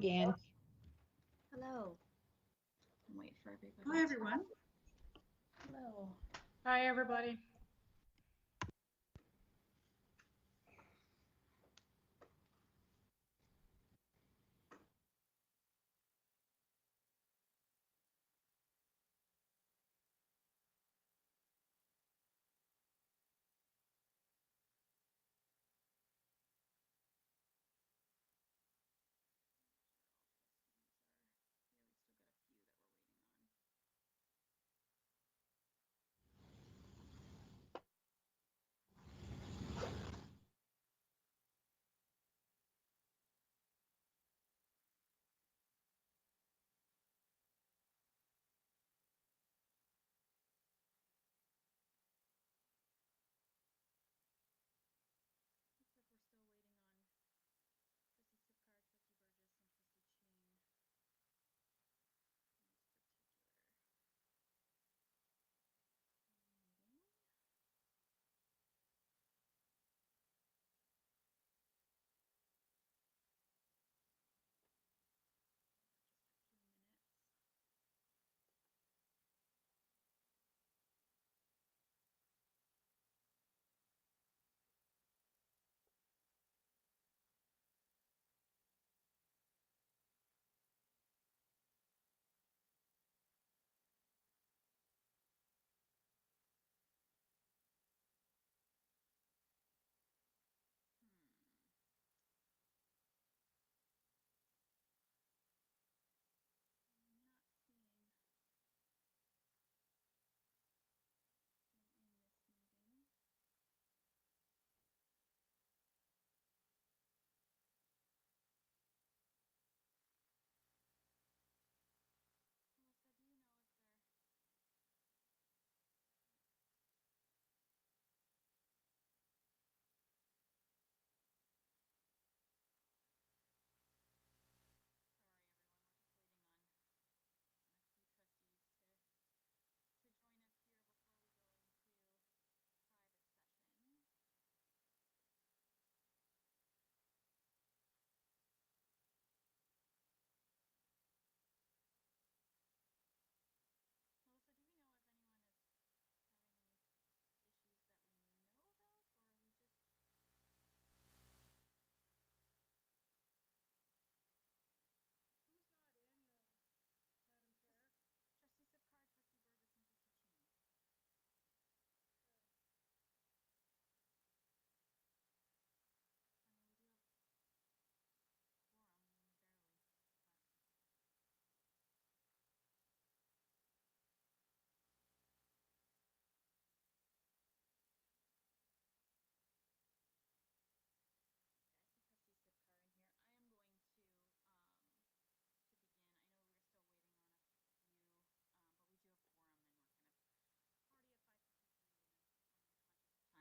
again. Hello. I'm waiting for everybody. Hi, everyone. Hello. Hi, everybody.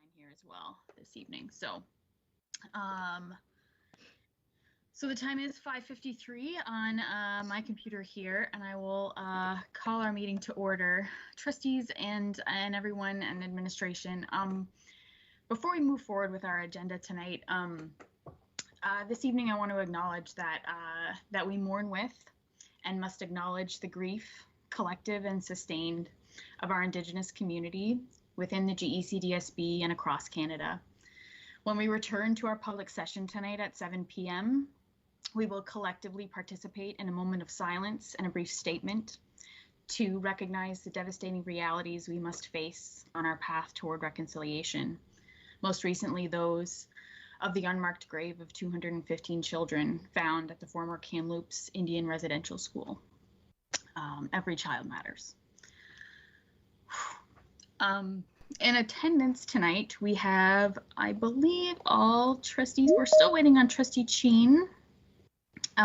Time here as well this evening. So the time is 5:53 on my computer here, and I will call our meeting to order. Trustees and everyone and administration, before we move forward with our agenda tonight, this evening I want to acknowledge that that we mourn with and must acknowledge the grief, collective and sustained, of our Indigenous community within the GECDSB and across Canada. When we return to our public session tonight at 7 p.m., we will collectively participate in a moment of silence and a brief statement to recognize the devastating realities we must face on our path toward reconciliation. Most recently, those of the unmarked grave of 215 children found at the former Kamloops Indian Residential School. Every child matters. In attendance tonight, we have, I believe, all trustees. We're still waiting on Trustee Cheen, but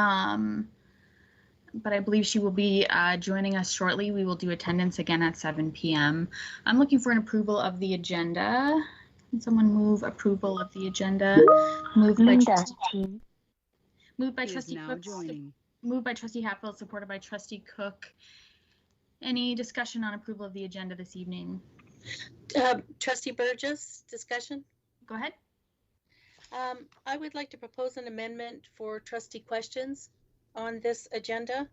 I believe she will be joining us shortly. We will do attendance again at 7 p.m. I'm looking for an approval of the agenda. Can someone move approval of the agenda? Moved by Trustee Cook. Moved by Trustee Hatfield, supported by Trustee Cook. Any discussion on approval of the agenda this evening? Trustee Burgess, discussion? Go ahead. I would like to propose an amendment for trustee questions. on this agenda?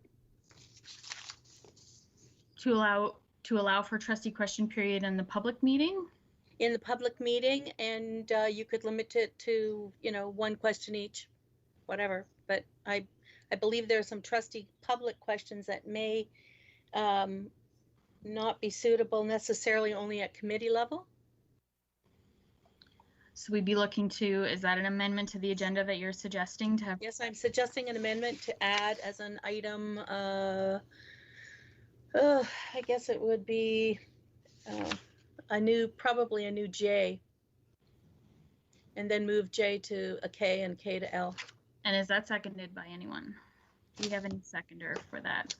To allow for trustee question period in the public meeting? In the public meeting, and you could limit it to, one question each, whatever. But I believe there are some trustee public questions that may not be suitable necessarily only at committee level. So we'd be looking to, is that an amendment to the agenda that you're suggesting to have? Yes, I'm suggesting an amendment to add as an item, I guess it would be probably a new J, and then move J to a K and K to L. And is that seconded by anyone? Do you have any seconder for that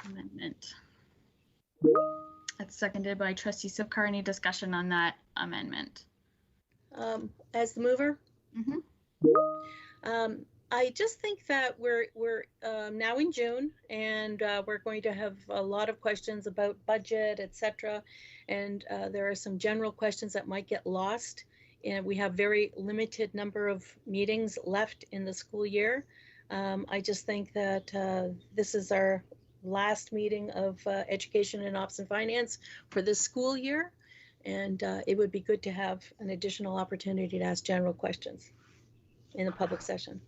amendment? That's seconded by Trustee Sipcar. Any discussion on that amendment? As the mover? Mm-hmm. I just think that we're now in June, and we're going to have a lot of questions about budget, etc. And there are some general questions that might get lost. And we have very limited number of meetings left in the school year. I just think that this is our last meeting of Education and Ops and Finance for this school year. And it would be good to have an additional opportunity to ask general questions in the public session.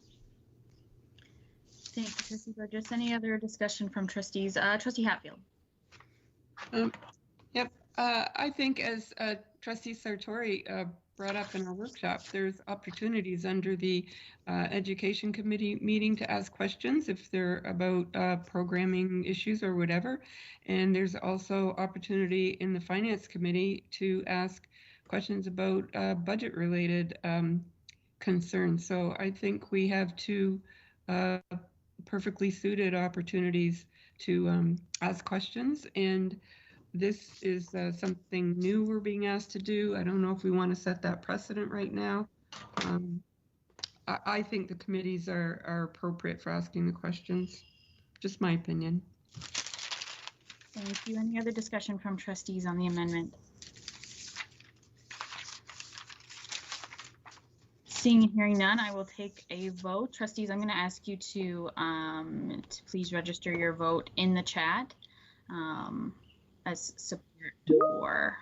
Thank you, Trustee Burgess. Any other discussion from trustees? Trustee Hatfield. Yep. I think as Trustee Sartori brought up in our workshop, there's opportunities under the Education Committee meeting to ask questions if they're about programming issues or whatever. And there's also opportunity in the Finance Committee to ask questions about budget-related concerns. So I think we have two perfectly suited opportunities to ask questions, and this is something new we're being asked to do. I don't know if we want to set that precedent right now. I think the committees are appropriate for asking the questions. Just my opinion. Thank you. Any other discussion from trustees on the amendment? Seeing and hearing none, I will take a vote. Trustees, I'm going to ask you to please register your vote in the chat as support or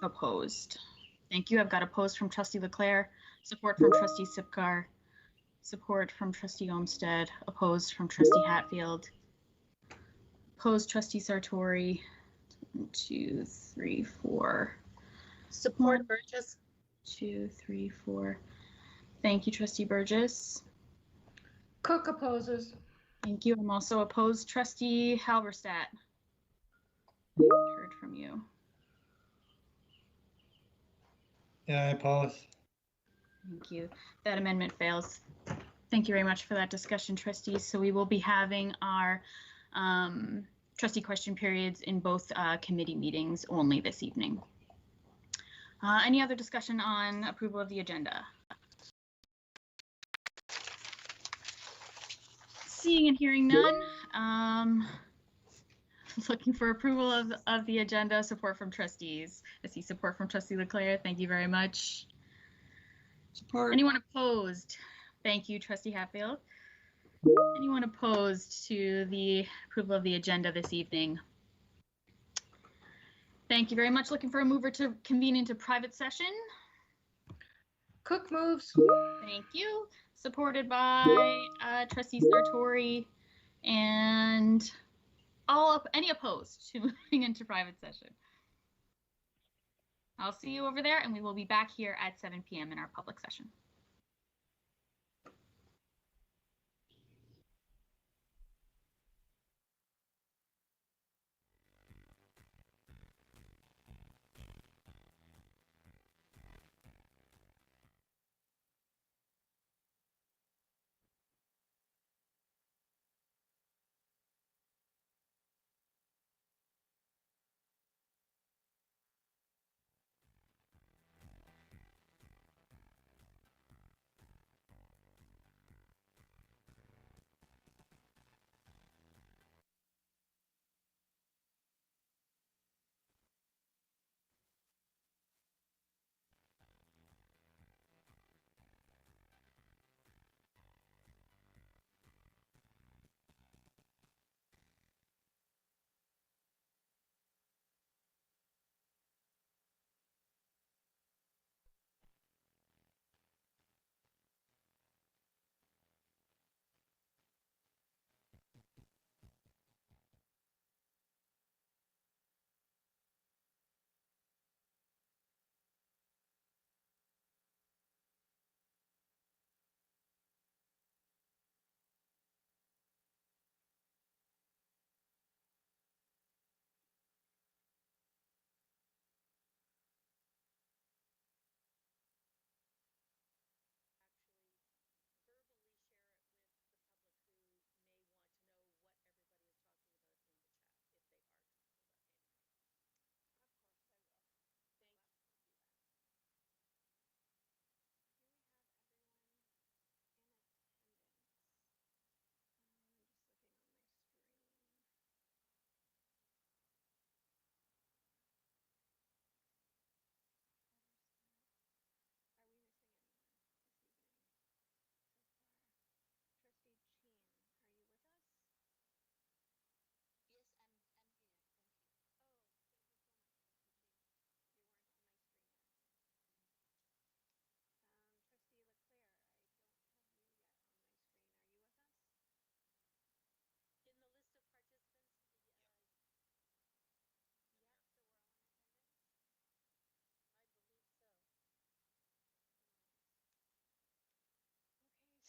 opposed. Thank you. I've got opposed from Trustee Leclerc, support from Trustee Sipcar, support from Trustee Olmsted, opposed from Trustee Hatfield, opposed Trustee Sartori. 1, 2, 3, 4. Support Burgess. 2, 3, 4. Thank you, Trustee Burgess. Cook opposes. Thank you. I'm also opposed. Trustee Halberstadt. I haven't heard from you. Yeah, I oppose. Thank you. That amendment fails. Thank you very much for that discussion, trustees. So we will be having our trustee question periods in both committee meetings only this evening. Any other discussion on approval of the agenda? Seeing and hearing none, looking for approval of the agenda, support from trustees. I see support from Trustee Leclerc. Thank you very much. Support. Anyone opposed? Thank you, Trustee Hatfield. Anyone opposed to the approval of the agenda this evening? Thank you very much. Looking for a mover to convene into private session. Cook moves. Thank you. Supported by Trustee Sartori, and any opposed to moving into private session? I'll see you over there, and we will be back here at 7 p.m. in our public session.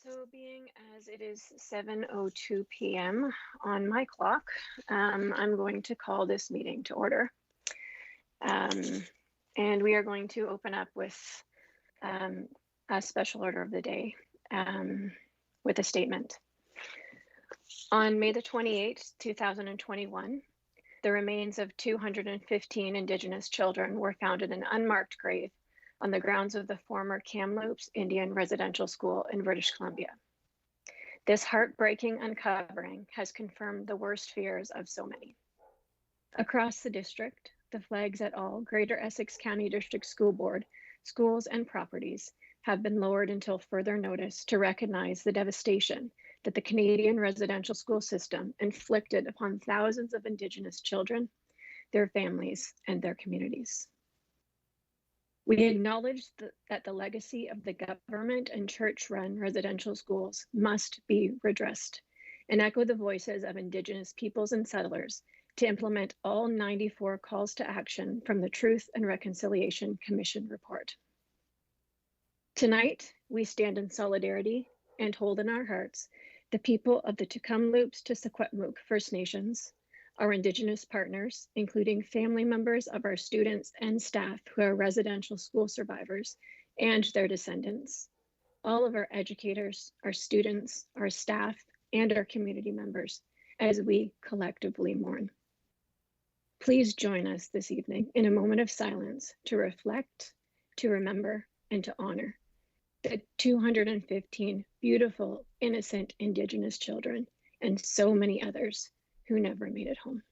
So being as it is 7:02 p.m. on my clock, I'm going to call this meeting to order. And we are going to open up with a special order of the day with a statement. On May the 28th, 2021, the remains of 215 Indigenous children were found in an unmarked grave on the grounds of the former Kamloops Indian Residential School in British Columbia. This heartbreaking uncovering has confirmed the worst fears of so many. Across the district, the flags at all Greater Essex County District School Board, schools and properties have been lowered until further notice to recognize the devastation that the Canadian residential school system inflicted upon thousands of Indigenous children, their families, and their communities. We acknowledge that the legacy of the government and church-run residential schools must be redressed and echo the voices of Indigenous peoples and settlers to implement all 94 calls to action from the Truth and Reconciliation Commission report. Tonight, we stand in solidarity and hold in our hearts the people of the Tk'emlúps to Secwepemc First Nations, our Indigenous partners, including family members of our students and staff who are residential school survivors and their descendants, all of our educators, our students, our staff, and our community members as we collectively mourn. Please join us this evening in a moment of silence to reflect, to remember, and to honor the 215 beautiful, innocent Indigenous children and so many others who never made it home.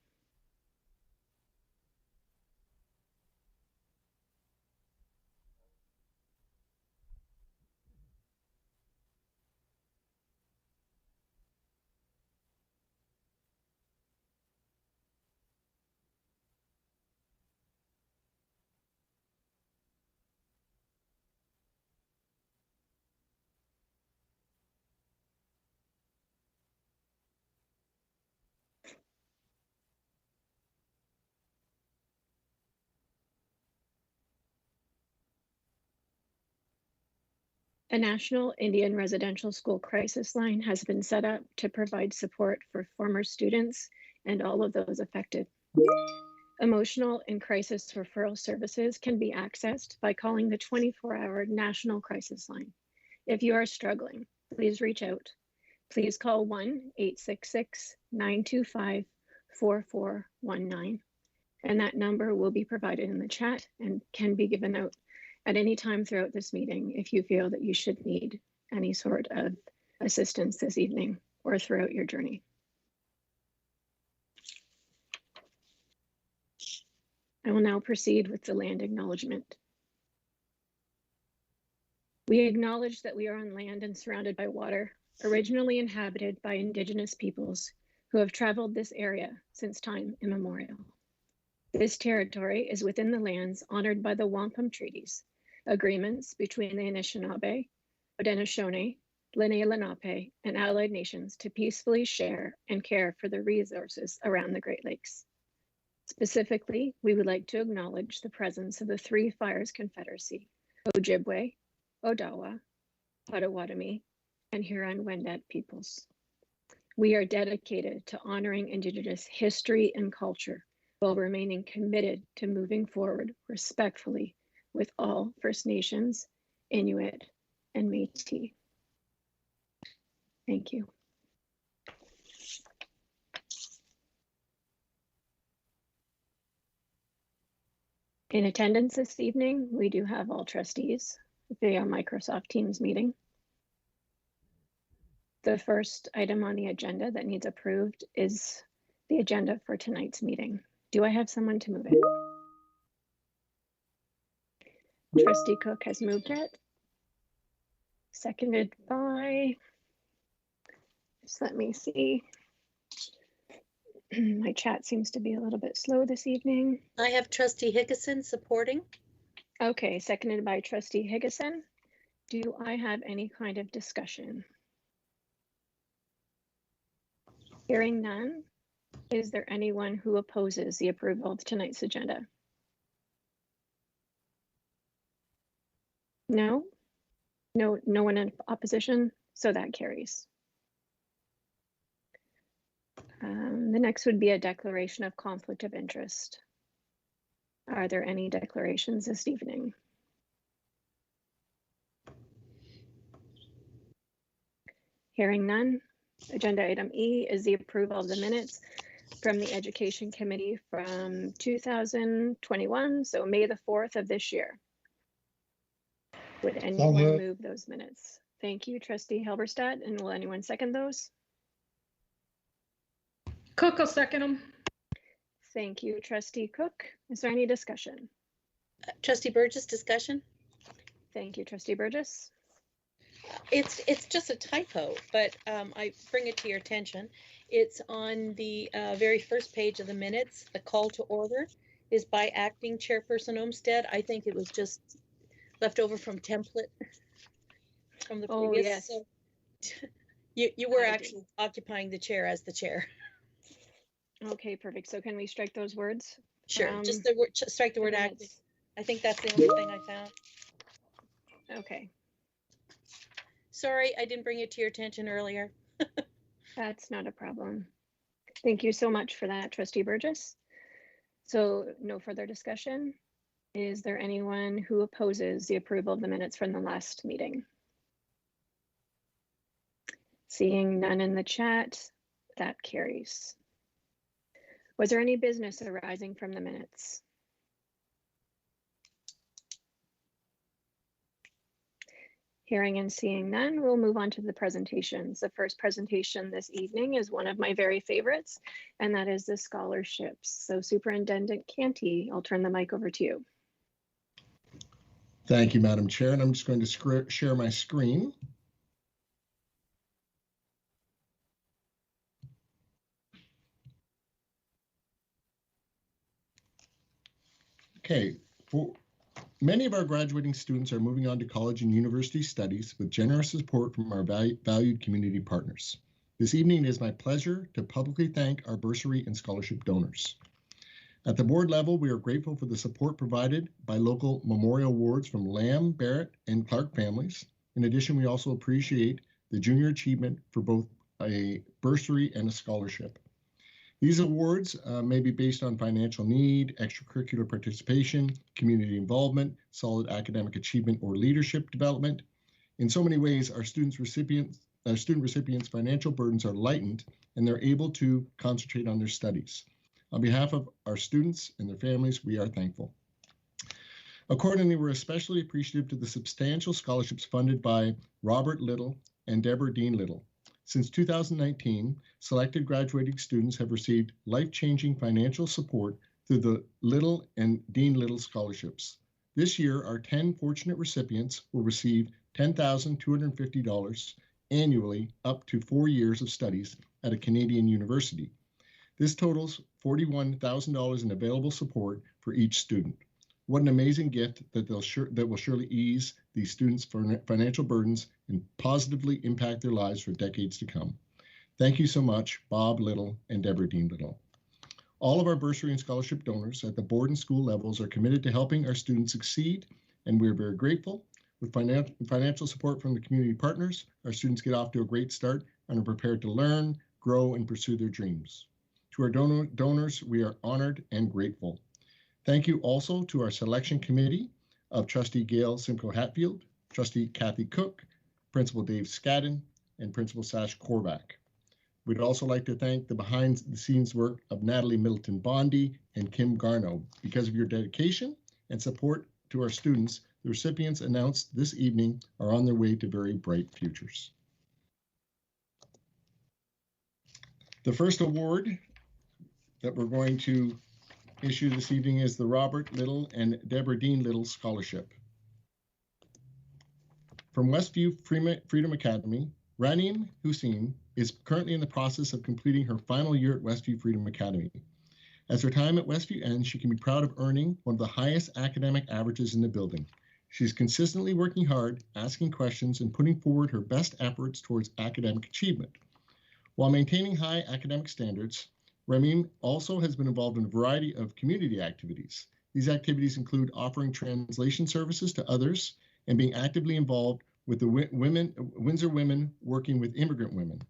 A national Indian residential school crisis line has been set up to provide support for former students and all of those affected. Emotional and crisis referral services can be accessed by calling the 24-hour National Crisis Line. If you are struggling, please reach out. Please call 1-866-925-4419, and that number will be provided in the chat and can be given out at any time throughout this meeting if you feel that you should need any sort of assistance this evening or throughout your journey. I will now proceed with the land acknowledgement. We acknowledge that we are on land and surrounded by water, originally inhabited by Indigenous peoples who have traveled this area since time immemorial. This territory is within the lands honored by the Wampum Treaties, agreements between the Anishinaabe, Haudenosaunee, Lenni Lenape, and allied nations to peacefully share and care for the resources around the Great Lakes. Specifically, we would like to acknowledge the presence of the Three Fires Confederacy, Ojibwe, Odawa, Potawatomi, and Huron-Wendat peoples. We are dedicated to honoring Indigenous history and culture while remaining committed to moving forward respectfully with all First Nations, Inuit, and Métis. Thank you. In attendance this evening, we do have all trustees via Microsoft Teams meeting. The first item on the agenda that needs approved is the agenda for tonight's meeting. Do I have someone to move it? Trustee Cook has moved it. Seconded by, just let me see. My chat seems to be a little bit slow this evening. I have Trustee Hickison supporting. Okay, seconded by Trustee Higgison. Do I have any kind of discussion? Hearing none, is there anyone who opposes the approval of tonight's agenda? No? No one in opposition? So that carries. The next would be a declaration of conflict of interest. Are there any declarations this evening? Hearing none. Agenda item E is the approval of the minutes from the Education Committee from 2021, so May the 4th of this year. Would anyone moved. move those minutes? Thank you, Trustee Halberstadt, and will anyone second those? Cook will second them. Thank you, Trustee Cook. Is there any discussion? Trustee Burgess, discussion? Thank you, Trustee Burgess. It's just a typo, but I bring it to your attention. It's on the very first page of the minutes. The call to order is by acting chairperson Olmsted. I think it was just left over from template from the previous. Yes. So you were I actually occupying the chair as the chair. Okay, perfect. So can we strike those words? Sure, just the word, strike the word acting. minutes? I think that's the only thing I found. Okay, Sorry, I didn't bring it to your attention earlier. that's not a problem. Thank you so much for that, Trustee Burgess. So no further discussion. Is there anyone who opposes the approval of the minutes from the last meeting? Seeing none in the chat, that carries. Was there any business arising from the minutes? Hearing and seeing none, we'll move on to the presentations. The first presentation this evening is one of my very favorites, and that is the scholarships. So Superintendent Canty, I'll turn the mic over to you. Thank you, Madam Chair, and I'm just going to share my screen. Okay, many of our graduating students are moving on to college and university studies with generous support from our valued community partners. This evening, it is my pleasure to publicly thank our bursary and scholarship donors. At the board level, we are grateful for the support provided by local memorial awards from Lamb, Barrett, and Clark families. In addition, we also appreciate the junior achievement for both a bursary and a scholarship. These awards may be based on financial need, extracurricular participation, community involvement, solid academic achievement, or leadership development. In so many ways, our student recipients' financial burdens are lightened and they're able to concentrate on their studies. On behalf of our students and their families, we are thankful. Accordingly, we're especially appreciative to the substantial scholarships funded by Robert Little and Deborah Dean Little. Since 2019, selected graduating students have received life-changing financial support through the Little and Dean Little scholarships. This year, our 10 fortunate recipients will receive $10,250 annually up to 4 years of studies at a Canadian university. This totals $41,000 in available support for each student. What an amazing gift that will surely ease these students' financial burdens and positively impact their lives for decades to come. Thank you so much, Bob Little and Deborah Dean Little. All of our bursary and scholarship donors at the board and school levels are committed to helping our students succeed, and we're very grateful. With financial support from the community partners, our students get off to a great start and are prepared to learn, grow, and pursue their dreams. To our donors, we are honored and grateful. Thank you also to our selection committee of Trustee Gail Simcoe Hatfield, Trustee Kathy Cook, Principal Dave Scadden, and Principal Sash Korvac. We'd also like to thank the behind-the-scenes work of Natalie Middleton Bondi and Kim Garno. Because of your dedication and support to our students, the recipients announced this evening are on their way to very bright futures. The first award that we're going to issue this evening is the Robert Little and Deborah Dean Little Scholarship. From Westview Freedom Academy, Raneem Hussein is currently in the process of completing her final year at Westview Freedom Academy. As her time at Westview ends, she can be proud of earning one of the highest academic averages in the building. She's consistently working hard, asking questions, and putting forward her best efforts towards academic achievement. While maintaining high academic standards, Raneem also has been involved in a variety of community activities. These activities include offering translation services to others and being actively involved with the Windsor Women Working with Immigrant Women.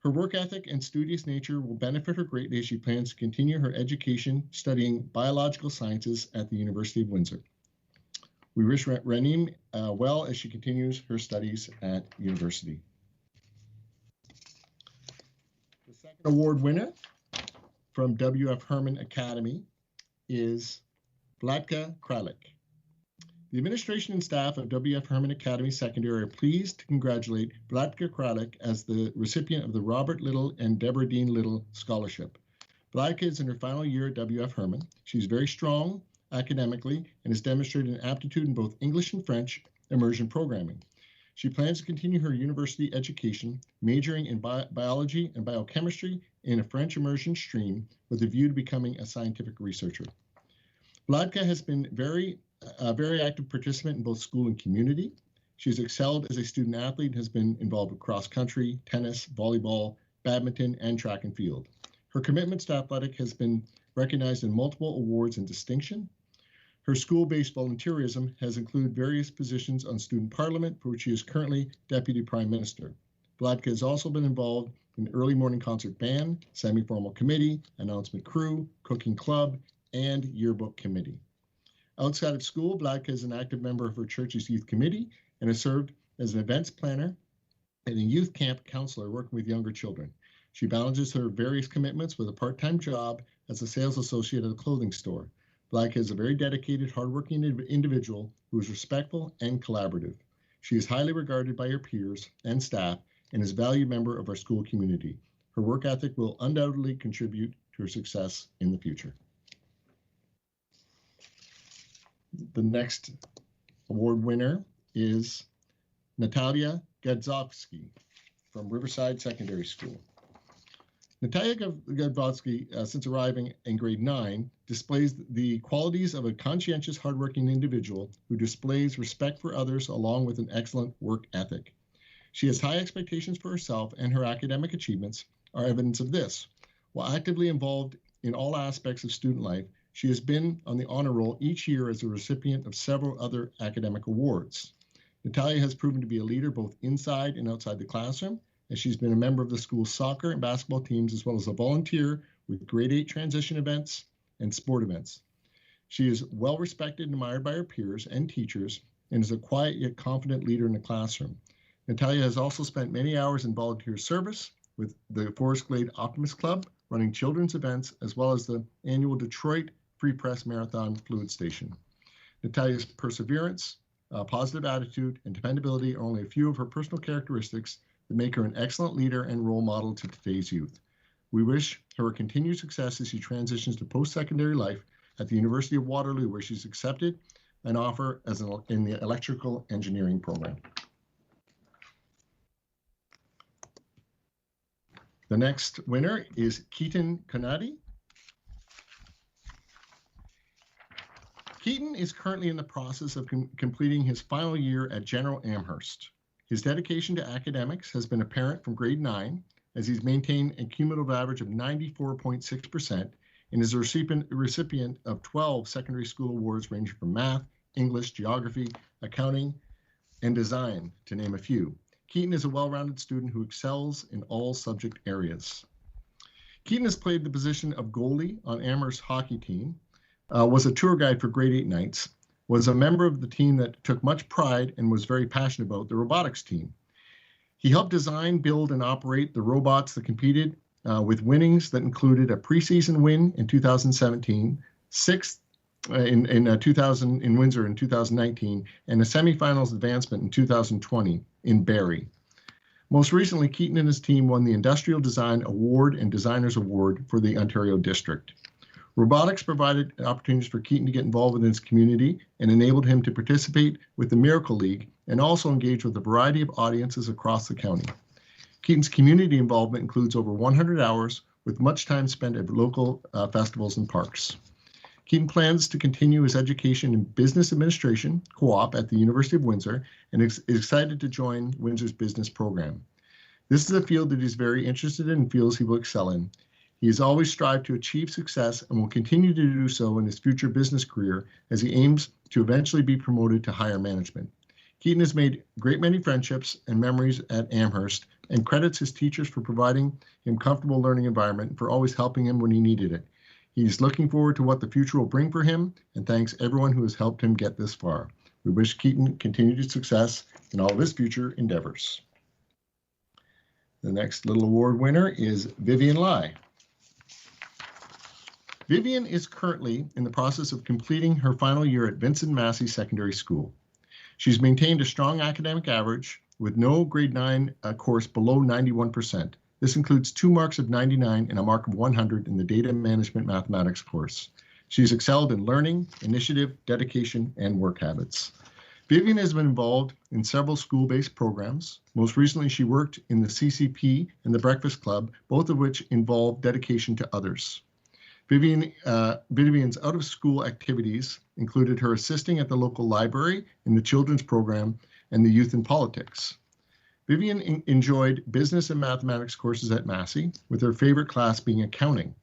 Her work ethic and studious nature will benefit her greatly as she plans to continue her education studying biological sciences at the University of Windsor. We wish Ranim well as she continues her studies at university. The second award winner from W.F. Herman Academy is Vladka Kralik. The administration and staff of W.F. Herman Academy Secondary are pleased to congratulate Vladka Kralik as the recipient of the Robert Little and Deborah Dean Little Scholarship. Vladka is in her final year at W.F. Herman. She's very strong academically and has demonstrated an aptitude in both English and French immersion programming. She plans to continue her university education, majoring in biology and biochemistry in a French immersion stream with a view to becoming a scientific researcher. Vladka has been a very active participant in both school and community. She's excelled as a student athlete and has been involved with cross country, tennis, volleyball, badminton, and track and field. Her commitment to athletic has been recognized in multiple awards and distinction. Her school-based volunteerism has included various positions on student parliament, for which she is currently Deputy Prime Minister. Vladka has also been involved in early morning concert band, semi-formal committee, announcement crew, cooking club, and yearbook committee. Outside of school, Vladka is an active member of her church's youth committee and has served as an events planner and a youth camp counselor working with younger children. She balances her various commitments with a part-time job as a sales associate at a clothing store. Vladka is a very dedicated, hardworking individual who is respectful and collaborative. She is highly regarded by her peers and staff and is a valued member of our school community. Her work ethic will undoubtedly contribute to her success in the future. The next award winner is Natalia Gadzovsky from Riverside Secondary School. Natalia Gadzovsky, since arriving in grade 9, displays the qualities of a conscientious, hardworking individual who displays respect for others along with an excellent work ethic. She has high expectations for herself, and her academic achievements are evidence of this. While actively involved in all aspects of student life, she has been on the honor roll each year as a recipient of several other academic awards. Natalia has proven to be a leader both inside and outside the classroom, as she's been a member of the school's soccer and basketball teams, as well as a volunteer with grade 8 transition events and sport events. She is well respected and admired by her peers and teachers and is a quiet yet confident leader in the classroom. Natalia has also spent many hours in volunteer service with the Forest Glade Optimist Club, running children's events, as well as the annual Detroit Free Press Marathon Fluid Station. Natalia's perseverance, positive attitude, and dependability are only a few of her personal characteristics that make her an excellent leader and role model to today's youth. We wish her continued success as she transitions to post-secondary life at the University of Waterloo, where she's accepted an offer in the electrical engineering program. The next winner is Keaton Konadi. Keaton is currently in the process of completing his final year at General Amherst. His dedication to academics has been apparent from grade 9, as he's maintained a cumulative average of 94.6% and is a recipient of 12 secondary school awards ranging from math, English, geography, accounting, and design, to name a few. Keaton is a well-rounded student who excels in all subject areas. Keaton has played the position of goalie on Amherst's hockey team, was a tour guide for grade 8 nights, was a member of the team that took much pride and was very passionate about the robotics team. He helped design, build, and operate the robots that competed with winnings that included a preseason win in 2017, sixth in Windsor in 2019, and a semifinals advancement in 2020 in Barrie. Most recently, Keaton and his team won the Industrial Design Award and Designers Award for the Ontario District. Robotics provided opportunities for Keaton to get involved with his community and enabled him to participate with the Miracle League and also engage with a variety of audiences across the county. Keaton's community involvement includes over 100 hours with much time spent at local festivals and parks. Keaton plans to continue his education in business administration, co-op at the University of Windsor, and is excited to join Windsor's business program. This is a field that he's very interested in and feels he will excel in. He has always strived to achieve success and will continue to do so in his future business career as he aims to eventually be promoted to higher management. Keaton has made a great many friendships and memories at Amherst and credits his teachers for providing him comfortable learning environment and for always helping him when he needed it. He's looking forward to what the future will bring for him and thanks everyone who has helped him get this far. We wish Keaton continued success in all of his future endeavors. The next little award winner is Vivian Lai. Vivian is currently in the process of completing her final year at Vincent Massey Secondary School. She's maintained a strong academic average with no grade 9 course below 91%. This includes 2 marks of 99 and a mark of 100 in the data management mathematics course. She's excelled in learning, initiative, dedication, and work habits. Vivian has been involved in several school-based programs. Most recently, she worked in the CCP and the Breakfast Club, both of which involve dedication to others. Vivian's out-of-school activities included her assisting at the local library in the children's program and the youth in politics. Vivian enjoyed business and mathematics courses at Massey, with her favorite class being accounting.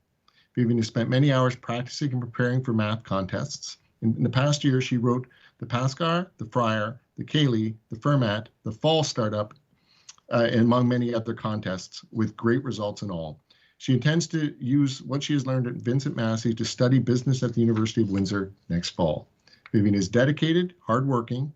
Vivian has spent many hours practicing and preparing for math contests. In the past year, she wrote the Pascar, the Friar, the Cayley, the Fermat, the Fall Startup, and among many other contests, with great results in all. She intends to use what she has learned at Vincent Massey to study business at the University of Windsor next fall. Vivian is dedicated, hardworking,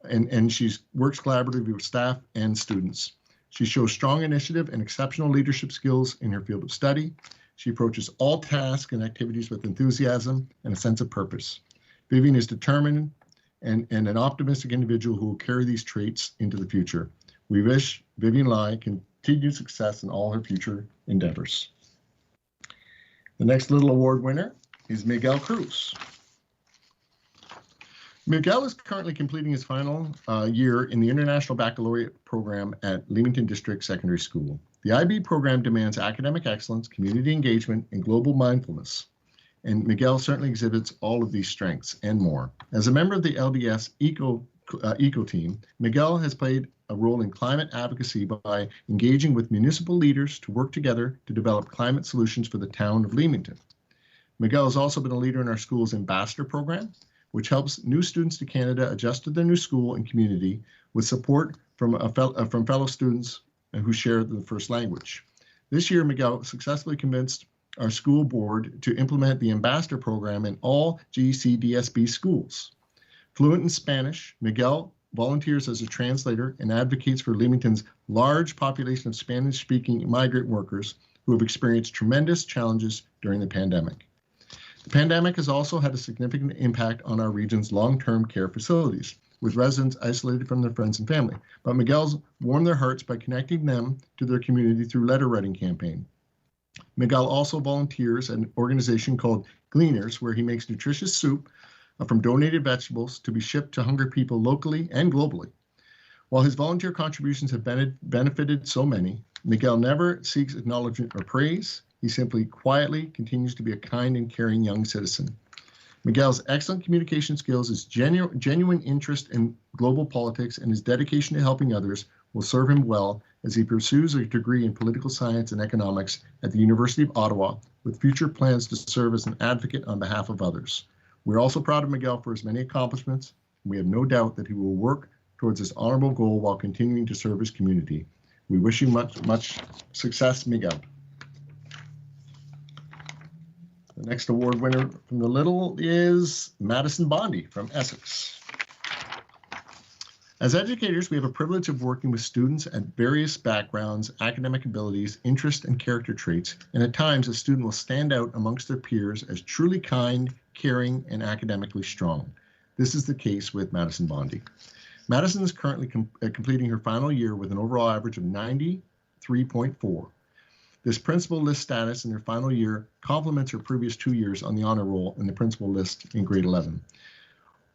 and she works collaboratively with staff and students. She shows strong initiative and exceptional leadership skills in her field of study. She approaches all tasks and activities with enthusiasm and a sense of purpose. Vivian is determined and an optimistic individual who will carry these traits into the future. We wish Vivian Lai continued success in all her future endeavors. The next little award winner is Miguel Cruz. Miguel is currently completing his final year in the International Baccalaureate program at Leamington District Secondary School. The IB program demands academic excellence, community engagement, and global mindfulness. And Miguel certainly exhibits all of these strengths and more. As a member of the LDS Eco Team, Miguel has played a role in climate advocacy by engaging with municipal leaders to work together to develop climate solutions for the town of Leamington. Miguel has also been a leader in our school's ambassador program, which helps new students to Canada adjust to their new school and community with support from fellow students who share the first language. This year, Miguel successfully convinced our school board to implement the ambassador program in all GECDSB schools. Fluent in Spanish, Miguel volunteers as a translator and advocates for Leamington's large population of Spanish-speaking migrant workers who have experienced tremendous challenges during the pandemic. The pandemic has also had a significant impact on our region's long-term care facilities, with residents isolated from their friends and family. But Miguel's warmed their hearts by connecting them to their community through letter writing campaign. Miguel also volunteers at an organization called Gleaners, where he makes nutritious soup from donated vegetables to be shipped to hungry people locally and globally. While his volunteer contributions have benefited so many, Miguel never seeks acknowledgement or praise. He simply quietly continues to be a kind and caring young citizen. Miguel's excellent communication skills, his genuine interest in global politics, and his dedication to helping others will serve him well as he pursues a degree in political science and economics at the University of Ottawa, with future plans to serve as an advocate on behalf of others. We're also proud of Miguel for his many accomplishments, and we have no doubt that he will work towards this honorable goal while continuing to serve his community. We wish you much success, Miguel. The next award winner from the Little is Madison Bondi from Essex. As educators, we have a privilege of working with students at various backgrounds, academic abilities, interests, and character traits, and at times a student will stand out amongst their peers as truly kind, caring, and academically strong. This is the case with Madison Bondi. Madison is currently completing her final year with an overall average of 93.4. This principal list status in her final year complements her previous 2 years on the honor roll in the principal list in grade 11.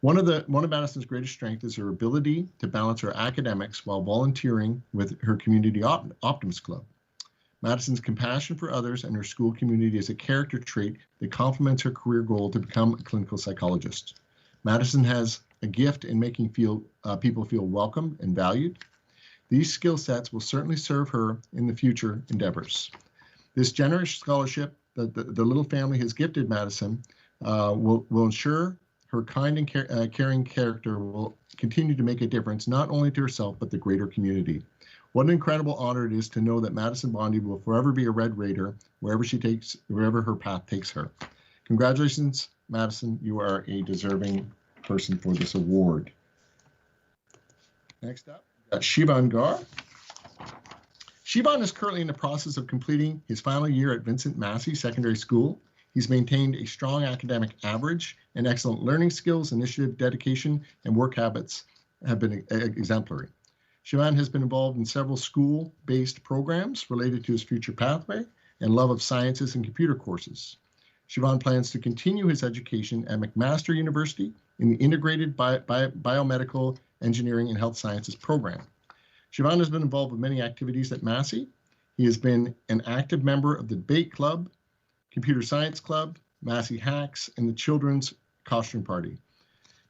One of Madison's greatest strengths is her ability to balance her academics while volunteering with her community Optimist Club. Madison's compassion for others and her school community is a character trait that complements her career goal to become a clinical psychologist. Madison has a gift in making people feel welcome and valued. These skill sets will certainly serve her in the future endeavors. This generous scholarship that the little family has gifted Madison will ensure her kind and caring character will continue to make a difference, not only to herself, but the greater community. What an incredible honor it is to know that Madison Bondi will forever be a Red Raider wherever her path takes her. Congratulations, Madison. You are a deserving person for this award. Next up, we've got Shivan Gar. Shivan is currently in the process of completing his final year at Vincent Massey Secondary School. He's maintained a strong academic average and excellent learning skills, initiative, dedication, and work habits have been exemplary. Shivan has been involved in several school-based programs related to his future pathway and love of sciences and computer courses. Shivan plans to continue his education at McMaster University in the Integrated Biomedical Engineering and Health Sciences program. Shivan has been involved with many activities at Massey. He has been an active member of the Debate Club, Computer Science Club, Massey Hacks, and the Children's Costume Party.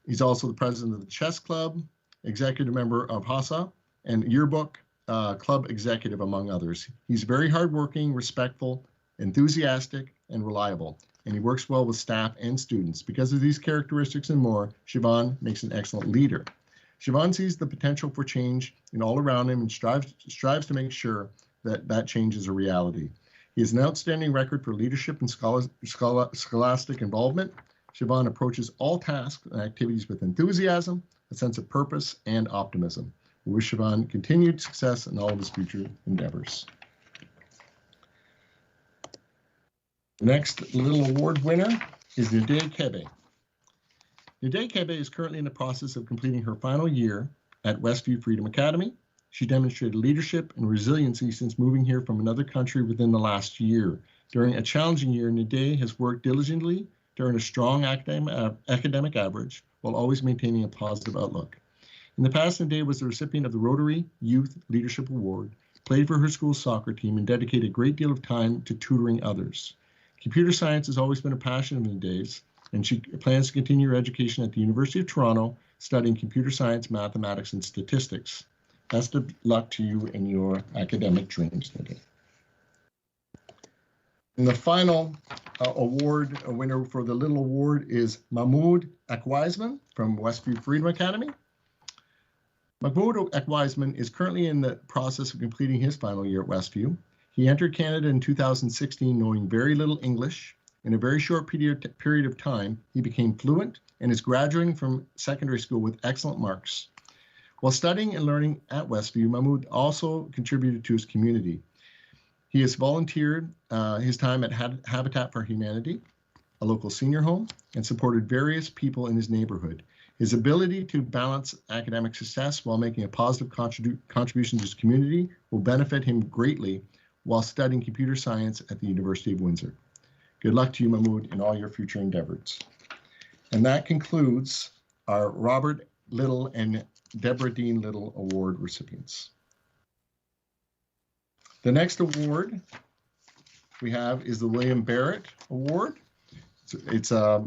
He's also the president of the Chess Club, executive member of HASA, and Yearbook Club executive, among others. He's very hardworking, respectful, enthusiastic, and reliable, and he works well with staff and students. Because of these characteristics and more, Shivan makes an excellent leader. Shivan sees the potential for change in all around him and strives to make sure that change is a reality. He has an outstanding record for leadership and scholastic involvement. Shivan approaches all tasks and activities with enthusiasm, a sense of purpose, and optimism. We wish Shivan continued success in all of his future endeavors. The next little award winner is Nidé Kebe. Nidé Kebe is currently in the process of completing her final year at Westview Freedom Academy. She demonstrated leadership and resiliency since moving here from another country within the last year. During a challenging year, Nidé has worked diligently to earn a strong academic average while always maintaining a positive outlook. In the past, Nidé was the recipient of the Rotary Youth Leadership Award, played for her school's soccer team, and dedicated a great deal of time to tutoring others. Computer science has always been a passion of Nidé's, and she plans to continue her education at the University of Toronto, studying computer science, mathematics, and statistics. Best of luck to you in your academic dreams, Nidé. And the final award winner for the little award is Mahmoud Akwiseman from Westview Freedom Academy. Mahmoud Akwiseman is currently in the process of completing his final year at Westview. He entered Canada in 2016 knowing very little English. In a very short period of time, he became fluent and is graduating from secondary school with excellent marks. While studying and learning at Westview, Mahmoud also contributed to his community. He has volunteered his time at Habitat for Humanity, a local senior home, and supported various people in his neighborhood. His ability to balance academic success while making a positive contribution to his community will benefit him greatly while studying computer science at the University of Windsor. Good luck to you, Mahmoud, in all your future endeavors. And that concludes our Robert Little and Deborah Dean Little Award recipients. The next award we have is the William Barrett Award. It's a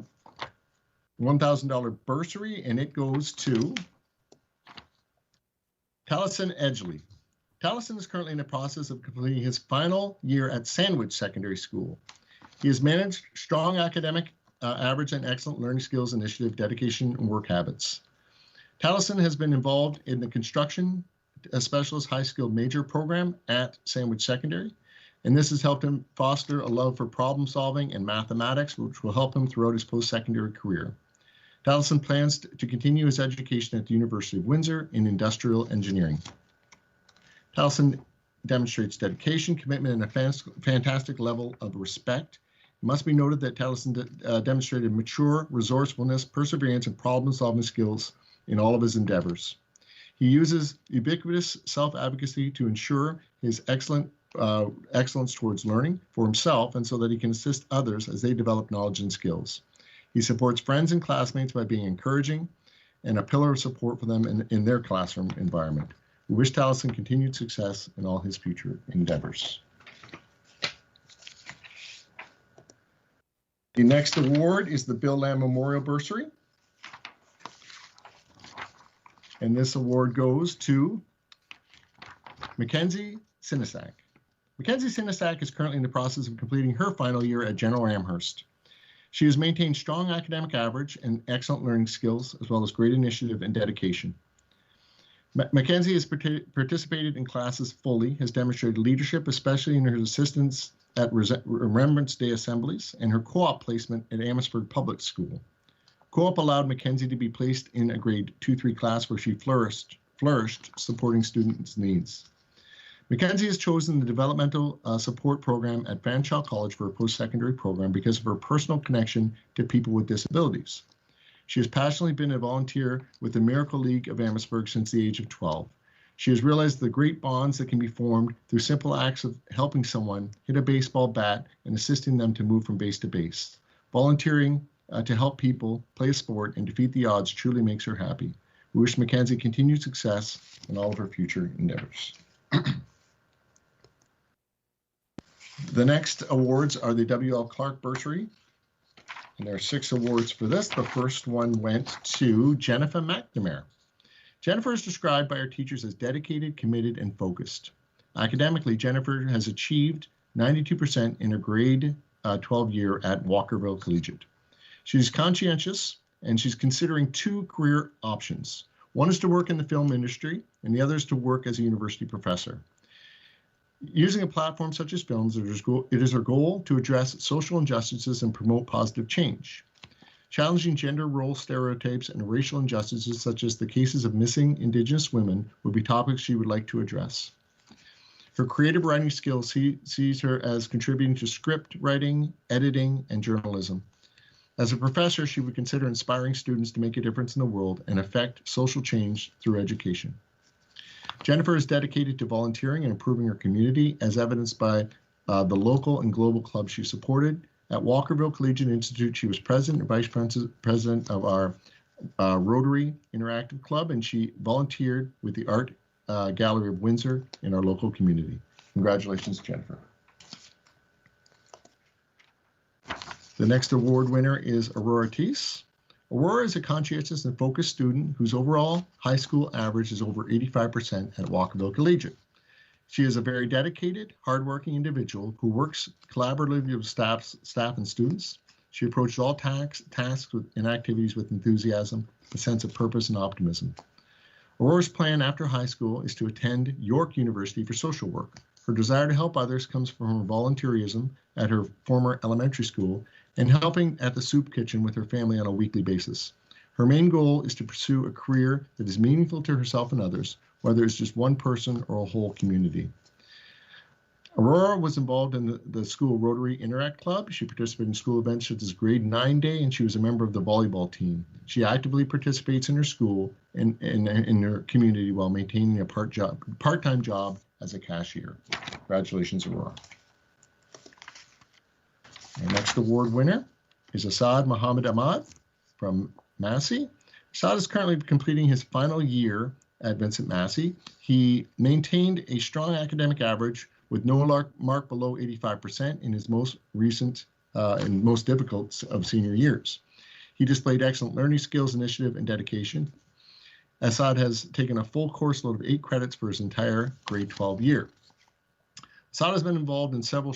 $1,000 bursary, and it goes to Taliesin Edgley. Taliesin is currently in the process of completing his final year at Sandwich Secondary School. He has managed strong academic average and excellent learning skills, initiative, dedication, and work habits. Taliesin has been involved in the construction specialist high skilled major program at Sandwich Secondary, and this has helped him foster a love for problem solving and mathematics, which will help him throughout his post-secondary career. Taliesin plans to continue his education at the University of Windsor in industrial engineering. Taliesin demonstrates dedication, commitment, and a fantastic level of respect. It must be noted that Taliesin demonstrated mature resourcefulness, perseverance, and problem-solving skills in all of his endeavors. He uses ubiquitous self-advocacy to ensure his excellence towards learning for himself and so that he can assist others as they develop knowledge and skills. He supports friends and classmates by being encouraging and a pillar of support for them in their classroom environment. We wish Taliesin continued success in all his future endeavors. The next award is the Bill Lamb Memorial Bursary. And this award goes to Mackenzie Sinisak. Mackenzie Sinisak is currently in the process of completing her final year at General Amherst. She has maintained strong academic average and excellent learning skills, as well as great initiative and dedication. Mackenzie has participated in classes fully, has demonstrated leadership, especially in her assistance at Remembrance Day assemblies and her co-op placement at Amherstburg Public School. Co-op allowed Mackenzie to be placed in a grade 2-3 class where she flourished supporting students' needs. Mackenzie has chosen the developmental support program at Fanshawe College for her post-secondary program because of her personal connection to people with disabilities. She has passionately been a volunteer with the Miracle League of Amherstburg since the age of 12. She has realized the great bonds that can be formed through simple acts of helping someone hit a baseball bat and assisting them to move from base to base. Volunteering to help people play a sport and defeat the odds truly makes her happy. We wish Mackenzie continued success in all of her future endeavors. The next awards are the W.L. Clark Bursary. And there are 6 awards for this. The first one went to Jennifer McNamara. Jennifer is described by her teachers as dedicated, committed, and focused. Academically, Jennifer has achieved 92% in her grade 12 year at Walkerville Collegiate. She's conscientious, and she's considering 2 career options. One is to work in the film industry, and the other is to work as a university professor. Using a platform such as films, it is her goal to address social injustices and promote positive change. Challenging gender role stereotypes and racial injustices, such as the cases of missing Indigenous women, would be topics she would like to address. Her creative writing skills sees her as contributing to script writing, editing, and journalism. As a professor, she would consider inspiring students to make a difference in the world and affect social change through education. Jennifer is dedicated to volunteering and improving her community, as evidenced by the local and global clubs she supported. At Walkerville Collegiate Institute, she was president and vice president of our Rotary Interactive Club, and she volunteered with the Art Gallery of Windsor in our local community. Congratulations, Jennifer. The next award winner is Aurora Teese. Aurora is a conscientious and focused student whose overall high school average is over 85% at Walkerville Collegiate. She is a very dedicated, hardworking individual who works collaboratively with staff and students. She approaches all tasks and activities with enthusiasm, a sense of purpose, and optimism. Aurora's plan after high school is to attend York University for social work. Her desire to help others comes from her volunteerism at her former elementary school and helping at the soup kitchen with her family on a weekly basis. Her main goal is to pursue a career that is meaningful to herself and others, whether it's just one person or a whole community. Aurora was involved in the school Rotary Interact Club. She participated in school events such as Grade 9 Day, and she was a member of the volleyball team. She actively participates in her school and in her community while maintaining a part-time job as a cashier. Congratulations, Aurora. Our next award winner is Asad Mohammed Ahmad from Massey. Asad is currently completing his final year at Vincent Massey. He maintained a strong academic average with no mark below 85% in his most recent and most difficult of senior years. He displayed excellent learning skills, initiative, and dedication. Asad has taken a full course load of 8 credits for his entire grade 12 year. Asad has been involved in several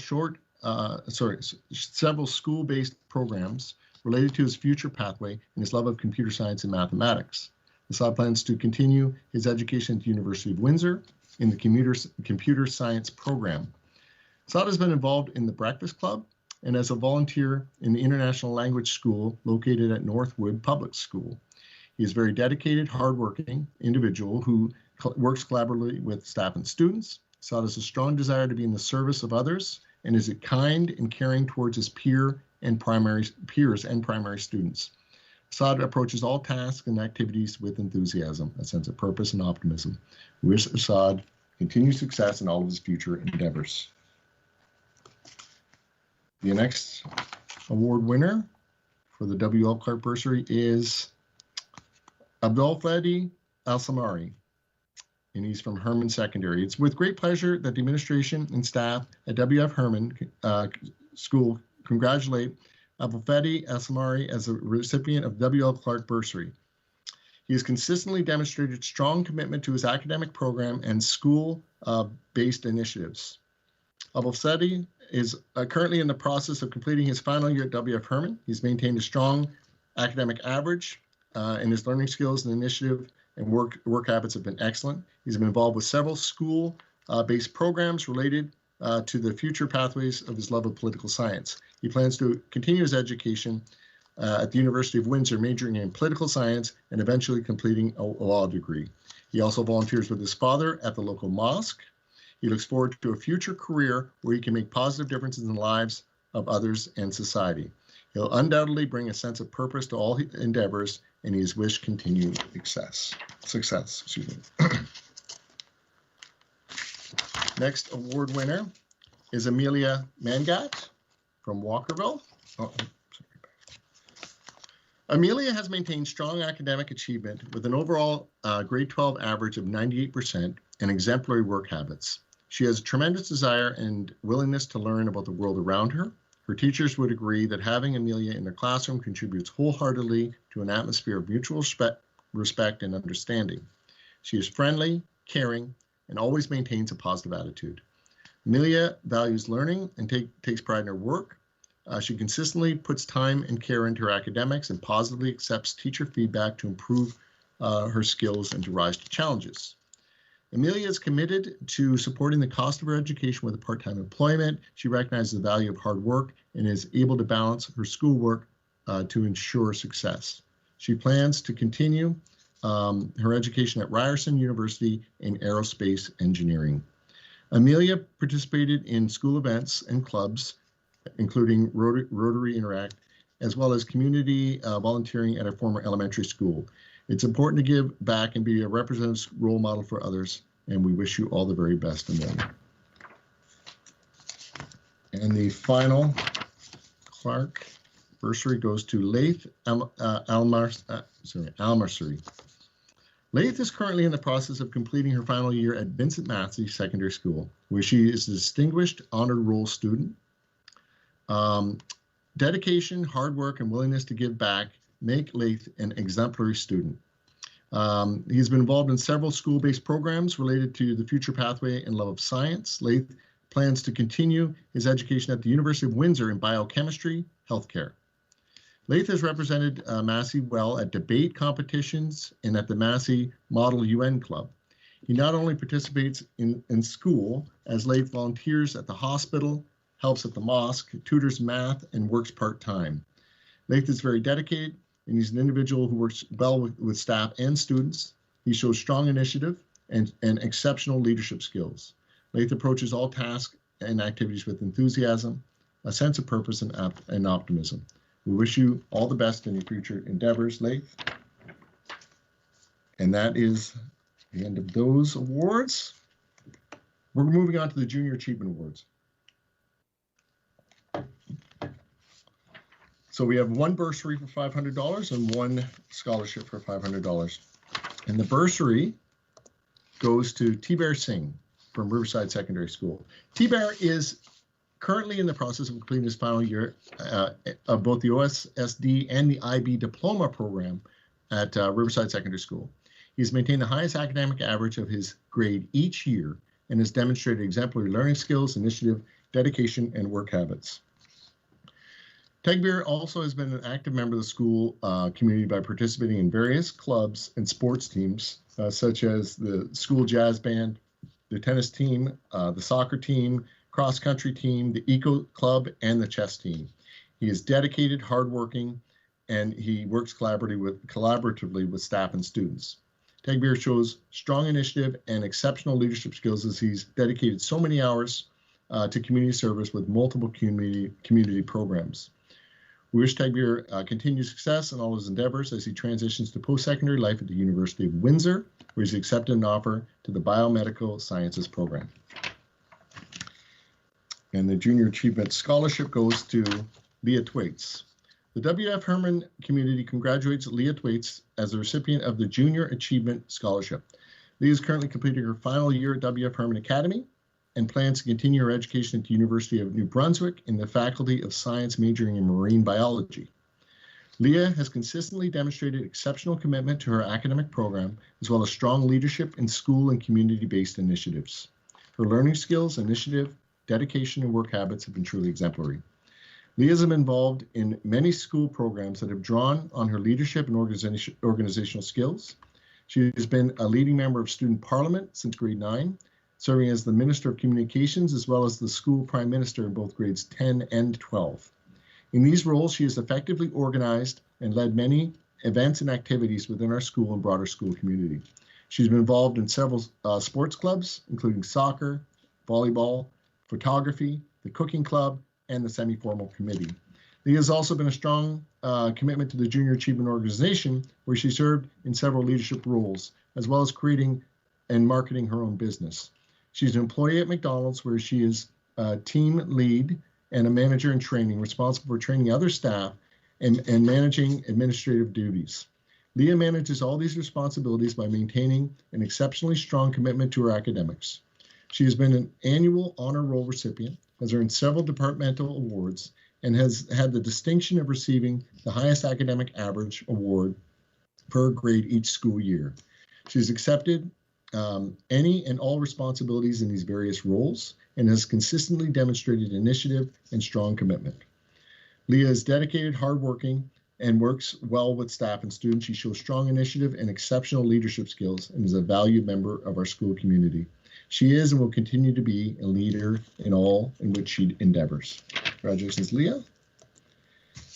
school-based programs related to his future pathway and his love of computer science and mathematics. Asad plans to continue his education at the University of Windsor in the computer science program. Asad has been involved in the Breakfast Club and as a volunteer in the International Language School located at Northwood Public School. He is a very dedicated, hardworking individual who works collaboratively with staff and students. Asad has a strong desire to be in the service of others and is kind and caring towards his peers and primary students. Asad approaches all tasks and activities with enthusiasm, a sense of purpose, and optimism. We wish Asad continued success in all of his future endeavors. The next award winner for the W.L. Clark Bursary is Abdulfadi Al-Samari, and he's from Herman Secondary. It's with great pleasure that the administration and staff at W.F. Herman School congratulate Abdulfadi Al-Samari as a recipient of W.L. Clark Bursary. He has consistently demonstrated strong commitment to his academic program and school-based initiatives. Abulfadi is currently in the process of completing his final year at WF Herman. He's maintained a strong academic average, and his learning skills and initiative and work habits have been excellent. He's been involved with several school-based programs related to the future pathways of his love of political science. He plans to continue his education at the University of Windsor, majoring in political science and eventually completing a law degree. He also volunteers with his father at the local mosque. He looks forward to a future career where he can make positive differences in the lives of others and society. He'll undoubtedly bring a sense of purpose to all his endeavors, and he has wished continued success. Next award winner is Amelia Mangat from Walkerville. Amelia has maintained strong academic achievement with an overall grade 12 average of 98% and exemplary work habits. She has a tremendous desire and willingness to learn about the world around her. Her teachers would agree that having Amelia in their classroom contributes wholeheartedly to an atmosphere of mutual respect and understanding. She is friendly, caring, and always maintains a positive attitude. Amelia values learning and takes pride in her work. She consistently puts time and care into her academics and positively accepts teacher feedback to improve her skills and to rise to challenges. Amelia is committed to supporting the cost of her education with a part-time employment. She recognizes the value of hard work and is able to balance her schoolwork to ensure success. She plans to continue her education at Ryerson University in aerospace engineering. Amelia participated in school events and clubs, including Rotary Interact, as well as community volunteering at a former elementary school. It's important to give back and be a representative role model for others, and we wish you all the very best, Amelia. And the final Clark bursary goes to Laith Almarsery. Laith is currently in the process of completing her final year at Vincent Massey Secondary School, where she is a distinguished honored roll student. Dedication, hard work, and willingness to give back make Laith an exemplary student. He's been involved in several school-based programs related to the future pathway and love of science. Laith plans to continue his education at the University of Windsor in biochemistry, healthcare. Laith has represented Massey well at debate competitions and at the Massey Model UN Club. He not only participates in school, as Laith volunteers at the hospital, helps at the mosque, tutors math, and works part-time. Laith is very dedicated, and he's an individual who works well with staff and students. He shows strong initiative and exceptional leadership skills. Laith approaches all tasks and activities with enthusiasm, a sense of purpose, and optimism. We wish you all the best in your future endeavors, Laith. And that is the end of those awards. We're moving on to the Junior Achievement Awards. So we have one bursary for $500 and one scholarship for $500. And the bursary goes to T-Bear Singh from Riverside Secondary School. T-Bear is currently in the process of completing his final year of both the OSSD and the IB diploma program at Riverside Secondary School. He's maintained the highest academic average of his grade each year and has demonstrated exemplary learning skills, initiative, dedication, and work habits. Tegbeer also has been an active member of the school community by participating in various clubs and sports teams, such as the school jazz band, the tennis team, the soccer team, cross-country team, the eco club, and the chess team. He is dedicated, hardworking, and he works collaboratively with staff and students. Tegbeer shows strong initiative and exceptional leadership skills as he's dedicated so many hours to community service with multiple community programs. We wish Tegbeer continued success in all his endeavors as he transitions to post-secondary life at the University of Windsor, where he's accepted an offer to the Biomedical Sciences program. And the Junior Achievement Scholarship goes to Leah Twaits. The WF Herman community congratulates Leah Twaits as the recipient of the Junior Achievement Scholarship. Leah is currently completing her final year at WF Herman Academy and plans to continue her education at the University of New Brunswick in the Faculty of Science majoring in marine biology. Leah has consistently demonstrated exceptional commitment to her academic program, as well as strong leadership in school and community-based initiatives. Her learning skills, initiative, dedication, and work habits have been truly exemplary. Leah has been involved in many school programs that have drawn on her leadership and organizational skills. She has been a leading member of student parliament since grade 9, serving as the Minister of Communications as well as the school prime minister in both grades 10 and 12. In these roles, she has effectively organized and led many events and activities within our school and broader school community. She's been involved in several sports clubs, including soccer, volleyball, photography, the cooking club, and the semi-formal committee. Leah has also been a strong commitment to the Junior Achievement Organization, where she served in several leadership roles, as well as creating and marketing her own business. She's an employee at McDonald's, where she is a team lead and a manager in training, responsible for training other staff and managing administrative duties. Leah manages all these responsibilities by maintaining an exceptionally strong commitment to her academics. She has been an annual honor roll recipient, has earned several departmental awards, and has had the distinction of receiving the highest academic average award per grade each school year. She's accepted any and all responsibilities in these various roles and has consistently demonstrated initiative and strong commitment. Leah is dedicated, hardworking, and works well with staff and students. She shows strong initiative and exceptional leadership skills and is a valued member of our school community. She is and will continue to be a leader in all in which she endeavors. Congratulations, Leah.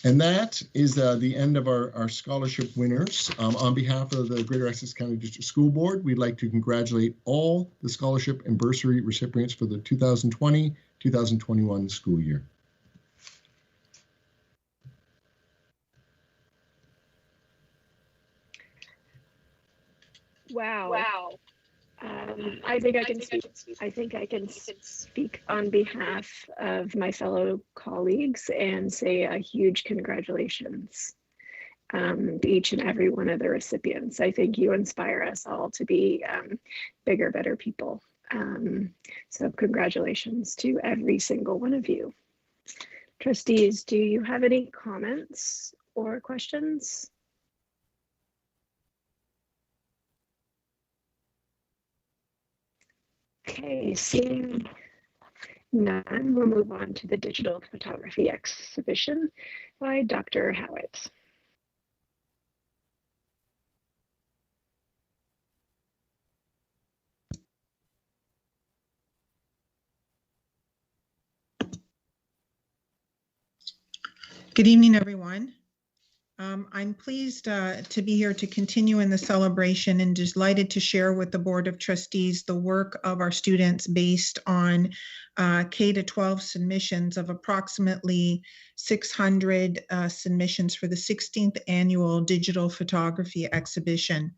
And that is the end of our scholarship winners. On behalf of the Greater Essex County District School Board, we'd like to congratulate all the scholarship and bursary recipients for the 2020-2021 school year. Wow. I think I can speak on behalf of my fellow colleagues and say a huge congratulations to each and every one of the recipients. I think you inspire us all to be bigger, better people. So congratulations to every single one of you. Trustees, do you have any comments or questions? Okay, seeing none, we'll move on to the digital photography exhibition by Dr. Howitt. Good evening, everyone. I'm pleased to be here to continue in the celebration and delighted to share with the Board of Trustees the work of our students based on K-12 submissions of approximately 600 submissions for the 16th annual digital photography exhibition.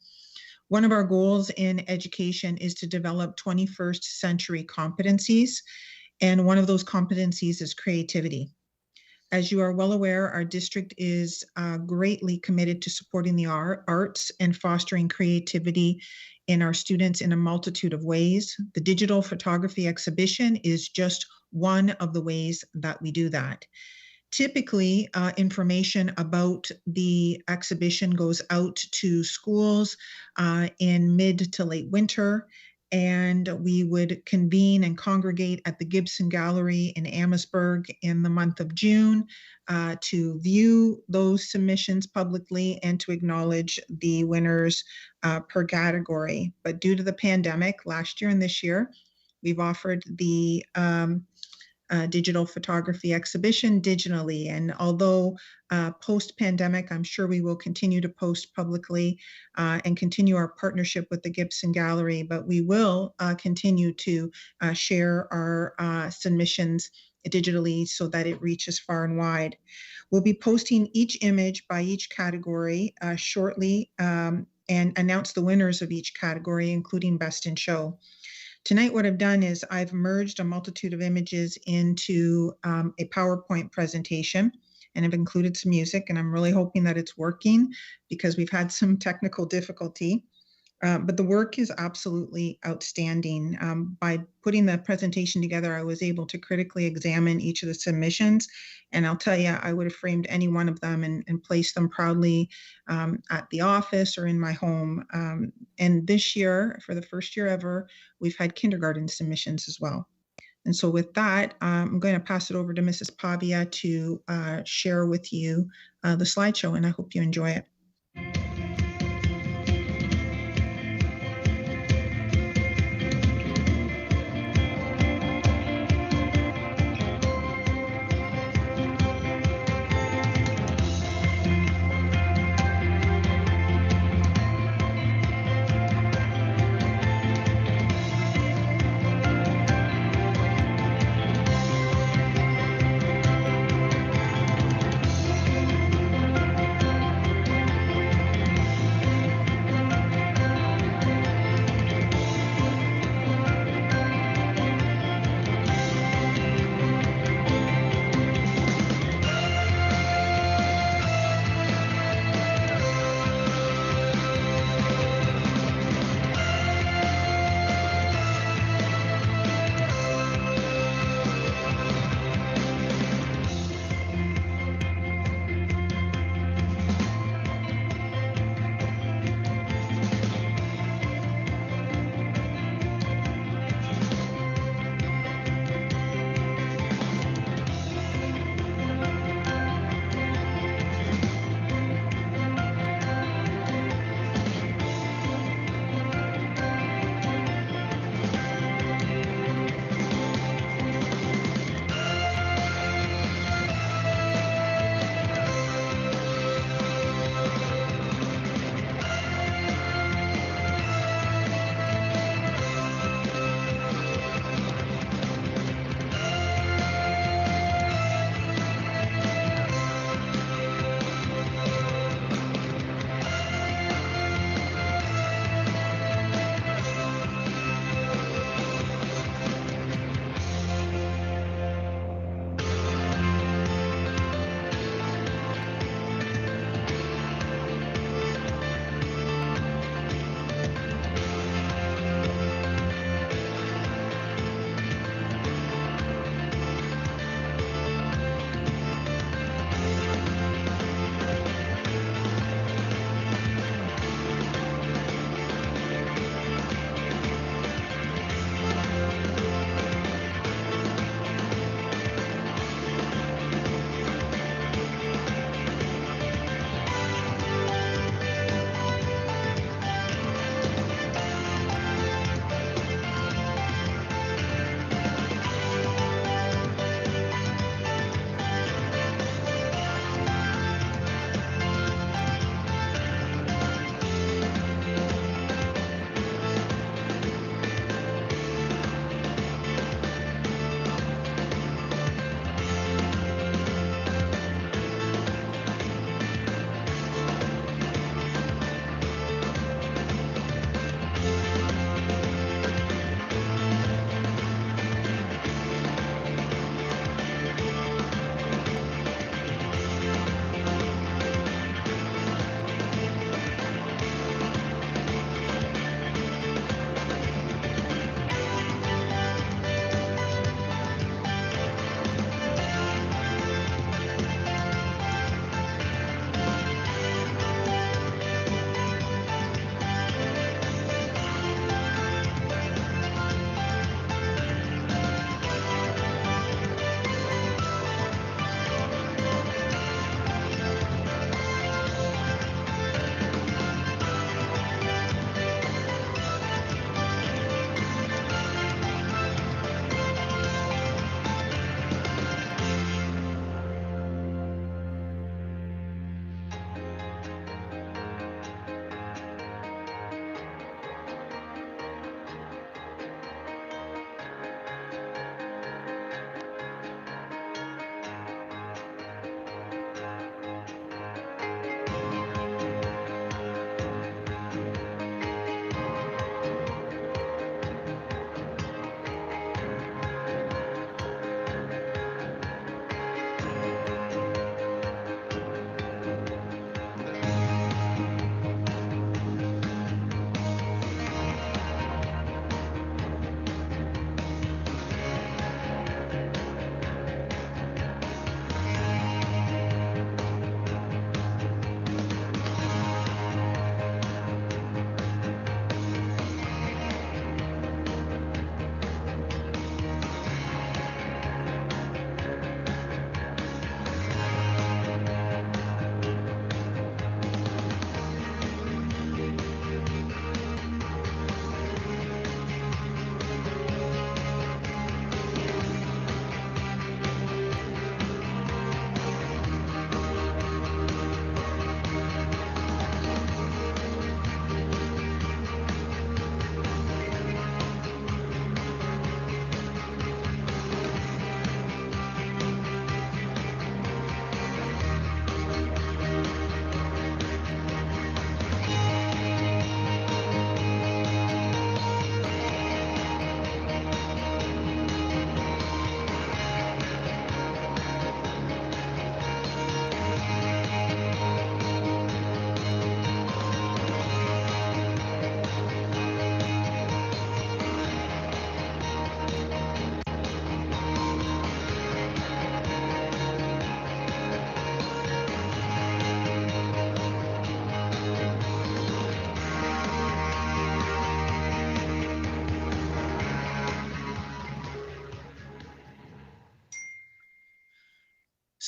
One of our goals in education is to develop 21st century competencies, and one of those competencies is creativity. As you are well aware, our district is greatly committed to supporting the arts and fostering creativity in our students in a multitude of ways. The digital photography exhibition is just one of the ways that we do that. Typically, information about the exhibition goes out to schools in mid to late winter, and we would convene and congregate at the Gibson Gallery in Amherstburg in the month of June to view those submissions publicly and to acknowledge the winners per category. But due to the pandemic last year and this year, we've offered the digital photography exhibition digitally. And although post-pandemic, I'm sure we will continue to post publicly and continue our partnership with the Gibson Gallery, but we will continue to share our submissions digitally so that it reaches far and wide. We'll be posting each image by each category shortly and announce the winners of each category, including Best in Show. Tonight, what I've done is I've merged a multitude of images into a PowerPoint presentation, and I've included some music, and I'm really hoping that it's working because we've had some technical difficulty. But the work is absolutely outstanding. By putting the presentation together, I was able to critically examine each of the submissions. And I'll tell you, I would have framed any one of them and placed them proudly at the office or in my home. And this year, for the first year ever, we've had kindergarten submissions as well. And so with that, I'm going to pass it over to Mrs. Pavia to share with you the slideshow, and I hope you enjoy it.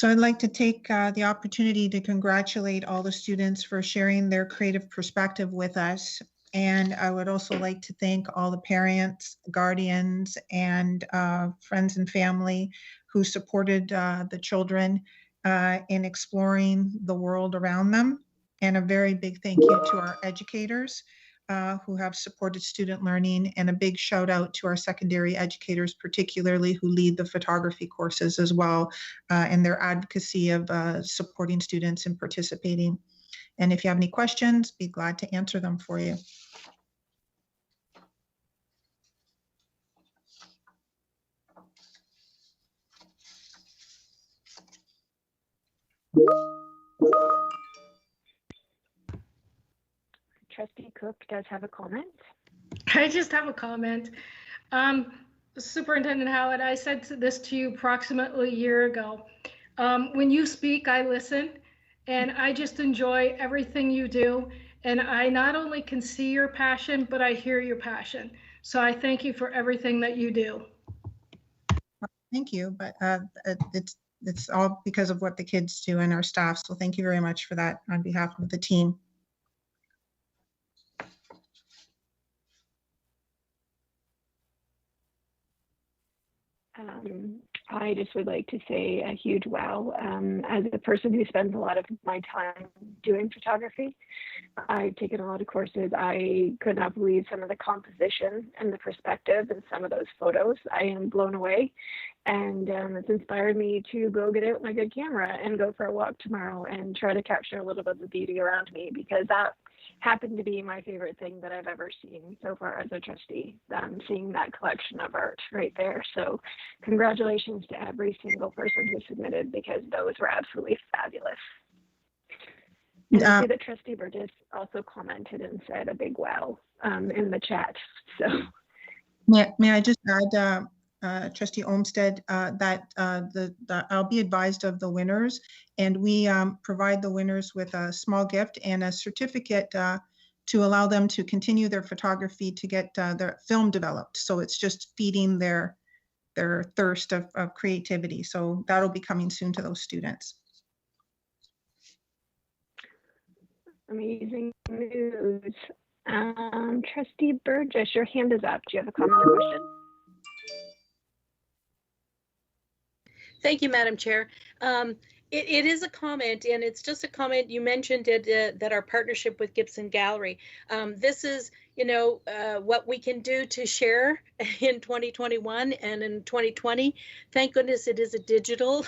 So I'd like to take the opportunity to congratulate all the students for sharing their creative perspective with us. And I would also like to thank all the parents, guardians, and friends and family who supported the children in exploring the world around them. And a very big thank you to our educators who have supported student learning, and a big shout out to our secondary educators, particularly who lead the photography courses as well, and their advocacy of supporting students and participating. And if you have any questions, be glad to answer them for you. Trustee Cook does have a comment. I just have a comment. Superintendent Howard, I said this to you approximately a year ago. When you speak, I listen, and I just enjoy everything you do. And I not only can see your passion, but I hear your passion. So I thank you for everything that you do. Thank you, but it's all because of what the kids do and our staff. So thank you very much for that on behalf of the team. I just would like to say a huge wow. As a person who spends a lot of my time doing photography, I've taken a lot of courses. I could not believe some of the composition and the perspective in some of those photos. I am blown away. And it's inspired me to go get out my good camera and go for a walk tomorrow and try to capture a little bit of the beauty around me, because that happened to be my favorite thing that I've ever seen so far as a trustee, seeing that collection of art right there. So congratulations to every single person who submitted, because those were absolutely fabulous. And I see that Trustee Burgess also commented and said a big wow in the chat. So May I just add, Trustee Olmsted, that I'll be advised of the winners, and we provide the winners with a small gift and a certificate to allow them to continue their photography to get their film developed. So it's just feeding their thirst of creativity. So that'll be coming soon to those students. Amazing news. Trustee Burgess, your hand is up. Do you have a comment or question? Thank you, Madam Chair. It is a comment, and it's just a comment. You mentioned it, that our partnership with Gibson Gallery. This is, what we can do to share in 2021 and in 2020. Thank goodness it is a digital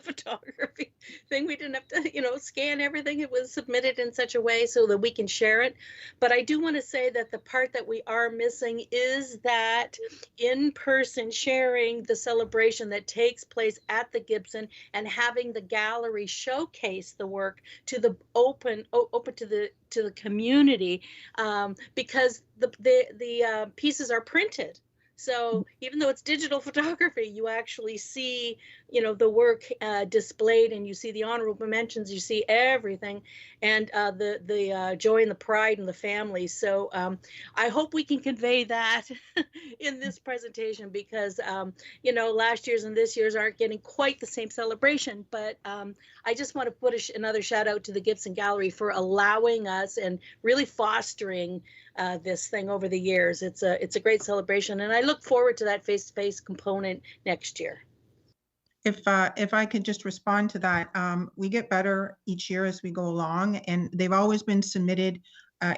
photography thing. We didn't have to, scan everything. It was submitted in such a way so that we can share it. But I do want to say that the part that we are missing is that in-person sharing the celebration that takes place at the Gibson, and having the gallery showcase the work to the open to the community, because the pieces are printed. So even though it's digital photography, you actually see, the work displayed, and you see the honorable mentions, you see everything, and the joy and the pride in the family. So I hope we can convey that in this presentation, because, last year's and this year's aren't getting quite the same celebration. But I just want to put another shout out to the Gibson Gallery for allowing us and really fostering this thing over the years. It's a great celebration, and I look forward to that face-to-face component next year. If I could just respond to that, we get better each year as we go along, and they've always been submitted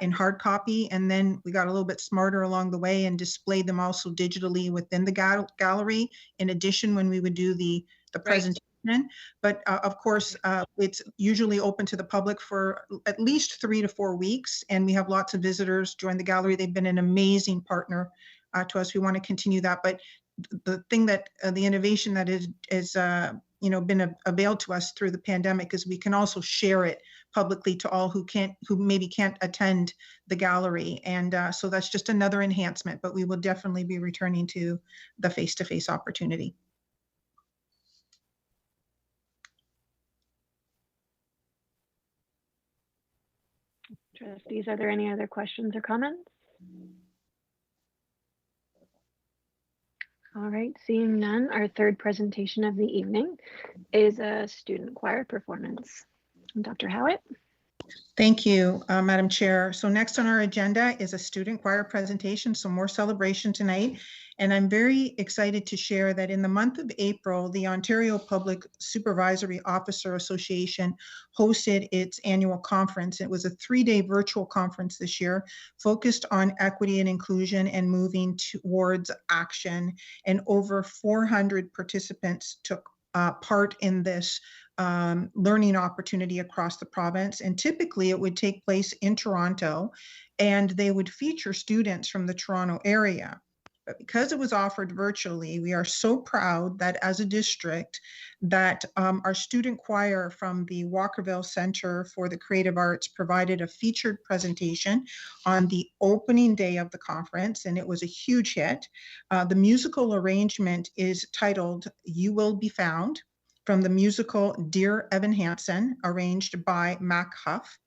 in hard copy, and then we got a little bit smarter along the way and displayed them also digitally within the gallery. In addition, when we would do the presentation. Right. But of course, it's usually open to the public for at least 3 to 4 weeks, and we have lots of visitors join the gallery. They've been an amazing partner to us. We want to continue that, but the thing that the innovation that is been availed to us through the pandemic is we can also share it publicly to all who maybe can't attend the gallery, and so that's just another enhancement. But we will definitely be returning to the face-to-face opportunity. Trustees, are there any other questions or comments? All right, seeing none, our third presentation of the evening is a student choir performance. Dr. Howitt. Thank you, Madam Chair. So next on our agenda is a student choir presentation, so more celebration tonight. And I'm very excited to share that in the month of April, the Ontario Public Supervisory Officer Association hosted its annual conference. It was a 3-day virtual conference this year, focused on equity and inclusion and moving towards action. And over 400 participants took part in this learning opportunity across the province. And typically it would take place in Toronto, and they would feature students from the Toronto area. But because it was offered virtually, we are so proud that as a district that our student choir from the Walkerville Center for the Creative Arts provided a featured presentation on the opening day of the conference, and it was a huge hit. The musical arrangement is titled "You Will Be Found," from the musical Dear Evan Hansen, arranged by Mac Huff.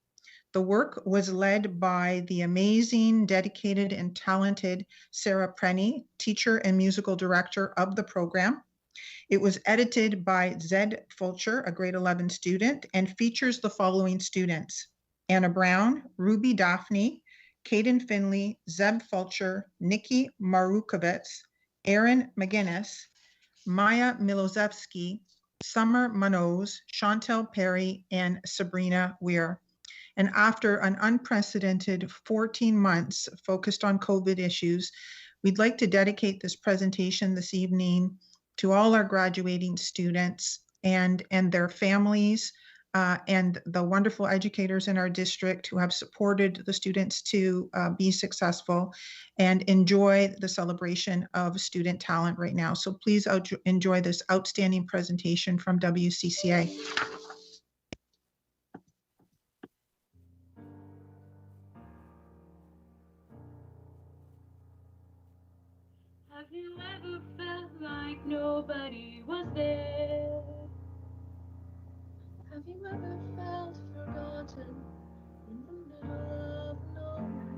The work was led by the amazing, dedicated, and talented Sarah Prenny, teacher and musical director of the program. It was edited by Zed Fulcher, a grade 11 student, and features the following students: Anna Brown, Ruby Daphne, Caden Finley, Zeb Fulcher, Nikki Marukovitz, Aaron McGinnis, Maya Milozevsky, Summer Manoz, Chantel Perry, and Sabrina Weir. And after an unprecedented 14 months focused on COVID issues, we'd like to dedicate this presentation this evening to all our graduating students and their families, and the wonderful educators in our district who have supported the students to be successful and enjoy the celebration of student talent right now. So please enjoy this outstanding presentation from WCCA. Have you ever felt like nobody was there? Have you ever felt forgotten in the middle of nowhere?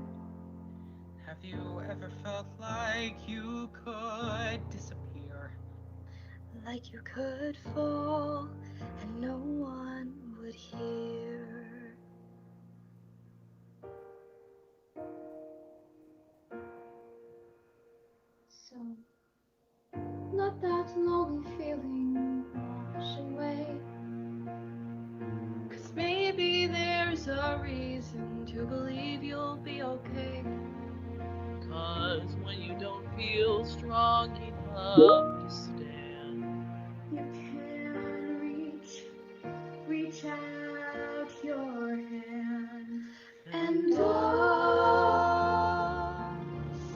Have you ever felt like you could disappear? Like you could fall and no one would hear? So let that lonely feeling wash away. 'Cause maybe there's a reason to believe you'll be okay. 'Cause when you don't feel strong enough to stand, You can reach out your hand, and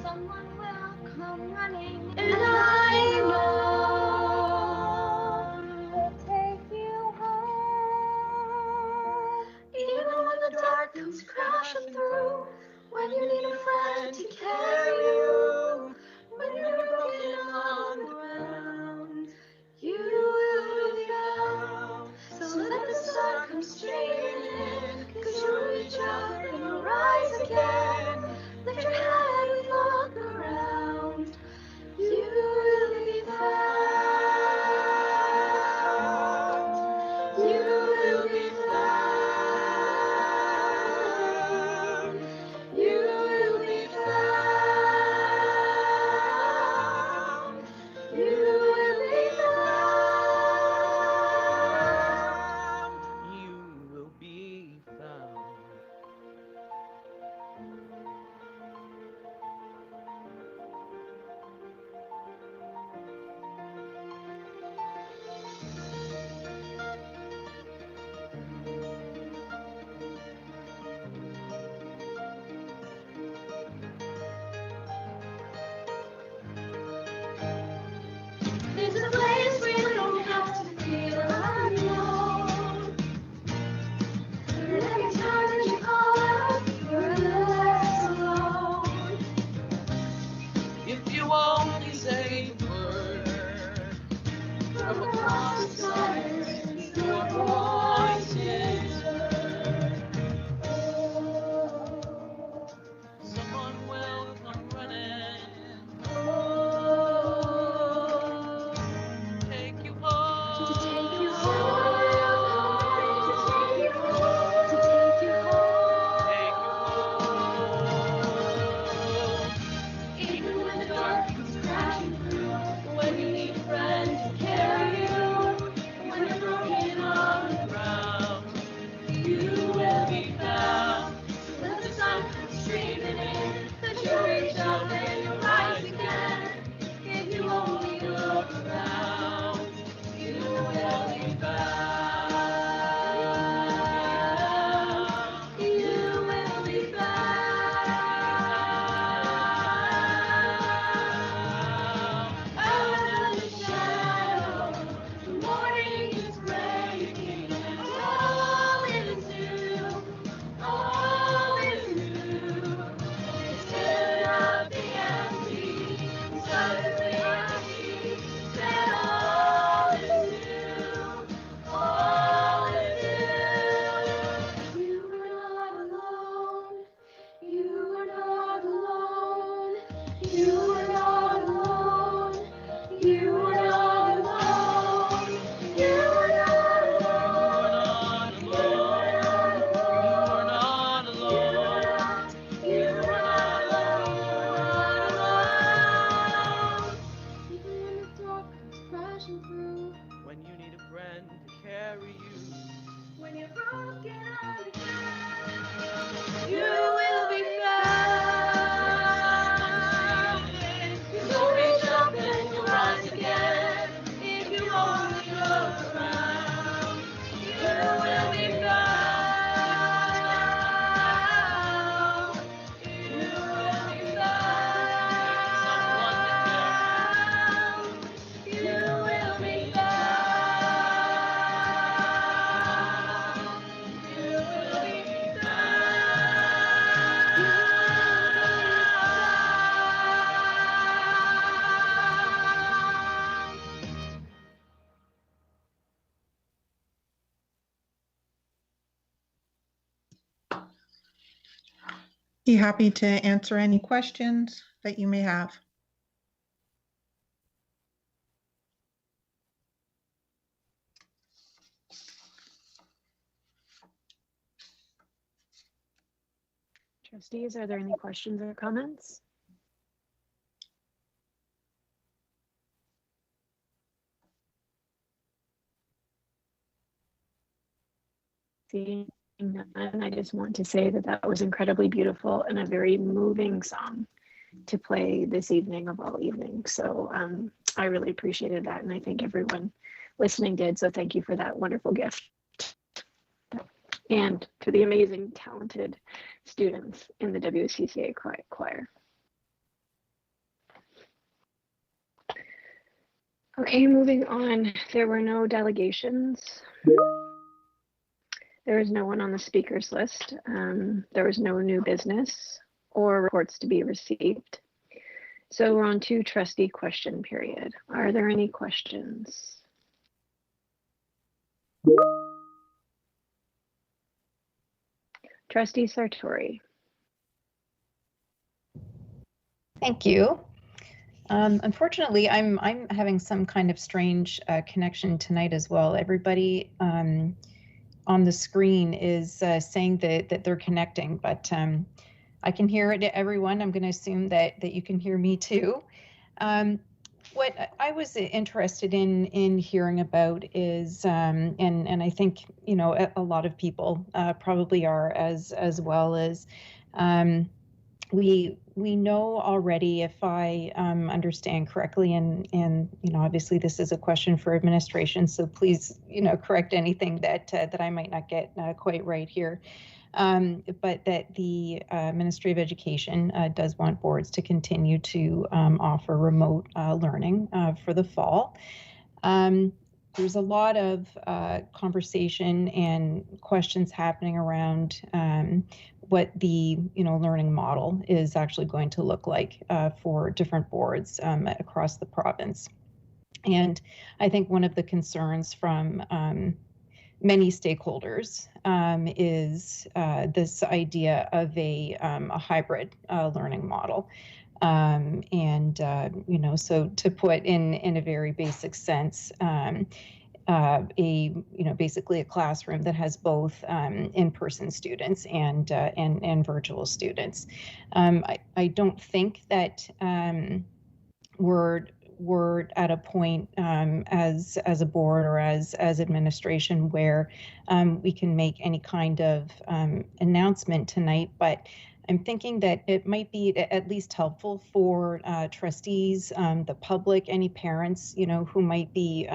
someone will come running, and I know will take you home. Even when the dark comes crashing through, when you need a friend to carry you, when you're broken on the ground, you will be found. So let the sun come streaming in, 'cause you'll reach up and you'll rise again. Lift your head and look around, you will be found. You will be found. You will be found. You will be found. you will be found. There's a place where you don't have to feel alone. And every time that you call out, you're less alone. If you only say the word from across the silence, your voice is heard. Someone will come running. dark comes crashing through, when you need a friend to carry you, when you're broken on the ground, you will be found. So let the sun come streaming in, that you reach out and you rise again. If you only look around, you will be found. You will be found. Out of the shadow, the morning is breaking, and all is new. All is new. Instead of the empty, suddenly I see that all is new. All is new. You are not alone. You are not alone. You are not alone. You are not alone. You are not alone. You are not alone. You are not alone. Even when the dark comes crashing through, When you need a friend to carry you, when you're broken on the ground, you will be found. You'll reach up and you'll rise again. If you only look around, you will be found. You will be found. You will be found. You will be found. Be happy to answer any questions that you may have. Trustees, are there any questions or comments? Seeing none, I just want to say that that was incredibly beautiful and a very moving song to play this evening of all evenings. So I really appreciated that, and I think everyone listening did. So thank you for that wonderful gift. And to the amazing, talented students in the WCCA choir. Okay, moving on. There were no delegations. There is no one on the speakers list. There was no new business or reports to be received. So we're on to trustee question period. Are there any questions? Trustee Sartori. Thank you. Unfortunately, I'm having some kind of strange connection tonight as well. Everybody on the screen is saying that they're connecting, but I can hear it, everyone. I'm going to assume that you can hear me too. What I was interested in hearing about is, and I think a lot of people probably are as well as. We know already, if I understand correctly, and obviously this is a question for administration, so please correct anything that I might not get quite right here. But that the Ministry of Education does want boards to continue to offer remote learning for the fall. There's a lot of conversation and questions happening around what the learning model is actually going to look like for different boards across the province. And I think one of the concerns from many stakeholders is this idea of a hybrid learning model. So to put in a very basic sense, basically a classroom that has both in-person students and virtual students. I don't think that we're at a point as a board or as administration where we can make any kind of announcement tonight, but I'm thinking that it might be at least helpful for trustees, the public, any parents, who might be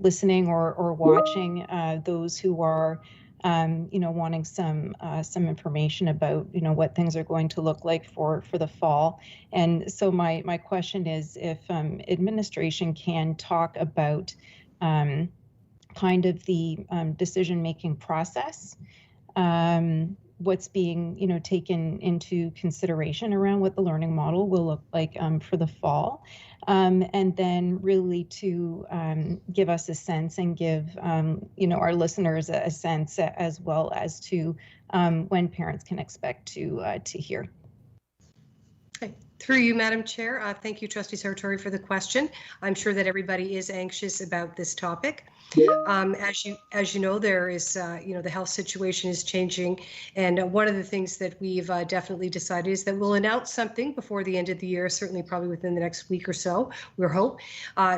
listening or watching, those who are, wanting some information about, what things are going to look like for the fall. And so my question is if administration can talk about kind of the decision-making process, what's being taken into consideration around what the learning model will look like for the fall, and then really to give us a sense and give our listeners a sense as well as to when parents can expect to hear. Okay. Through you, Madam Chair. Thank you, Trustee Sartori, for the question. I'm sure that everybody is anxious about this topic. As you know, there is, the health situation is changing. And one of the things that we've definitely decided is that we'll announce something before the end of the year, certainly probably within the next week or so, we hope,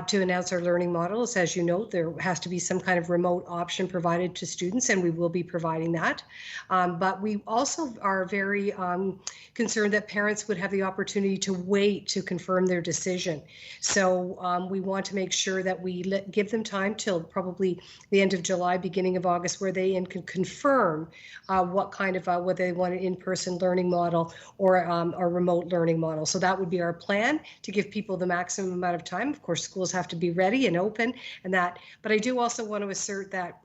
to announce our learning models. As you know, there has to be some kind of remote option provided to students, and we will be providing that. But we also are very concerned that parents would have the opportunity to wait to confirm their decision. So we want to make sure that we give them time till probably the end of July, beginning of August, where they can confirm what kind of whether they want an in-person learning model or a remote learning model. So that would be our plan, to give people the maximum amount of time. Of course, schools have to be ready and open and that, but I do also want to assert that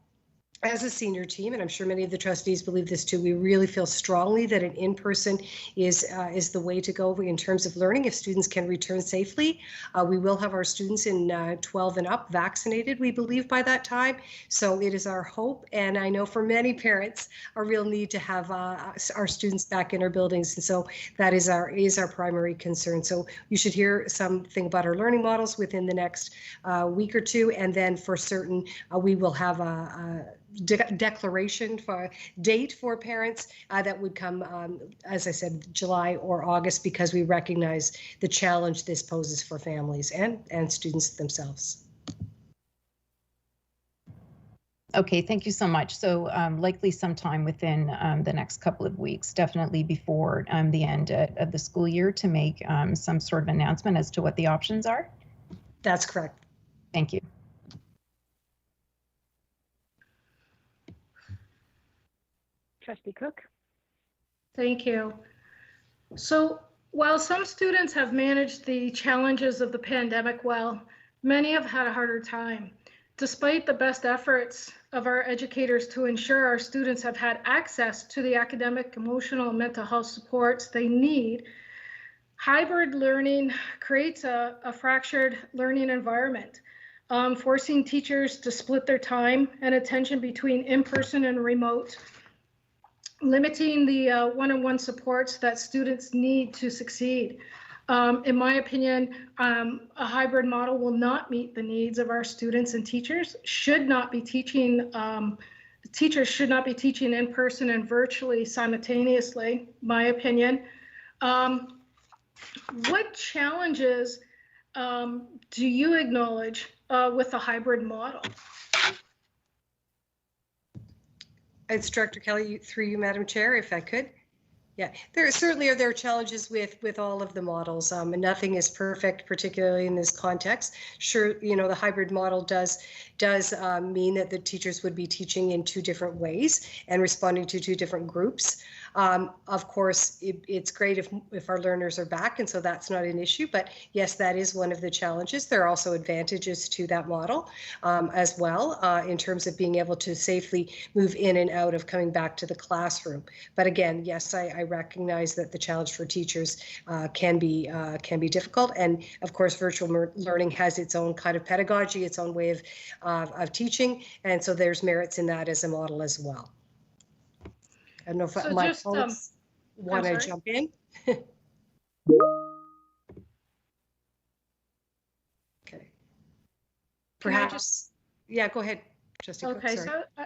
as a senior team, and I'm sure many of the trustees believe this too, we really feel strongly that an in-person is the way to go in terms of learning. If students can return safely, we will have our students in 12 and up vaccinated, we believe, by that time. So it is our hope, and I know for many parents, a real need to have our students back in our buildings, and so that is our primary concern. So you should hear something about our learning models within the next week or two, and then for certain, we will have a declaration for date for parents that would come, as I said, July or August, because we recognize the challenge this poses for families and students themselves. Okay, thank you so much. So likely sometime within the next couple of weeks, definitely before the end of the school year, to make some sort of announcement as to what the options are? That's correct. Thank you. Trustee Cook. Thank you. So while some students have managed the challenges of the pandemic well, many have had a harder time. Despite the best efforts of our educators to ensure our students have had access to the academic, emotional, and mental health supports they need, hybrid learning creates a fractured learning environment, forcing teachers to split their time and attention between in-person and remote, limiting the one-on-one supports that students need to succeed. In my opinion, a hybrid model will not meet the needs of our students, and teachers should not be teaching in person and virtually simultaneously, my opinion. What challenges do you acknowledge with a hybrid model? It's Director Kelly, through you, Madam Chair, if I could. Yeah, there certainly are challenges with all of the models, and nothing is perfect, particularly in this context. Sure, the hybrid model does mean that the teachers would be teaching in two different ways and responding to two different groups. Of course, it's great if our learners are back, and so that's not an issue. But yes, that is one of the challenges. There are also advantages to that model as well, in terms of being able to safely move in and out of coming back to the classroom. But again, yes, I recognize that the challenge for teachers can be difficult, and of course, virtual learning has its own kind of pedagogy, its own way of teaching, and so there's merits in that as a model as well. I don't know if So my just, colleagues want to jump in. Okay. Perhaps. Yeah, go ahead, Trustee Cook. Okay, sorry. so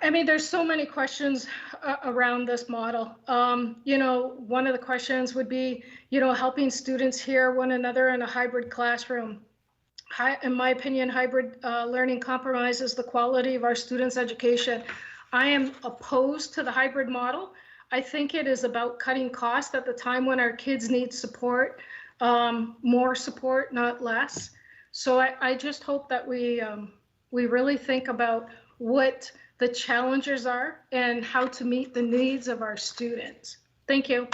I mean, there's so many questions around this model. One of the questions would be, helping students hear one another in a hybrid classroom. In my opinion, hybrid learning compromises the quality of our students' education. I am opposed to the hybrid model. I think it is about cutting costs at the time when our kids need support, more support, not less. So I just hope that we really think about what the challenges are and how to meet the needs of our students. Thank you.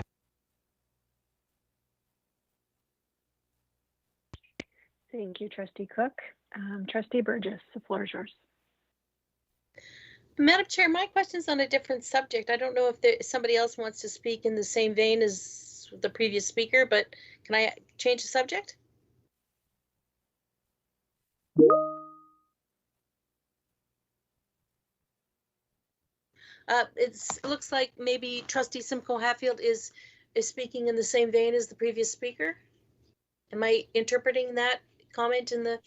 Thank you, Trustee Cook. Trustee Burgess, the floor is yours. Madam Chair, my question's on a different subject. I don't know if somebody else wants to speak in the same vein as the previous speaker, but can I change the subject? It looks like maybe Trustee Simcoe Hatfield is speaking in the same vein as the previous speaker. Am I interpreting that comment in the?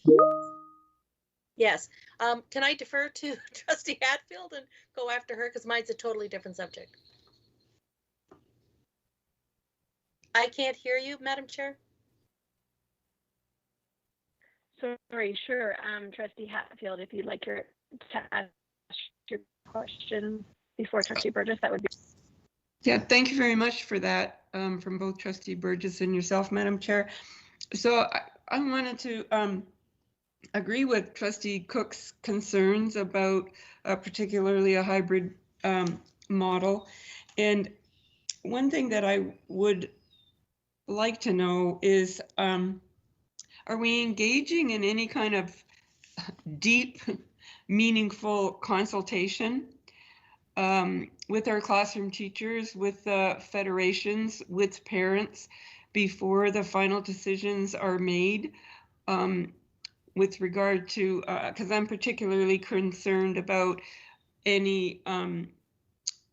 Yes. Can I defer to Trustee Hatfield and go after her, because mine's a totally different subject? I can't hear you, Madam Chair. Sorry, sure. Trustee Hatfield, if you'd like to ask your question before Trustee Burgess, that would be. Yeah, thank you very much for that from both Trustee Burgess and yourself, Madam Chair. So I wanted to agree with Trustee Cook's concerns about particularly a hybrid model. And one thing that I would like to know is, are we engaging in any kind of deep, meaningful consultation with our classroom teachers, with federations, with parents before the final decisions are made? With regard to, because I'm particularly concerned about any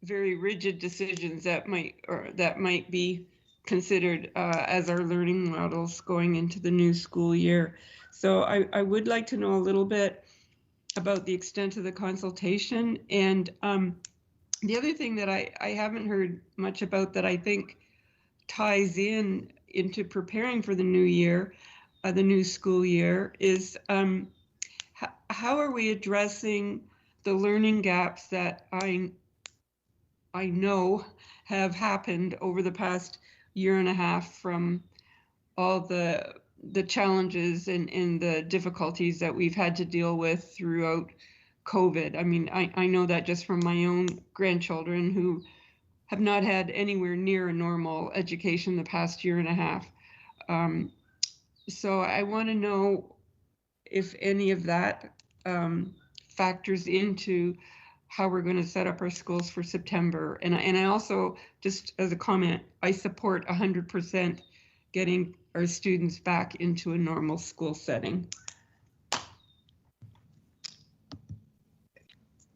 very rigid decisions that might be considered as our learning models going into the new school year. So I would like to know a little bit about the extent of the consultation. And the other thing that I haven't heard much about that I think ties into preparing for the new year, the new school year, is how are we addressing the learning gaps that I know have happened over the past year and a half from all the challenges and the difficulties that we've had to deal with throughout COVID. I mean, I know that just from my own grandchildren who have not had anywhere near a normal education the past year and a half. So I want to know if any of that factors into how we're going to set up our schools for September. And I also, just as a comment, I support 100% getting our students back into a normal school setting.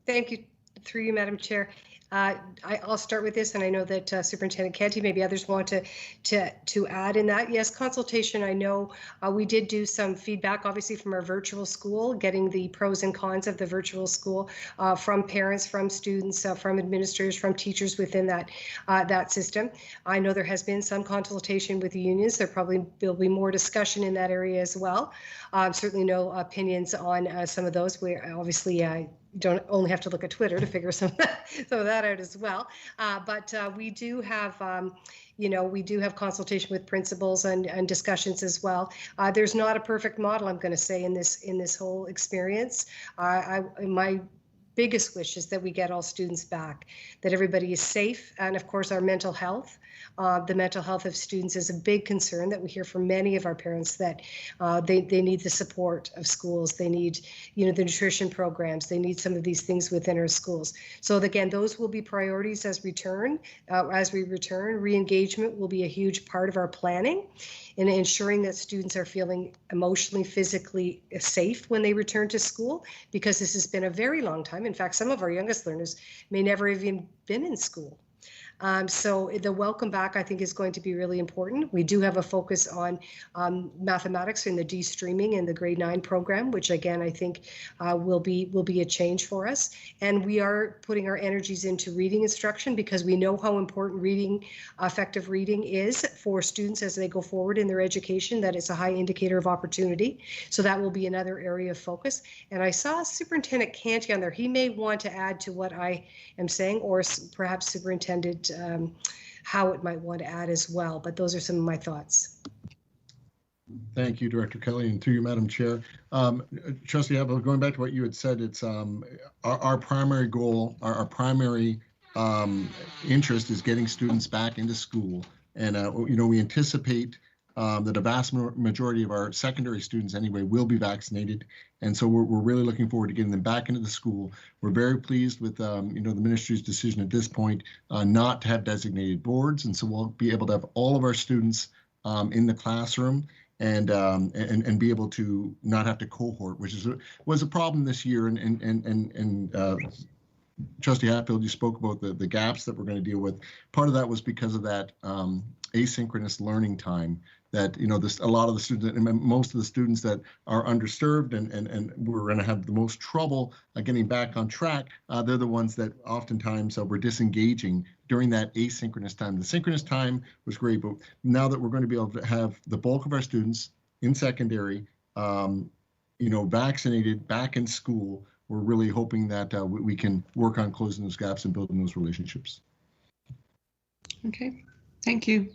Thank you, through you, Madam Chair. I'll start with this, and I know that Superintendent Canty, maybe others want to add in that. Yes, consultation, I know we did do some feedback, obviously, from our virtual school, getting the pros and cons of the virtual school from parents, from students, from administrators, from teachers within that system. I know there has been some consultation with the unions. There probably will be more discussion in that area as well. Certainly no opinions on some of those. We obviously don't only have to look at Twitter to figure some of that out as well. But we do have, we do have consultation with principals and discussions as well. There's not a perfect model, I'm going to say, in this whole experience. My biggest wish is that we get all students back, that everybody is safe, and of course our mental health. The mental health of students is a big concern that we hear from many of our parents, that they need the support of schools. They need, the nutrition programs. They need some of these things within our schools. So again, those will be priorities as we return. Re-engagement will be a huge part of our planning in ensuring that students are feeling emotionally, physically safe when they return to school, because this has been a very long time. In fact, some of our youngest learners may never have even been in school. So the welcome back, I think, is going to be really important. We do have a focus on mathematics in the de-streaming in the grade 9 program, which again, I think will be a change for us. And we are putting our energies into reading instruction because we know how important effective reading is for students as they go forward in their education, that it's a high indicator of opportunity. So that will be another area of focus. And I saw Superintendent Canty on there. He may want to add to what I am saying, or perhaps Superintendent Howitt might want to add as well. But those are some of my thoughts. Thank you, Director Kelly, and through you, Madam Chair. Trustee Haviland, going back to what you had said, it's our primary goal, our primary interest is getting students back into school. And, we anticipate that a vast majority of our secondary students anyway will be vaccinated. And so we're really looking forward to getting them back into the school. We're very pleased with, the ministry's decision at this point not to have designated boards. And so we'll be able to have all of our students in the classroom and be able to not have to cohort, which was a problem this year. And Trustee Hatfield, you spoke about the gaps that we're going to deal with. Part of that was because of that asynchronous learning time that, a lot of the students, and most of the students that are underserved and we're going to have the most trouble getting back on track, they're the ones that oftentimes were disengaging during that asynchronous time. The synchronous time was great, but now that we're going to be able to have the bulk of our students in secondary, vaccinated, back in school, we're really hoping that we can work on closing those gaps and building those relationships. Okay, thank you.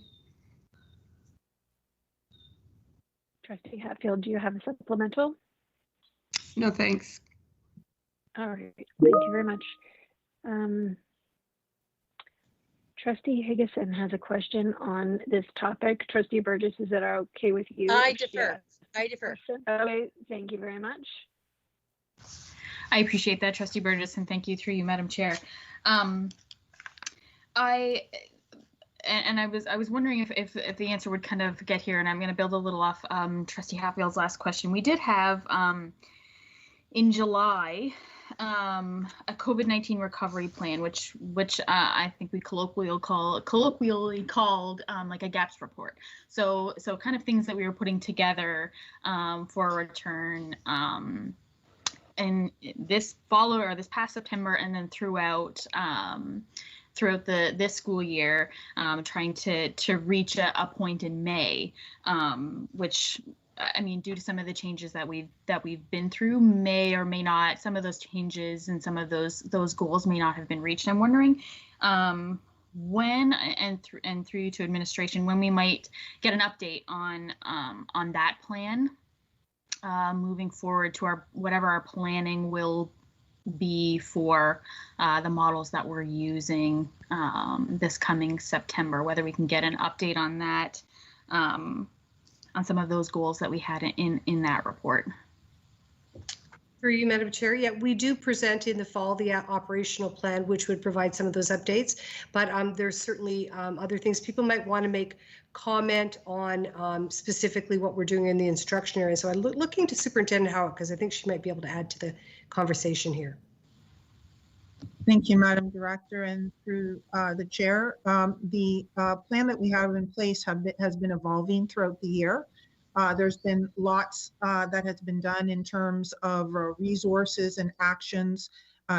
Trustee Hatfield, do you have a supplemental? No, thanks. All right, thank you very much. Trustee Higgison has a question on this topic. Trustee Burgess, is that okay with you? I defer. Okay, thank you very much. I appreciate that, Trustee Burgess, and thank you through you, Madam Chair. I was wondering if the answer would kind of get here, and I'm going to build a little off Trustee Hatfield's last question. We did have in July a COVID-19 recovery plan, which I think we colloquially called like a gaps report. So kind of things that we were putting together for a return. And this past September, and then throughout this school year, trying to reach a point in May, which, I mean, due to some of the changes that we've been through, may or may not, some of those changes and some of those goals may not have been reached. I'm wondering when, and through you to administration, when we might get an update on that plan. Moving forward to whatever our planning will be for the models that we're using this coming September, whether we can get an update on that, on some of those goals that we had in that report. Through you, Madam Chair. Yeah, we do present in the fall the operational plan, which would provide some of those updates. But there's certainly other things people might want to make comment on, specifically what we're doing in the instruction area. So I'm looking to Superintendent Howitt, because I think she might be able to add to the conversation here. Thank you, Madam Director, and through the chair. The plan that we have in place has been evolving throughout the year. There's been lots that has been done in terms of resources and actions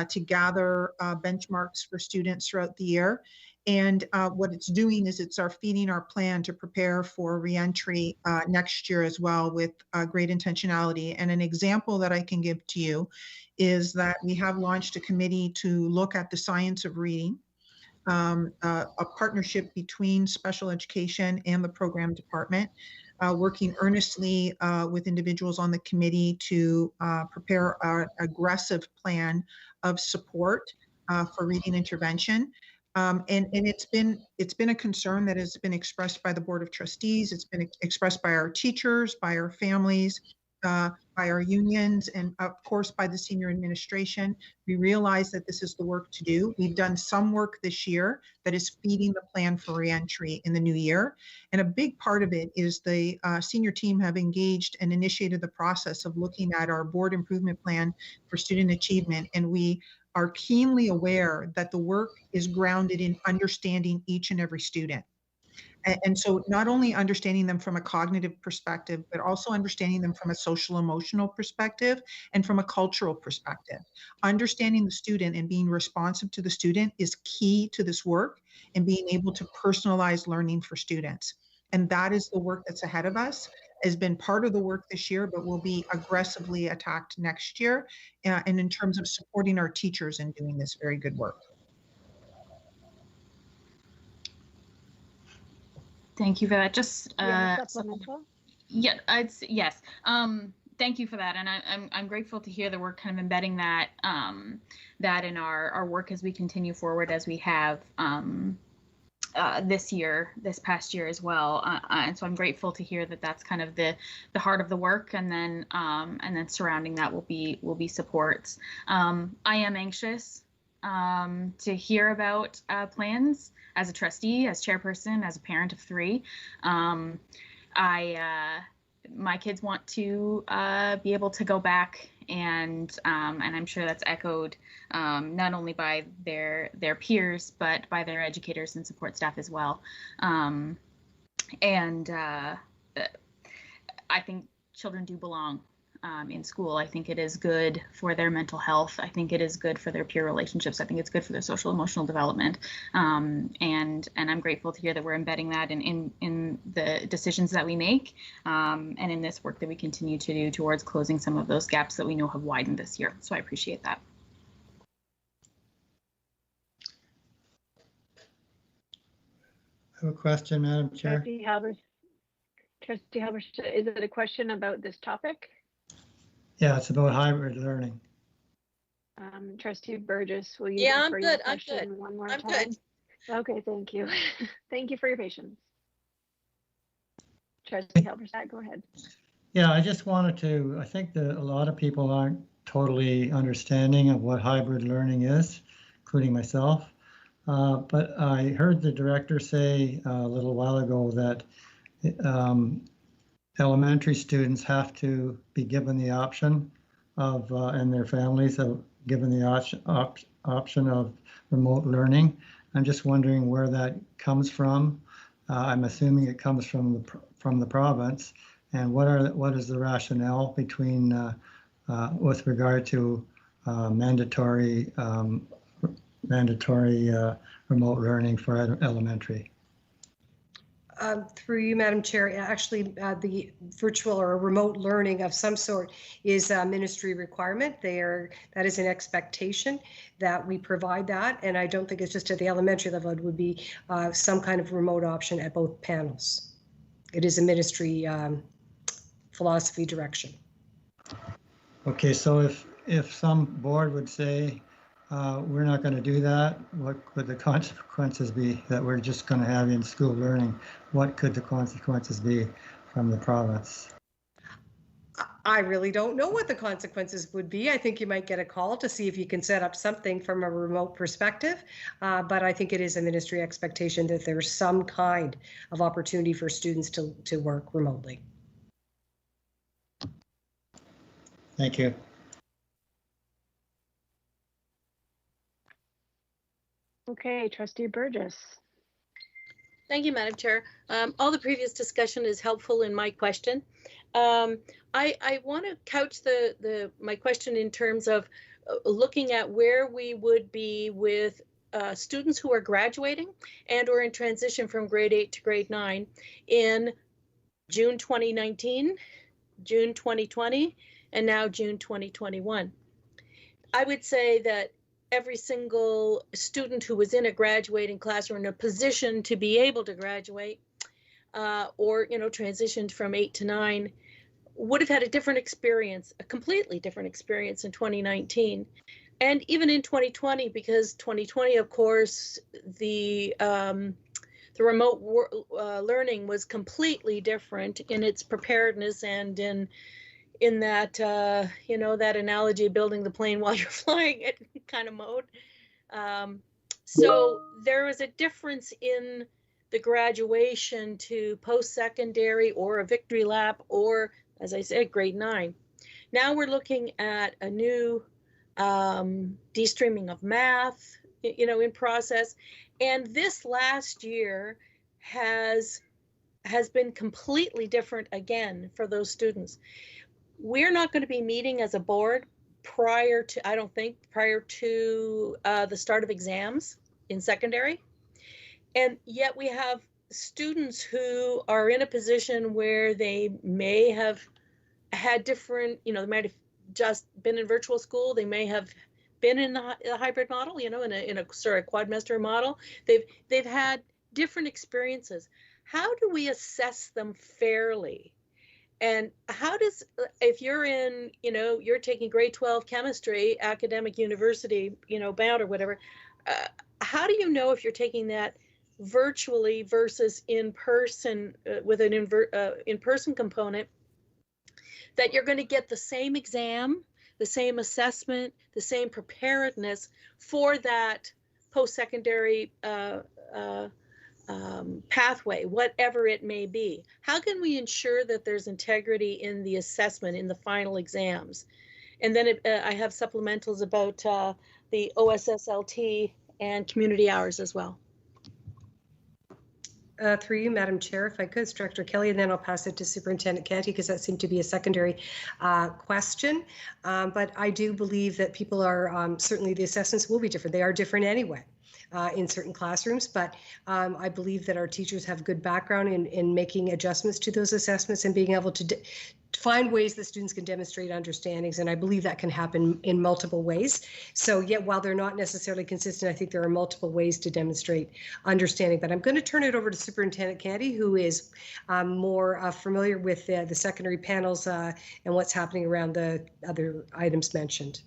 to gather benchmarks for students throughout the year. And what it's doing is it's feeding our plan to prepare for reentry next year as well, with great intentionality. And an example that I can give to you is that we have launched a committee to look at the science of reading, a partnership between special education and the program department, working earnestly with individuals on the committee to prepare an aggressive plan of support for reading intervention. And it's been a concern that has been expressed by the Board of Trustees. It's been expressed by our teachers, by our families, by our unions, and of course by the senior administration. We realize that this is the work to do. We've done some work this year that is feeding the plan for reentry in the new year. And a big part of it is the senior team have engaged and initiated the process of looking at our board improvement plan for student achievement. And we are keenly aware that the work is grounded in understanding each and every student. And so not only understanding them from a cognitive perspective, but also understanding them from a social emotional perspective and from a cultural perspective. Understanding the student and being responsive to the student is key to this work and being able to personalize learning for students. And that is the work that's ahead of us, has been part of the work this year, but will be aggressively attacked next year. And in terms of supporting our teachers in doing this very good work. Thank you for that. Just supplemental? yeah, yes. Thank you for that, and I'm grateful to hear that we're kind of embedding that that in our work as we continue forward, as we have this past year as well. And so I'm grateful to hear that that's kind of the heart of the work, and then surrounding that will be supports. I am anxious to hear about plans as a trustee, as chairperson, as a parent of 3. My kids want to be able to go back, and I'm sure that's echoed not only by their peers, but by their educators and support staff as well. I think children do belong in school. I think it is good for their mental health. I think it is good for their peer relationships. I think it's good for their social emotional development. And I'm grateful to hear that we're embedding that in the decisions that we make, and in this work that we continue to do towards closing some of those gaps that we know have widened this year. So I appreciate that. I have a question, Madam Chair. Trustee Halberst, is it a question about this topic? Yeah, it's about hybrid learning. Trustee Burgess, will you? Yeah, I'm rephrase the good. I'm question good. One more I'm time? good. Okay, thank you. Thank you for your patience. Trustee Halberst, go ahead. Yeah, I just wanted to, I think that a lot of people aren't totally understanding of what hybrid learning is, including myself. But I heard the director say a little while ago that elementary students have to be given the option of, and their families have given the option of remote learning. I'm just wondering where that comes from. I'm assuming it comes from the province. And what is the rationale between with regard to mandatory remote learning for elementary? Through you, Madam Chair, actually the virtual or remote learning of some sort is a ministry requirement. That is an expectation that we provide that, and I don't think it's just at the elementary level. It would be some kind of remote option at both panels. It is a ministry philosophy direction. Okay, so if some board would say, we're not going to do that, what could the consequences be that we're just going to have in school learning? What could the consequences be from the province? I really don't know what the consequences would be. I think you might get a call to see if you can set up something from a remote perspective, but I think it is a ministry expectation that there's some kind of opportunity for students to work remotely. Thank you. Okay, Trustee Burgess. Thank you, Madam Chair. All the previous discussion is helpful in my question. I want to couch my question in terms of looking at where we would be with students who are graduating and or in transition from grade 8 to grade 9 in June 2019, June 2020, and now June 2021. I would say that every single student who was in a graduating class or in a position to be able to graduate or, transitioned from 8 to 9 would have had a different experience, a completely different experience in 2019. And even in 2020, because 2020, of course, the remote learning was completely different in its preparedness and in that, that analogy of building the plane while you're flying it kind of mode. So there was a difference in the graduation to post-secondary or a victory lap or, as I said, grade 9. Now we're looking at a new de-streaming of math, in process. And this last year has been completely different again for those students. We're not going to be meeting as a board prior to the start of exams in secondary. And yet we have students who are in a position where they may have had different, they might have just been in virtual school. They may have been in a hybrid model, in a quadmester model. They've had different experiences. How do we assess them fairly? And how does, if you're in, you're taking grade 12 chemistry, academic university, bound or whatever, how do you know if you're taking that virtually versus in person with an in-person component, that you're going to get the same exam, the same assessment, the same preparedness for that post-secondary pathway, whatever it may be? How can we ensure that there's integrity in the assessment, in the final exams? And then I have supplementals about the OSSLT and community hours as well. Through you, Madam Chair, if I could, Director Kelly, and then I'll pass it to Superintendent Canty, because that seemed to be a secondary question. But I do believe that people are, certainly the assessments will be different. They are different anyway in certain classrooms, but I believe that our teachers have good background in making adjustments to those assessments and being able to find ways that students can demonstrate understandings, and I believe that can happen in multiple ways. So yet, while they're not necessarily consistent, I think there are multiple ways to demonstrate understanding. But I'm going to turn it over to Superintendent Canty, who is more familiar with the secondary panels and what's happening around the other items mentioned.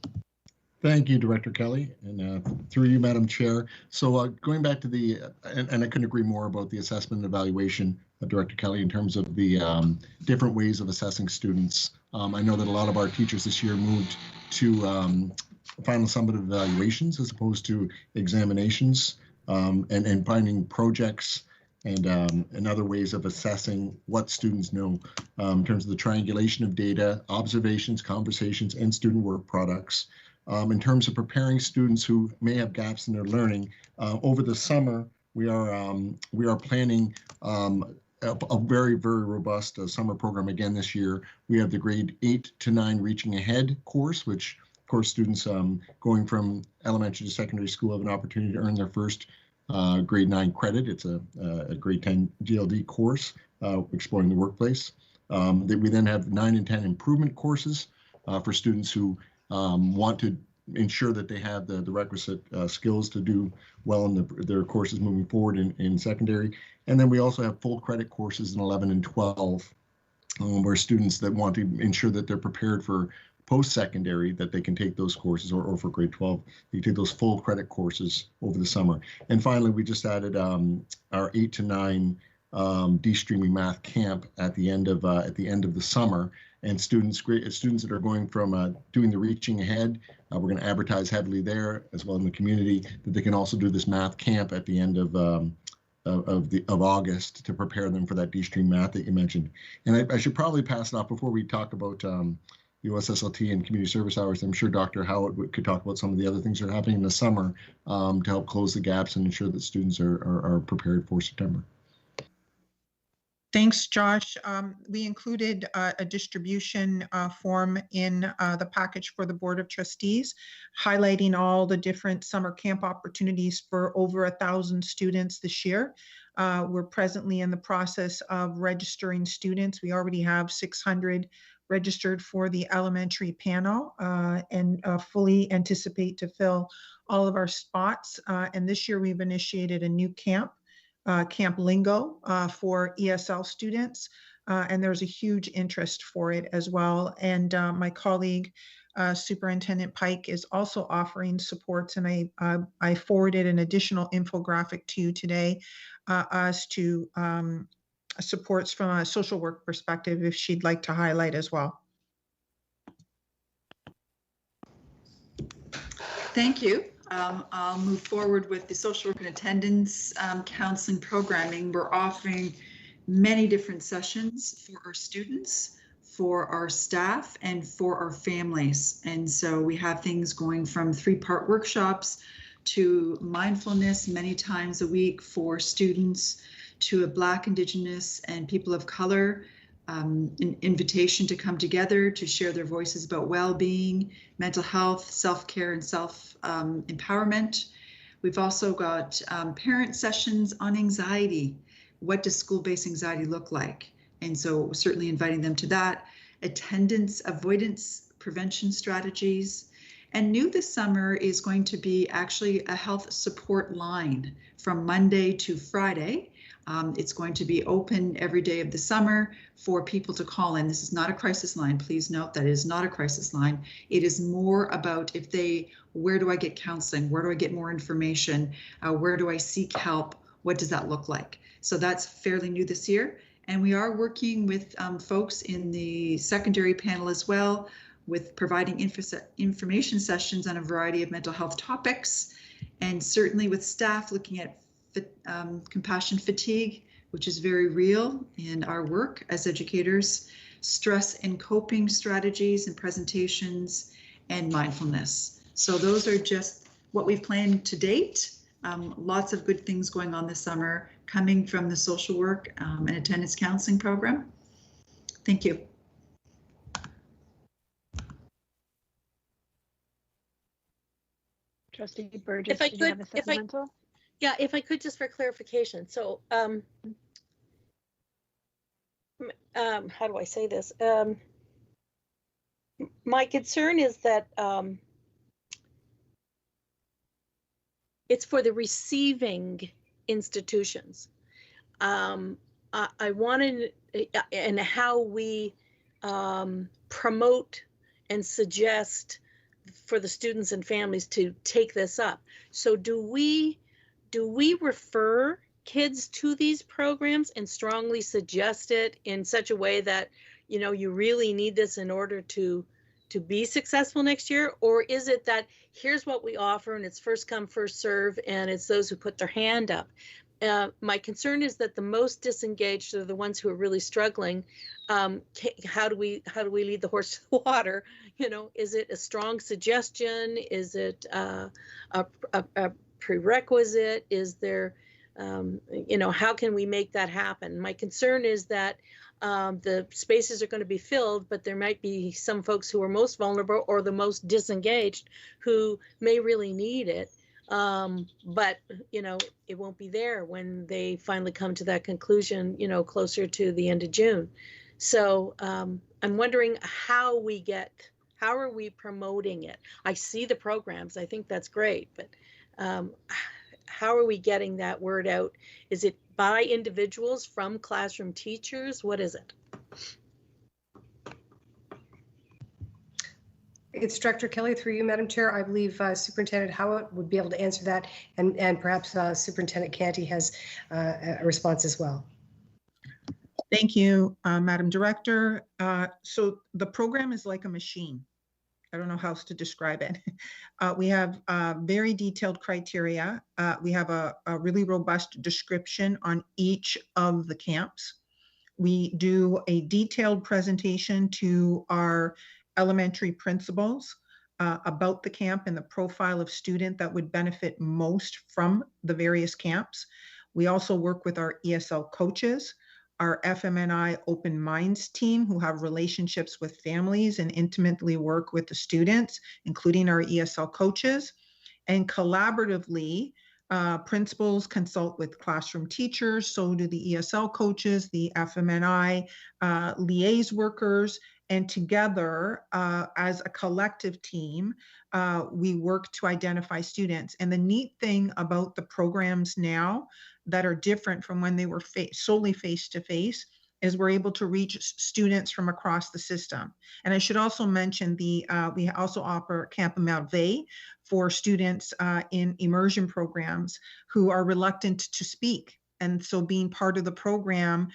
Thank you, Director Kelly, and through you, Madam Chair. So going back to the, and I couldn't agree more about the assessment and evaluation of Director Kelly in terms of the different ways of assessing students. I know that a lot of our teachers this year moved to final summative evaluations as opposed to examinations, and finding projects and other ways of assessing what students know in terms of the triangulation of data, observations, conversations, and student work products. In terms of preparing students who may have gaps in their learning, over the summer, we are planning a very, very robust summer program again this year. We have the grade 8 to 9 Reaching Ahead course, which of course students going from elementary to secondary school have an opportunity to earn their first grade 9 credit. It's a grade 10 GLD course, exploring the workplace. We then have 9 and 10 improvement courses for students who want to ensure that they have the requisite skills to do well in their courses moving forward in secondary. And then we also have full credit courses in 11 and 12, where students that want to ensure that they're prepared for post-secondary, that they can take those courses, or for grade 12, you take those full credit courses over the summer. And finally, we just added our 8 to 9 de-streaming math camp at the end of the summer. And students that are going from doing the Reaching Ahead, we're going to advertise heavily there as well in the community, that they can also do this math camp at the end of August to prepare them for that de-stream math that you mentioned. And I should probably pass it off before we talk about the OSSLT and community service hours. I'm sure Dr. Howard could talk about some of the other things that are happening in the summer to help close the gaps and ensure that students are prepared for September. Thanks, Josh. We included a distribution form in the package for the Board of Trustees, highlighting all the different summer camp opportunities for over 1,000 students this year. We're presently in the process of registering students. We already have 600 registered for the elementary panel and fully anticipate to fill all of our spots. And this year we've initiated a new camp, Camp Lingo, for ESL students, and there's a huge interest for it as well. And my colleague, Superintendent Pike, is also offering supports, and I forwarded an additional infographic to you today as to supports from a social work perspective, if she'd like to highlight as well. Thank you. I'll move forward with the social work and attendance counseling programming. We're offering many different sessions for our students for our staff and for our families. And so we have things going from 3-part workshops to mindfulness many times a week for students, to a Black, Indigenous, and people of color, an invitation to come together to share their voices about well-being, mental health, self-care, and self-empowerment. We've also got parent sessions on anxiety. What does school-based anxiety look like? And so certainly inviting them to that. Attendance, avoidance, prevention strategies. And new this summer is going to be actually a health support line from Monday to Friday. It's going to be open every day of the summer for people to call in. This is not a crisis line. Please note that it is not a crisis line. It is more about where do I get counseling? Where do I get more information? Where do I seek help? What does that look like? So that's fairly new this year. And we are working with folks in the secondary panel as well, with providing information sessions on a variety of mental health topics, and certainly with staff looking at compassion fatigue, which is very real in our work as educators, stress and coping strategies and presentations, and mindfulness. So those are just what we've planned to date. Lots of good things going on this summer coming from the social work and attendance counseling program. Thank you. Trustee Burgess, If I did you have could, a supplemental? Yeah, if I could, just for clarification. So, how do I say this? My concern is that it's for the receiving institutions. I wanted, and how we promote and suggest for the students and families to take this up. So do we refer kids to these programs and strongly suggest it in such a way that, you know, you really need this in order to be successful next year? Or is it that here's what we offer and it's first come, first serve, and it's those who put their hand up? My concern is that the most disengaged are the ones who are really struggling. How do we lead the horse to the water? You know, is it a strong suggestion? Is it a prerequisite? Is there, you know, how can we make that happen? My concern is that the spaces are going to be filled, but there might be some folks who are most vulnerable or the most disengaged who may really need it. But, you know, it won't be there when they finally come to that conclusion, you know, closer to the end of June. So I'm wondering how are we promoting it? I see the programs, I think that's great, but how are we getting that word out? Is it by individuals from classroom teachers? What is it? It's Director Kelly, through you, Madam Chair. I believe Superintendent Howitt would be able to answer that, and perhaps Superintendent Canty has a response as well. Thank you, Madam Director. So the program is like a machine. I don't know how else to describe it. We have very detailed criteria. We have a really robust description on each of the camps. We do a detailed presentation to our elementary principals about the camp and the profile of student that would benefit most from the various camps. We also work with our ESL coaches, our FMNI Open Minds team, who have relationships with families and intimately work with the students, including our ESL coaches. And collaboratively, principals consult with classroom teachers, so do the ESL coaches, the FMNI liaise workers, and together as a collective team, we work to identify students. And the neat thing about the programs now that are different from when they were solely face-to-face is we're able to reach students from across the system. And I should also mention we also offer Camp Merveille for students in immersion programs who are reluctant to speak. And so being part of the program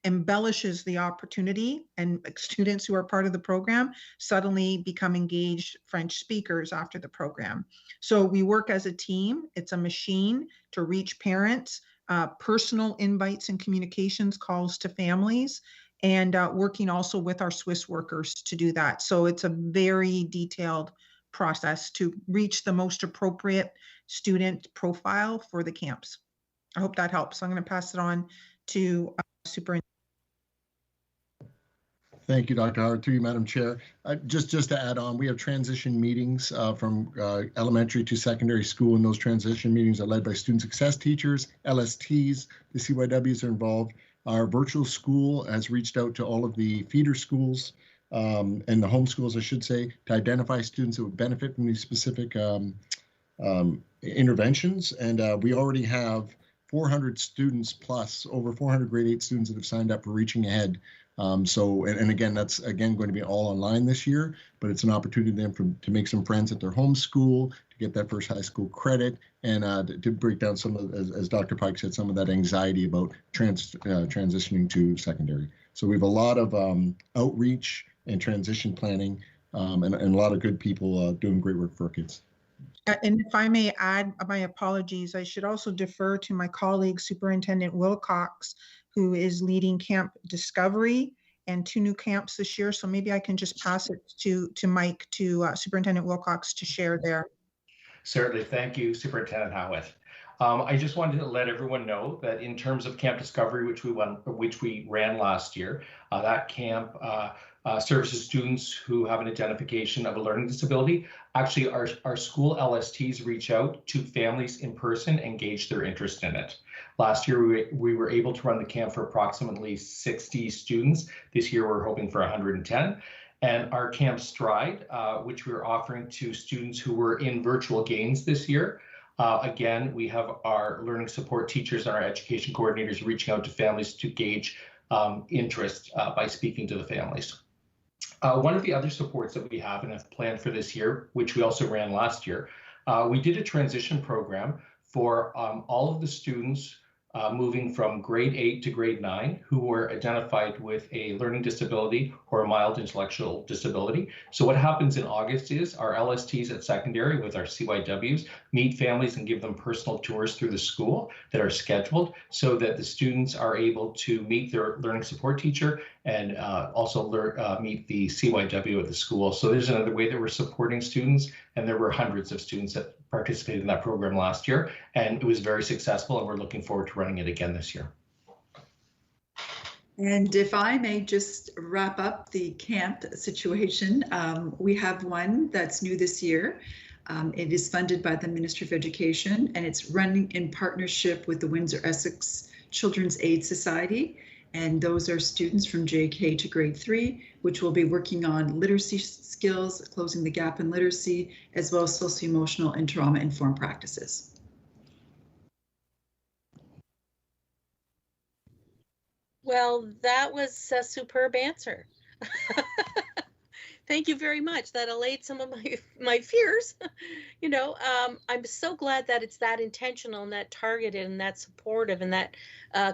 embellishes the opportunity, and students who are part of the program suddenly become engaged French speakers after the program. So we work as a team. It's a machine to reach parents, personal invites and communications calls to families, and working also with our Swiss workers to do that. So it's a very detailed process to reach the most appropriate student profile for the camps. I hope that helps. I'm going to pass it on to Superintendent. Thank you, Dr. Howard. Through you, Madam Chair. Just to add on, we have transition meetings from elementary to secondary school, and those transition meetings are led by student success teachers, LSTs, the CYWs are involved. Our virtual school has reached out to all of the feeder schools and the home schools, I should say, to identify students that would benefit from these specific interventions. And we already have 400 students plus, over 400 grade 8 students that have signed up for Reaching Ahead. And again, that's going to be all online this year, but it's an opportunity then to make some friends at their home school, to get that first high school credit, and to break down some of, as Dr. Pike said, some of that anxiety about transitioning to secondary. So we have a lot of outreach and transition planning, and a lot of good people doing great work for our kids. And if I may add my apologies, I should also defer to my colleague, Superintendent Wilcox, who is leading Camp Discovery and 2 new camps this year. So maybe I can just pass it to Mike, to Superintendent Wilcox to share there. Certainly. Thank you, Superintendent Howitt. I just wanted to let everyone know that in terms of Camp Discovery, which we ran last year, that camp services students who have an identification of a learning disability. Actually, our school LSTs reach out to families in person and gauge their interest in it. Last year, we were able to run the camp for approximately 60 students. This year, we're hoping for 110. And our Camp Stride, which we're offering to students who were in virtual gains this year. Again, we have our learning support teachers and our education coordinators reaching out to families to gauge interest by speaking to the families. One of the other supports that we have and have planned for this year, which we also ran last year, we did a transition program for all of the students moving from grade 8 to grade 9 who were identified with a learning disability or a mild intellectual disability. So what happens in August is our LSTs at secondary with our CYWs meet families and give them personal tours through the school that are scheduled so that the students are able to meet their learning support teacher and also meet the CYW at the school. So there's another way that we're supporting students, and there were hundreds of students that participated in that program last year, and it was very successful, and we're looking forward to running it again this year. And if I may just wrap up the camp situation, we have one that's new this year. It is funded by the Ministry of Education, and it's running in partnership with the Windsor-Essex Children's Aid Society. And those are students from JK to grade 3, which will be working on literacy skills, closing the gap in literacy, as well as socio-emotional and trauma-informed practices. Well, that was a superb answer. Thank you very much. That allayed some of my fears. You know, I'm so glad that it's that intentional and that targeted and that supportive and that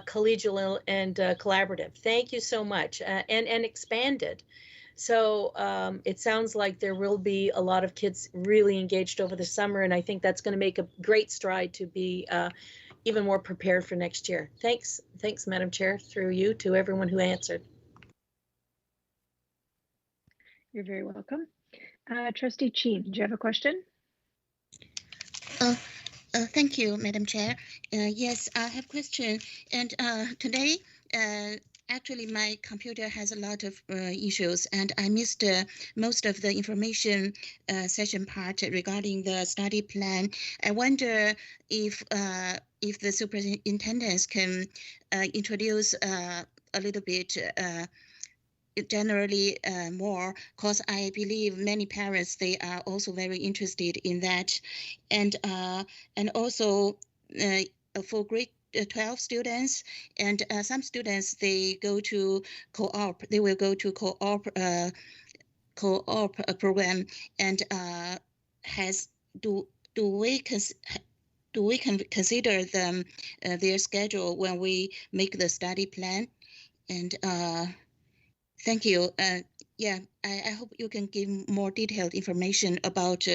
collegial and collaborative. Thank you so much, and expanded. So it sounds like there will be a lot of kids really engaged over the summer, and I think that's going to make a great stride to be even more prepared for next year. Thanks, Madam Chair, through you to everyone who answered. You're very welcome. Trustee Chee, did you have a question? Thank you, Madam Chair. Yes, I have a question. And today, actually, my computer has a lot of issues, and I missed most of the information session part regarding the study plan. I wonder if the superintendents can introduce a little bit generally more, because I believe many parents, they are also very interested in that. And also for grade 12 students, and some students, they go to co-op, they will go to co-op program, and do we consider them their schedule when we make the study plan? And thank you. Yeah, I hope you can give more detailed information about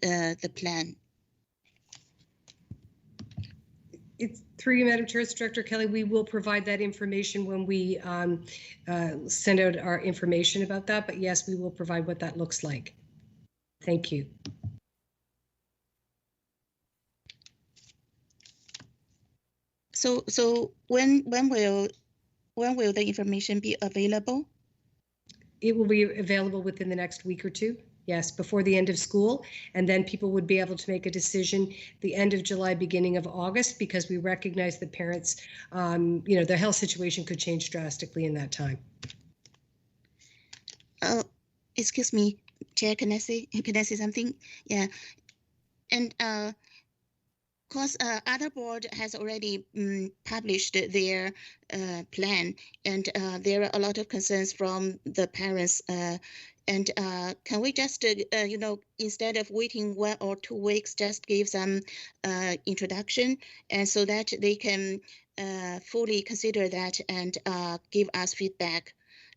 the plan. Through you, Madam Chair, it's Director Kelly, we will provide that information when we send out our information about that. But yes, we will provide what that looks like. Thank you. So when will the information be available? It will be available within the next week or two. Yes, before the end of school, and then people would be able to make a decision the end of July, beginning of August, because we recognize that parents, their health situation could change drastically in that time. Excuse me, Chair, can I say something? Yeah, and because other board has already published their plan, and there are a lot of concerns from the parents. And can we just, instead of waiting 1 or 2 weeks, just give some introduction, and so that they can fully consider that and give us feedback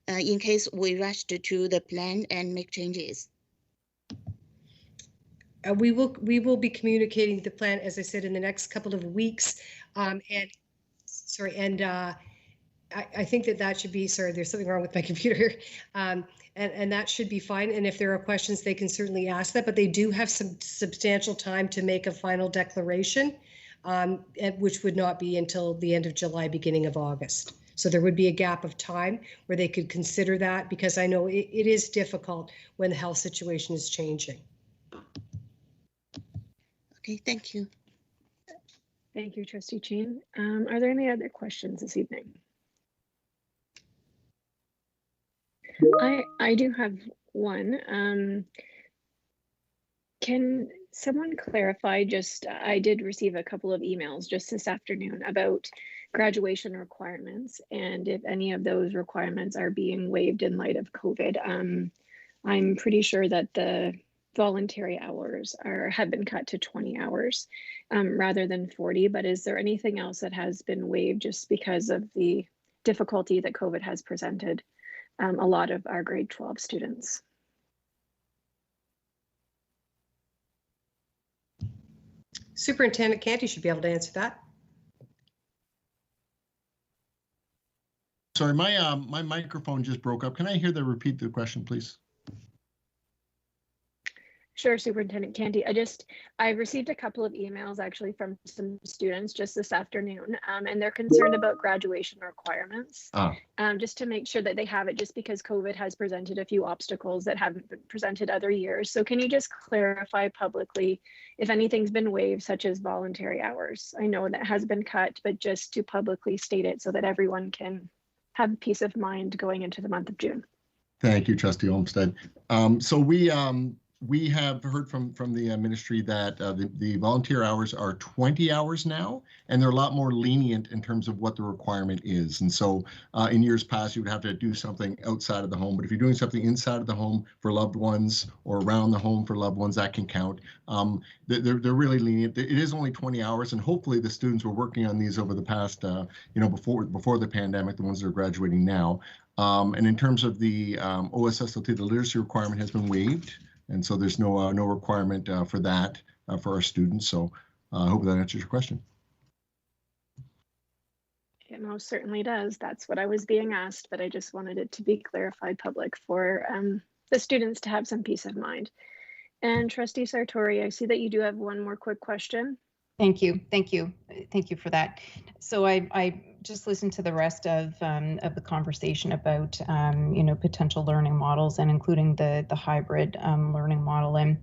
in case we rushed to the plan and make changes. We will be communicating the plan, as I said, in the next couple of weeks. I think that should be, sorry, there's something wrong with my computer here. And that should be fine. And if there are questions, they can certainly ask that, but they do have some substantial time to make a final declaration, which would not be until the end of July, beginning of August. So there would be a gap of time where they could consider that, because I know it is difficult when the health situation is changing. Okay, thank you. Thank you, Trustee Chin. Are there any other questions this evening? I do have one. Can someone clarify, I did receive a couple of emails just this afternoon about graduation requirements, and if any of those requirements are being waived in light of COVID. I'm pretty sure that the voluntary hours have been cut to 20 hours rather than 40, but is there anything else that has been waived just because of the difficulty that COVID has presented a lot of our grade 12 students? Superintendent Canty should be able to answer that. Sorry, my microphone just broke up. Can I repeat the question, please? Sure, Superintendent Canty. I received a couple of emails actually from some students just this afternoon, and they're concerned about graduation requirements. Just to make sure that they have it, just because COVID has presented a few obstacles that haven't been presented other years. So can you just clarify publicly if anything's been waived, such as voluntary hours? I know that has been cut, but just to publicly state it so that everyone can have peace of mind going into the month of June. Thank you, Trustee Olmsted. So we have heard from the ministry that the volunteer hours are 20 hours now, and they're a lot more lenient in terms of what the requirement is. And so in years past, you would have to do something outside of the home, but if you're doing something inside of the home for loved ones or around the home for loved ones, that can count. They're really lenient. It is only 20 hours, and hopefully the students were working on these over the past, before the pandemic, the ones that are graduating now. And in terms of the OSSLT, the literacy requirement has been waived. And so there's no requirement for that for our students. So I hope that answers your question. It most certainly does. That's what I was being asked, but I just wanted it to be clarified public for the students to have some peace of mind. And Trustee Sartori, I see that you do have one more quick question. Thank you for that. So I just listened to the rest of the conversation about potential learning models, and including the hybrid learning model. And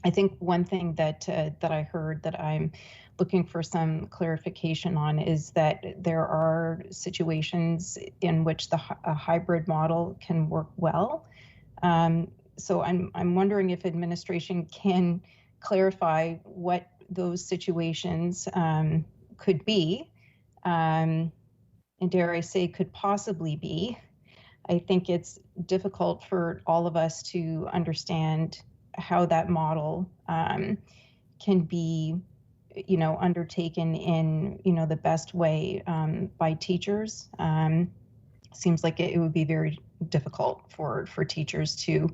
I think one thing that I heard that I'm looking for some clarification on is that there are situations in which a hybrid model can work well. So I'm wondering if administration can clarify what those situations could be, and dare I say could possibly be. I think it's difficult for all of us to understand how that model can be, undertaken in, the best way by teachers. Seems like it would be very difficult for teachers to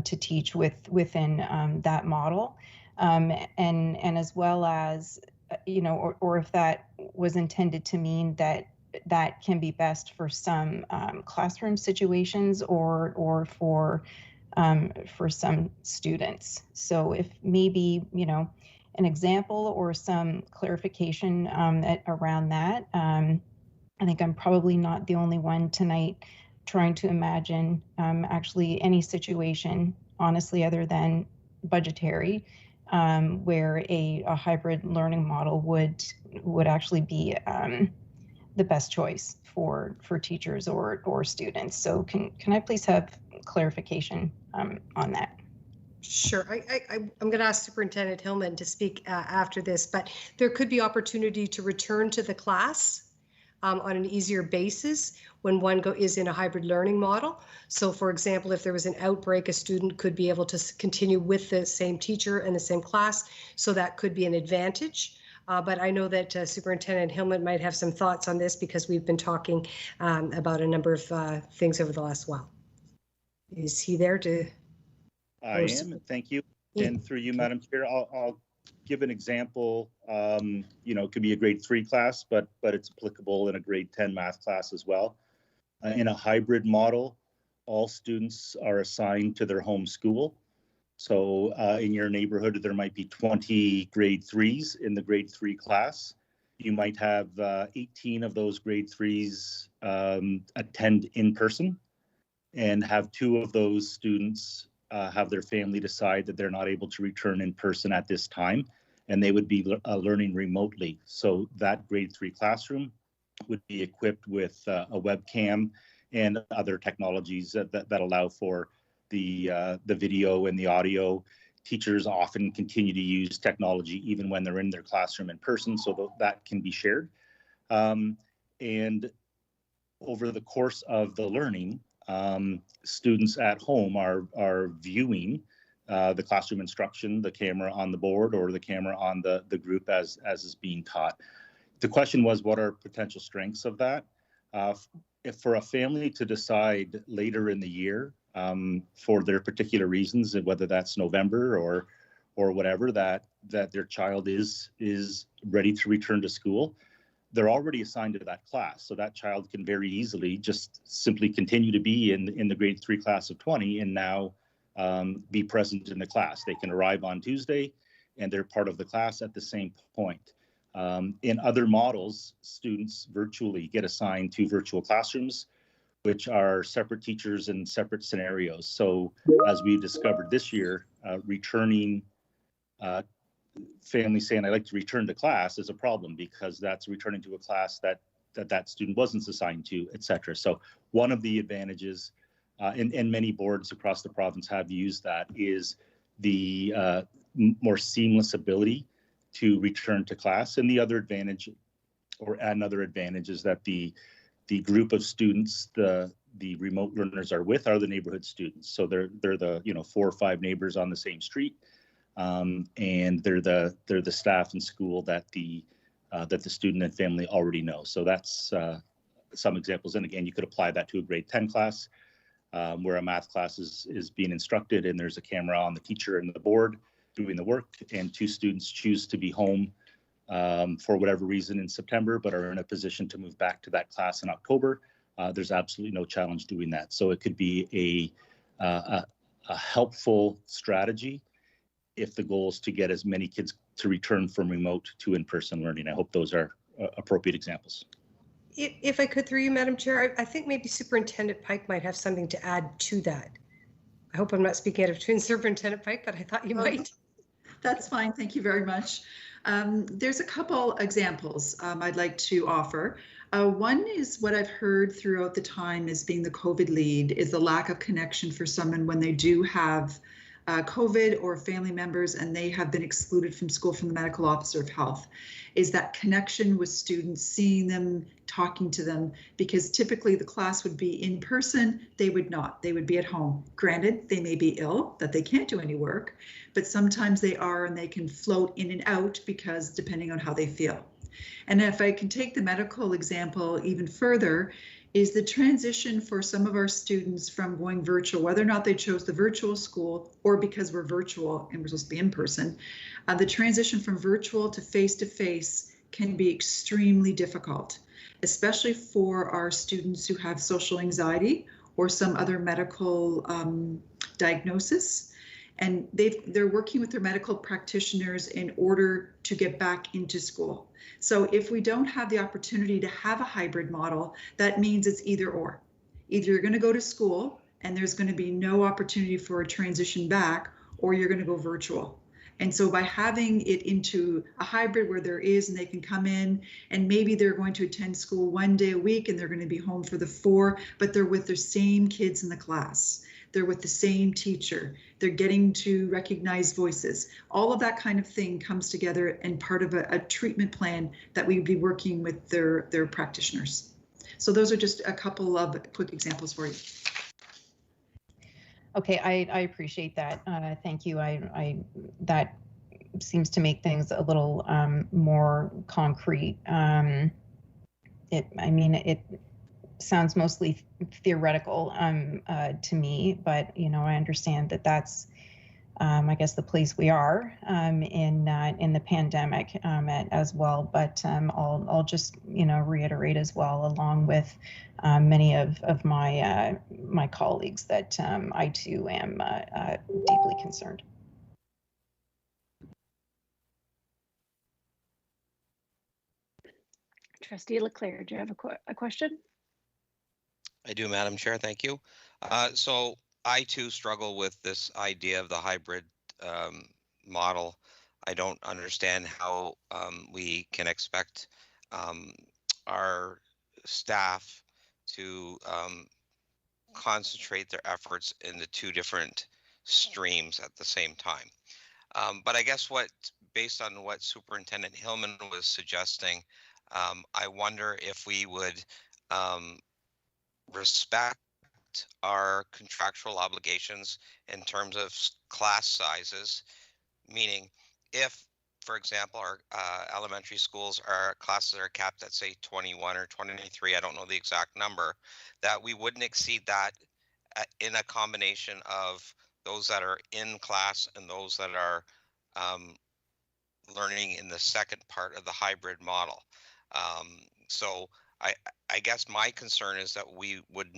teach within that model. And as well as or if that was intended to mean that that can be best for some classroom situations or for some students. So if maybe, an example or some clarification around that. I think I'm probably not the only one tonight trying to imagine actually any situation, honestly, other than budgetary, where a hybrid learning model would actually be the best choice for teachers or students. So can I please have clarification on that? Sure. I'm going to ask Superintendent Hillman to speak after this, but there could be opportunity to return to the class on an easier basis when one is in a hybrid learning model. So for example, if there was an outbreak, a student could be able to continue with the same teacher and the same class. So that could be an advantage. But I know that Superintendent Hillman might have some thoughts on this because we've been talking about a number of things over the last while. Is he there to? I am, thank you. And through you, Madam Chair, I'll give an example. It could be a grade 3 class, but it's applicable in a grade 10 math class as well. In a hybrid model, all students are assigned to their home school. So in your neighborhood, there might be 20 grade 3s in the grade 3 class. You might have 18 of those grade 3s attend in person and have 2 of those students have their family decide that they're not able to return in person at this time, and they would be learning remotely. So that grade 3 classroom would be equipped with a webcam and other technologies that allow for the video and the audio. Teachers often continue to use technology even when they're in their classroom in person, so that can be shared. And over the course of the learning, students at home are viewing the classroom instruction, the camera on the board or the camera on the group as is being taught. The question was, what are potential strengths of that? If for a family to decide later in the year for their particular reasons, whether that's November or whatever, that their child is ready to return to school, they're already assigned to that class. So that child can very easily just simply continue to be in the grade 3 class of 20 and now be present in the class. They can arrive on Tuesday and they're part of the class at the same point. In other models, students virtually get assigned to virtual classrooms, which are separate teachers and separate scenarios. So as we discovered this year, returning families saying, I'd like to return to class is a problem because that's returning to a class that student wasn't assigned to, et cetera. So one of the advantages, and many boards across the province have used that, is the more seamless ability to return to class. And the other advantage, or another advantage, is that the group of students the remote learners are with are the neighborhood students. So they're the 4 or 5 neighbors on the same street. And they're the staff in school that the student and family already know. So that's some examples. And again, you could apply that to a grade 10 class where a math class is being instructed and there's a camera on the teacher and the board doing the work, and 2 students choose to be home for whatever reason in September, but are in a position to move back to that class in October. There's absolutely no challenge doing that. So it could be a helpful strategy if the goal is to get as many kids to return from remote to in-person learning. I hope those are appropriate examples. If I could, through you, Madam Chair, I think maybe Superintendent Pike might have something to add to that. I hope I'm not speaking out of turn, Superintendent Pike, but I thought you might. That's fine. Thank you very much. There's a couple examples I'd like to offer. One is what I've heard throughout the time as being the COVID lead is the lack of connection for someone when they do have COVID or family members and they have been excluded from school from the medical officer of health, is that connection with students, seeing them, talking to them, because typically the class would be in person, they would not, they would be at home. Granted, they may be ill, that they can't do any work, but sometimes they are and they can float in and out because depending on how they feel. And if I can take the medical example even further, is the transition for some of our students from going virtual, whether or not they chose the virtual school or because we're virtual and we're supposed to be in person, the transition from virtual to face can be extremely difficult, especially for our students who have social anxiety or some other medical diagnosis. And they're working with their medical practitioners in order to get back into school. So if we don't have the opportunity to have a hybrid model, that means it's either or. Either you're going to go to school and there's going to be no opportunity for a transition back, or you're going to go virtual. And so by having it into a hybrid where there is, and they can come in and maybe they're going to attend school 1 day a week and they're going to be home for the 4, but they're with their same kids in the class. They're with the same teacher. They're getting to recognize voices. All of that kind of thing comes together and part of a treatment plan that we'd be working with their practitioners. So those are just a couple of quick examples for you. Okay, I appreciate that. Thank you. That seems to make things a little more concrete. It sounds mostly theoretical to me, but I understand that that's I guess the place we are in the pandemic as well. But I'll just reiterate as well, along with many of my my colleagues, that I too am deeply concerned. Trustee Leclerc, do you have a question? I do, Madam Chair. Thank you. So I too struggle with this idea of the hybrid model. I don't understand how we can expect our staff to concentrate their efforts in the 2 different streams at the same time. But I guess based on what Superintendent Hillman was suggesting, I wonder if we would respect our contractual obligations in terms of class sizes, meaning if, for example, our elementary schools, our classes are capped at, say, 21 or 23, I don't know the exact number, that we wouldn't exceed that in a combination of those that are in class and those that are learning in the second part of the hybrid model. So I guess my concern is that we would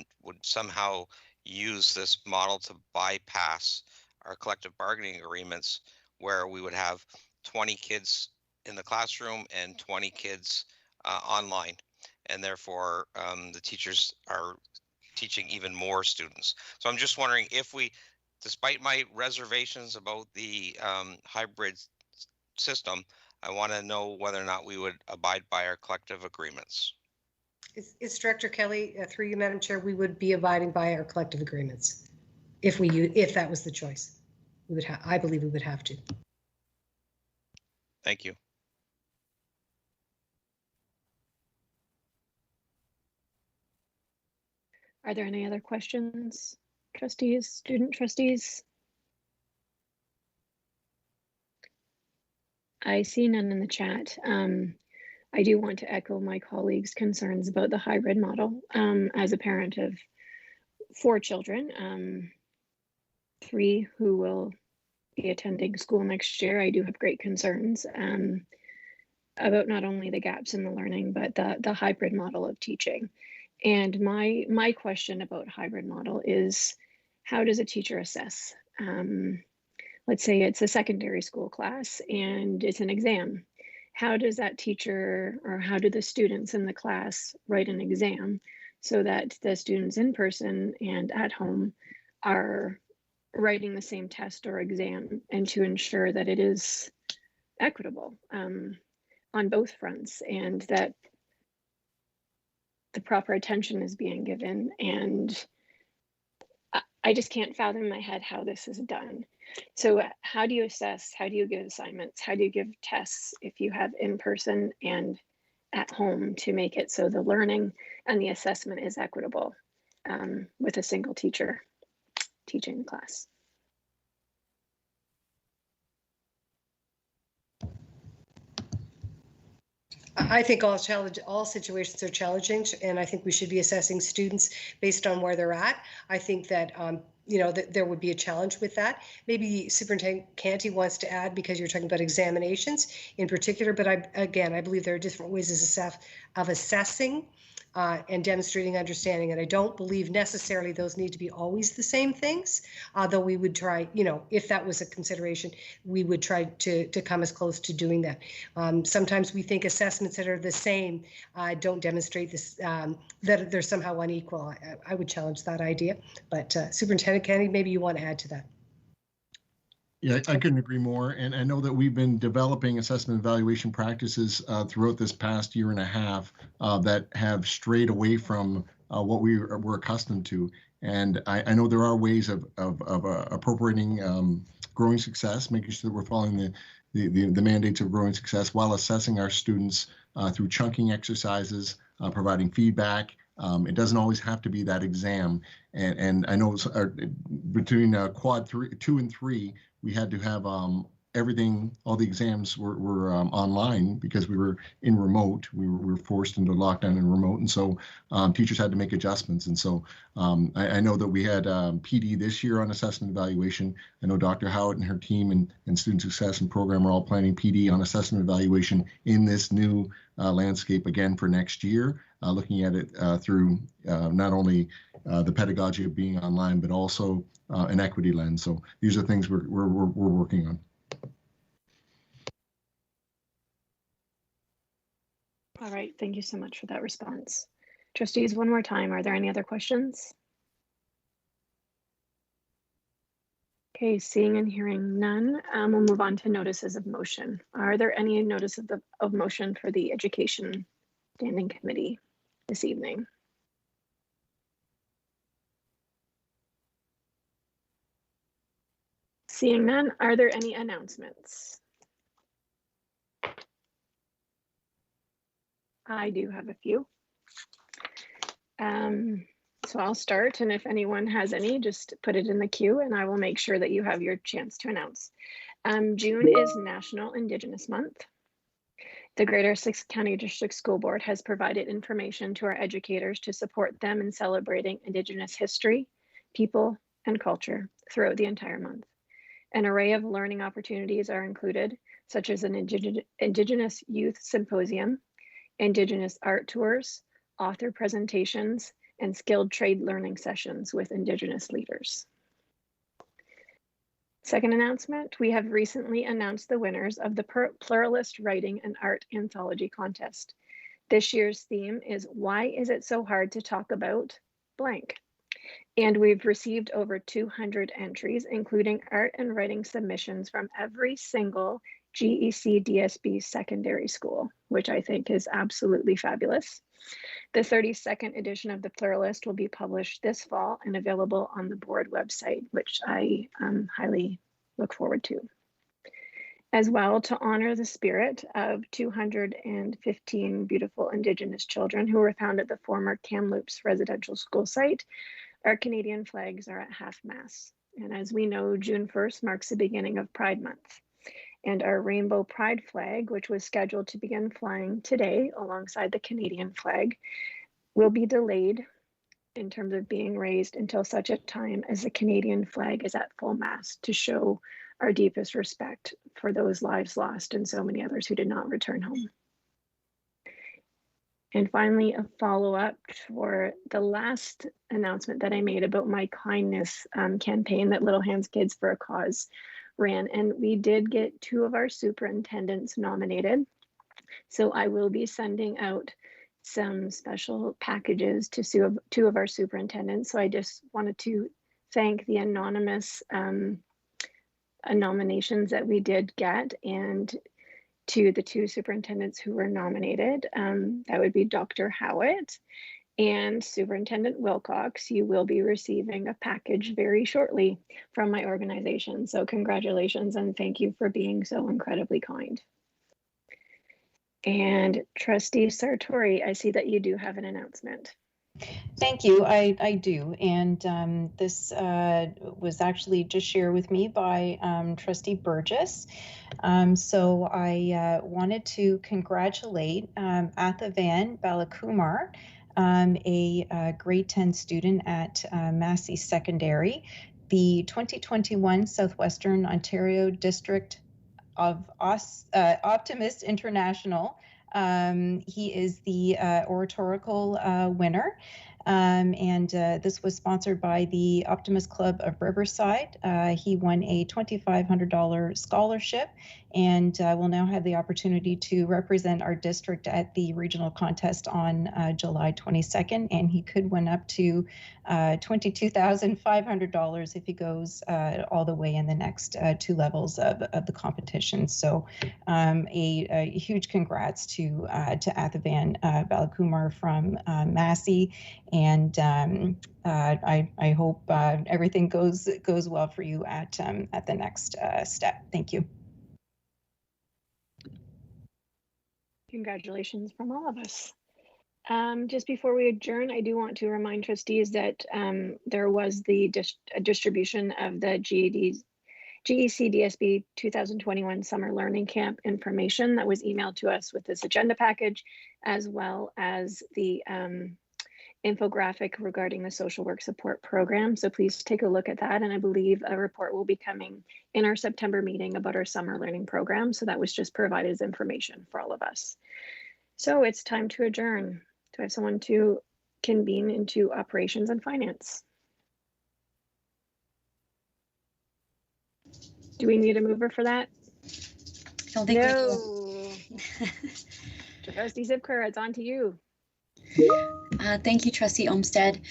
somehow use this model to bypass our collective bargaining agreements, where we would have 20 kids in the classroom and 20 kids online, and therefore the teachers are teaching even more students. So I'm just wondering if we, despite my reservations about the hybrid system, I want to know whether or not we would abide by our collective agreements. It's Director Kelly, through you, Madam Chair, we would be abiding by our collective agreements if that was the choice. I believe we would have to. Thank you. Are there any other questions, trustees, student trustees? I see none in the chat. I do want to echo my colleagues' concerns about the hybrid model. As a parent of 4 children, 3 who will be attending school next year, I do have great concerns about not only the gaps in the learning, but the hybrid model of teaching. And my question about hybrid model is, how does a teacher assess? Let's say it's a secondary school class and it's an exam. How does that teacher, or how do the students in the class write an exam so that the students in person and at home are writing the same test or exam, and to ensure that it is equitable on both fronts, and that the proper attention is being given? And I just can't fathom in my head how this is done. So how do you assess? How do you give assignments? How do you give tests if you have in person and at home, to make it so the learning and the assessment is equitable with a single teacher teaching the class? I think all situations are challenging, and I think we should be assessing students based on where they're at. I think that that there would be a challenge with that. Maybe Superintendent Canty wants to add, because you're talking about examinations in particular, but I believe there are different ways of assessing and demonstrating understanding, and I don't believe necessarily those need to be always the same things, though we would try, if that was a consideration, we would try to come as close to doing that. Sometimes we think assessments that are the same don't demonstrate this, that they're somehow unequal. I would challenge that idea, but Superintendent Kennedy, maybe you want to add to that. Yeah, I couldn't agree more. And I know that we've been developing assessment evaluation practices throughout this past year and a half that have strayed away from what we were accustomed to. And I know there are ways of appropriating growing success, making sure that we're following the mandates of growing success while assessing our students through chunking exercises, providing feedback. It doesn't always have to be that exam. And I know between quad 2 and 3, we had to have everything, all the exams were online because we were in remote. We were forced into lockdown and remote. And so teachers had to make adjustments. And so I know that we had PD this year on assessment evaluation. I know Dr. Howitt and her team and student success and program are all planning PD on assessment evaluation in this new landscape again for next year, looking at it through not only the pedagogy of being online, but also an equity lens. So these are things we're working on. All right, thank you so much for that response. Trustees, one more time, are there any other questions? Okay, seeing and hearing none, we'll move on to notices of motion. Are there any notices of motion for the Education Standing Committee this evening? Seeing none, are there any announcements? I do have a few. So I'll start, and if anyone has any, just put it in the queue and I will make sure that you have your chance to announce. June is National Indigenous Month. The Greater Essex County District School Board has provided information to our educators to support them in celebrating Indigenous history, people, and culture throughout the entire month. An array of learning opportunities are included, such as an Indigenous Youth Symposium, Indigenous art tours, author presentations, and skilled trade learning sessions with Indigenous leaders. Second announcement, we have recently announced the winners of the Pluralist Writing and Art Anthology Contest. This year's theme is, why is it so hard to talk about blank? And we've received over 200 entries, including art and writing submissions from every single GECDSB secondary school, which I think is absolutely fabulous. The 32nd edition of the Pluralist will be published this fall and available on the board website, which I highly look forward to. As well, to honor the spirit of 215 beautiful Indigenous children who were found at the former Kamloops residential school site, our Canadian flags are at half-mast. And as we know, June 1st marks the beginning of Pride Month. And our Rainbow Pride flag, which was scheduled to begin flying today alongside the Canadian flag, will be delayed in terms of being raised until such a time as the Canadian flag is at full mast to show our deepest respect for those lives lost and so many others who did not return home. And finally, a follow-up for the last announcement that I made about my kindness campaign that Little Hands Kids for a Cause ran, and we did get 2 of our superintendents nominated. So I will be sending out some special packages to 2 of our superintendents. So I just wanted to thank the anonymous nominations that we did get, and to the 2 superintendents who were nominated. That would be Dr. Howitt and Superintendent Wilcox. You will be receiving a package very shortly from my organization. So congratulations and thank you for being so incredibly kind. And Trustee Sartori, I see that you do have an announcement. Thank you. I do. And this was actually just shared with me by Trustee Burgess. So I wanted to congratulate Athavan Balakumar, a grade 10 student at Massey Secondary, the 2021 Southwestern Ontario District of Optimist International. He is the oratorical winner. And this was sponsored by the Optimist Club of Riverside. He won a $2,500 scholarship and will now have the opportunity to represent our district at the regional contest on July 22nd. And he could win up to $22,500 if he goes all the way in the next 2 levels of the competition. So a huge congrats to Athavan Balakumar from Massey. And I hope everything goes well for you at the next step. Thank you. Congratulations from all of us. Just before we adjourn, I do want to remind trustees that there was the distribution of the GECDSB 2021 Summer Learning Camp information that was emailed to us with this agenda package, as well as the infographic regarding the social work support program. So please take a look at that. And I believe a report will be coming in our September meeting about our summer learning program. So that was just provided as information for all of us. So it's time to adjourn. Do I have someone to convene into operations and finance? Do we need a mover for that? I don't think no. Trustee Zipker, it's on to you. Thank you, Trustee Olmsted.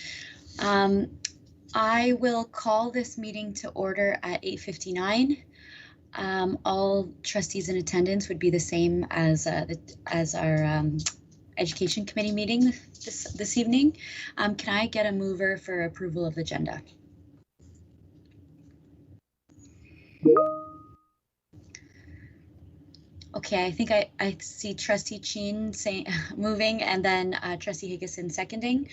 I will call this meeting to order at 8:59. All trustees in attendance would be the same as our Education Committee meeting this evening. Can I get a mover for approval of the agenda? Okay, I think I see Trustee Chin moving and then Trustee Higginson seconding.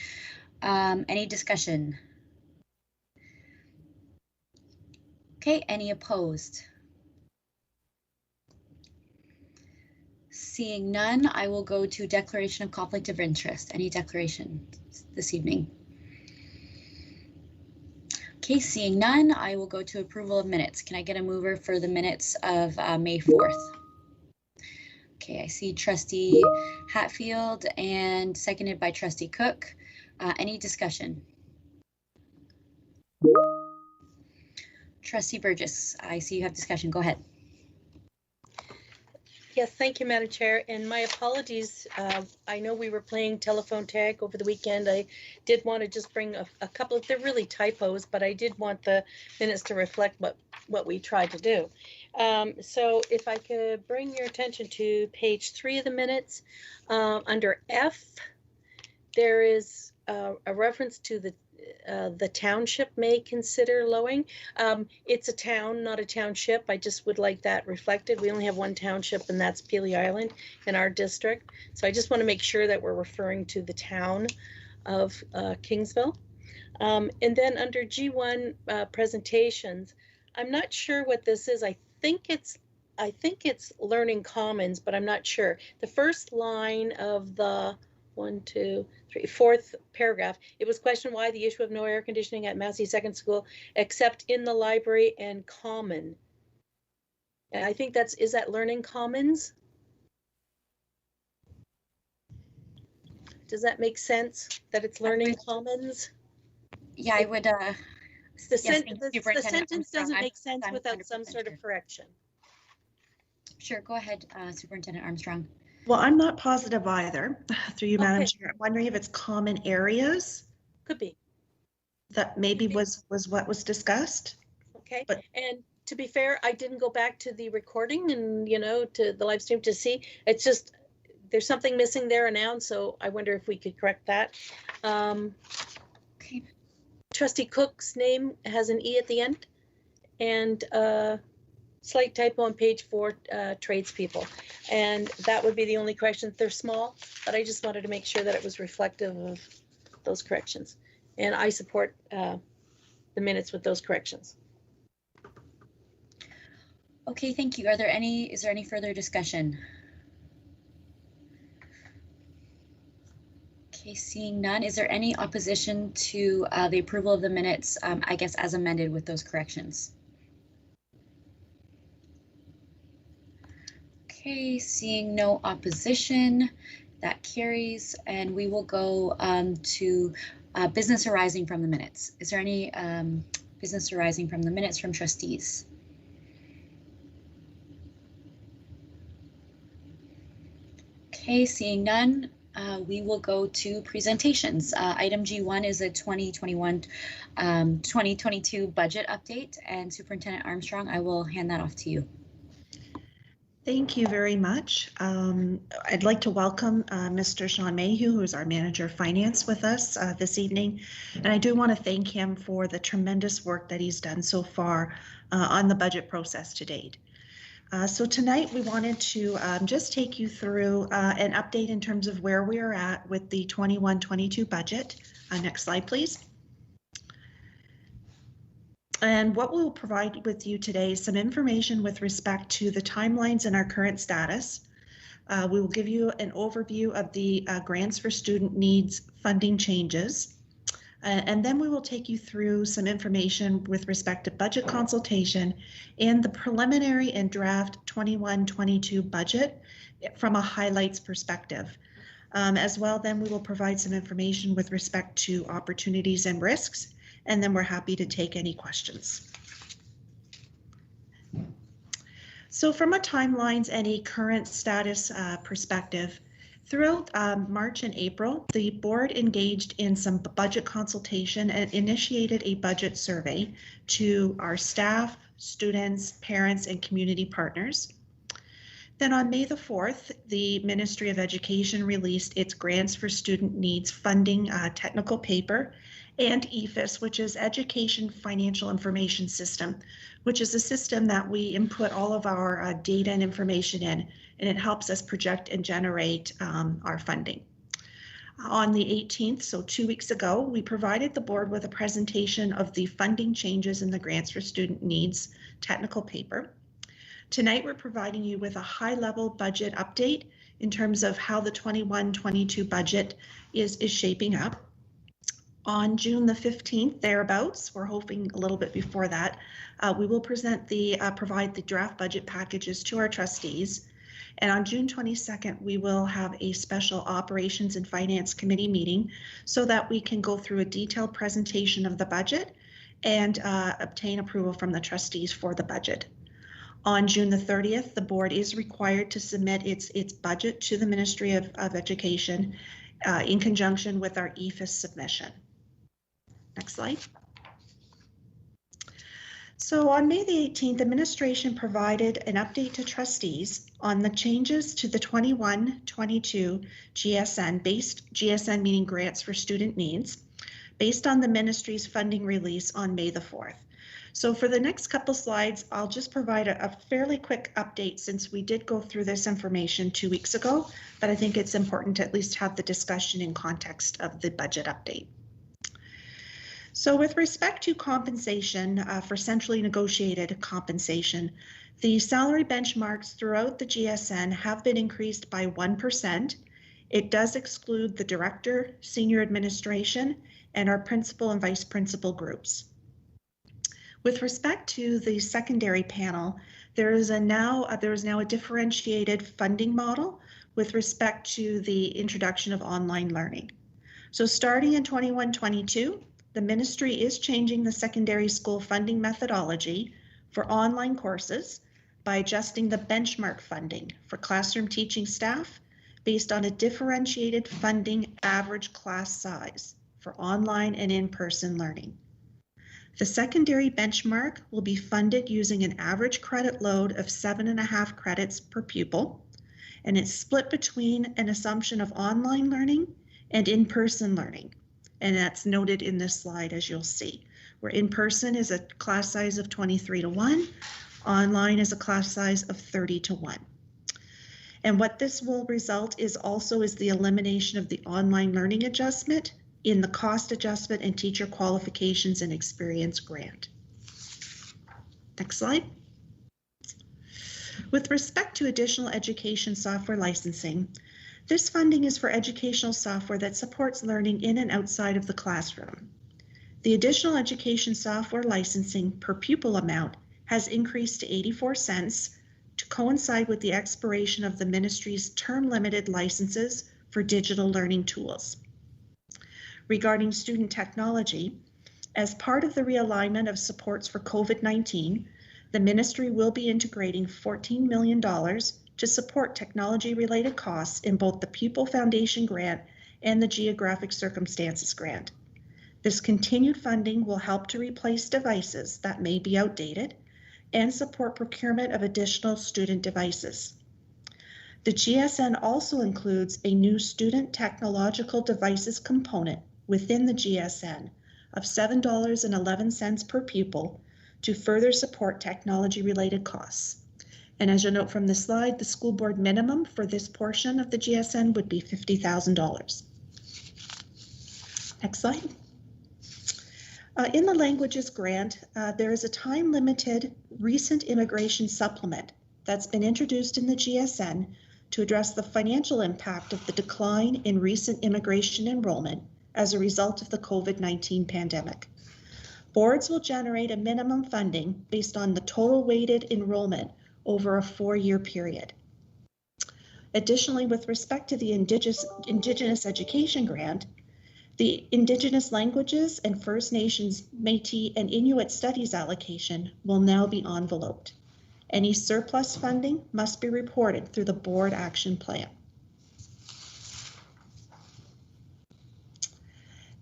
Any discussion? Okay, any opposed? Seeing none, I will go to declaration of conflict of interest. Any declaration this evening? Okay, seeing none, I will go to approval of minutes. Can I get a mover for the minutes of May 4th? Okay, I see Trustee Hatfield and seconded by Trustee Cook. Any discussion? Trustee Burgess, I see you have discussion. Go ahead. Yes, thank you, Madam Chair. And my apologies. I know we were playing telephone tag over the weekend. I did want to just bring a couple of, they're really typos, but I did want the minutes to reflect what we tried to do. So if I could bring your attention to page 3 of the minutes, under F, there is a reference to the township may consider lowering. It's a town, not a township. I just would like that reflected. We only have one township, and that's Pelee Island in our district. So I just want to make sure that we're referring to the town of Kingsville. And then under G1 presentations, I'm not sure what this is. I think it's Learning Commons, but I'm not sure. The first line of the 4th paragraph, it was questioned why the issue of no air conditioning at Massey Second School except in the library and common. And I think is that Learning Commons? Does that make sense that it's Learning Commons? Yeah, I would. The sentence doesn't make sense without some sort of correction. Sure, go ahead, Superintendent Armstrong. Well, I'm not positive either, through you, Madam Chair. I'm wondering if it's common areas. Could be. That maybe was what was discussed. Okay, and to be fair, I didn't go back to the recording and, to the live stream to see. It's just, there's something missing there now, so I wonder if we could correct that. Okay. Trustee Cook's name has an E at the end, and slight typo on page 4, tradespeople. And that would be the only question. They're small, but I just wanted to make sure that it was reflective of those corrections. And I support the minutes with those corrections. Okay, thank you. Is there any further discussion? Okay, seeing none, is there any opposition to the approval of the minutes, I guess, as amended with those corrections? Okay, seeing no opposition, that carries, and we will go to business arising from the minutes. Is there any business arising from the minutes from trustees? Okay, seeing none, we will go to presentations. Item G1 is a 2021-2022 budget update, and Superintendent Armstrong, I will hand that off to you. Thank you very much. I'd like to welcome Mr. Sean Mayhew, who is our Manager of Finance, with us this evening. And I do want to thank him for the tremendous work that he's done so far on the budget process to date. So tonight we wanted to just take you through an update in terms of where we are at with the 21-22 budget. Next slide, please. And what we'll provide with you today is some information with respect to the timelines and our current status. We will give you an overview of the grants for student needs funding changes. And then we will take you through some information with respect to budget consultation and the preliminary and draft 21-22 budget from a highlights perspective. As well, then we will provide some information with respect to opportunities and risks, and then we're happy to take any questions. So from a timelines and a current status perspective, throughout March and April, the board engaged in some budget consultation and initiated a budget survey to our staff, students, parents, and community partners. Then on May the 4th, the Ministry of Education released its Grants for Student Needs Funding technical paper, and EFIS, which is Education Financial Information System, which is a system that we input all of our data and information in, and it helps us project and generate our funding. On the 18th, so 2 weeks ago, we provided the board with a presentation of the funding changes in the Grants for Student Needs technical paper. Tonight, we're providing you with a high-level budget update in terms of how the 21-22 budget is shaping up. On June the 15th, thereabouts, we're hoping a little bit before that, we will provide the draft budget packages to our trustees. And on June 22nd, we will have a special Operations and Finance Committee meeting so that we can go through a detailed presentation of the budget and obtain approval from the trustees for the budget. On June the 30th, the board is required to submit its budget to the Ministry of Education in conjunction with our EFIS submission. Next slide. So on May the 18th, administration provided an update to trustees on the changes to the 21-22 GSN meaning grants for student needs, based on the ministry's funding release on May the 4th. So for the next couple slides, I'll just provide a fairly quick update since we did go through this information 2 weeks ago, but I think it's important to at least have the discussion in context of the budget update. So with respect to compensation for centrally negotiated compensation, the salary benchmarks throughout the GSN have been increased by 1%. It does exclude the director, senior administration, and our principal and vice principal groups. With respect to the secondary panel, there is now a differentiated funding model with respect to the introduction of online learning. So starting in 21-22, the ministry is changing the secondary school funding methodology for online courses by adjusting the benchmark funding for classroom teaching staff based on a differentiated funding average class size for online and in-person learning. The secondary benchmark will be funded using an average credit load of 7.5 credits per pupil, and it's split between an assumption of online learning and in-person learning. And that's noted in this slide, as you'll see, where in-person is a class size of 23:1, online is a class size of 30:1. And what this will result is the elimination of the online learning adjustment in the cost adjustment and teacher qualifications and experience grant. Next slide. With respect to additional education software licensing, this funding is for educational software that supports learning in and outside of the classroom. The additional education software licensing per pupil amount has increased to 84 cents to coincide with the expiration of the ministry's term-limited licenses for digital learning tools. Regarding student technology, as part of the realignment of supports for COVID-19, the ministry will be integrating $14 million to support technology-related costs in both the Pupil Foundation Grant and the Geographic Circumstances Grant. This continued funding will help to replace devices that may be outdated and support procurement of additional student devices. The GSN also includes a new student technological devices component within the GSN of $7.11 per pupil to further support technology-related costs. And as you'll note from the slide, the school board minimum for this portion of the GSN would be $50,000. Next slide. In the languages grant, there is a time-limited recent immigration supplement that's been introduced in the GSN to address the financial impact of the decline in recent immigration enrollment as a result of the COVID-19 pandemic. Boards will generate a minimum funding based on the total weighted enrollment over a 4-year period. Additionally, with respect to the Indigenous Education Grant, the Indigenous Languages and First Nations, Métis, and Inuit Studies allocation will now be enveloped. Any surplus funding must be reported through the board action plan.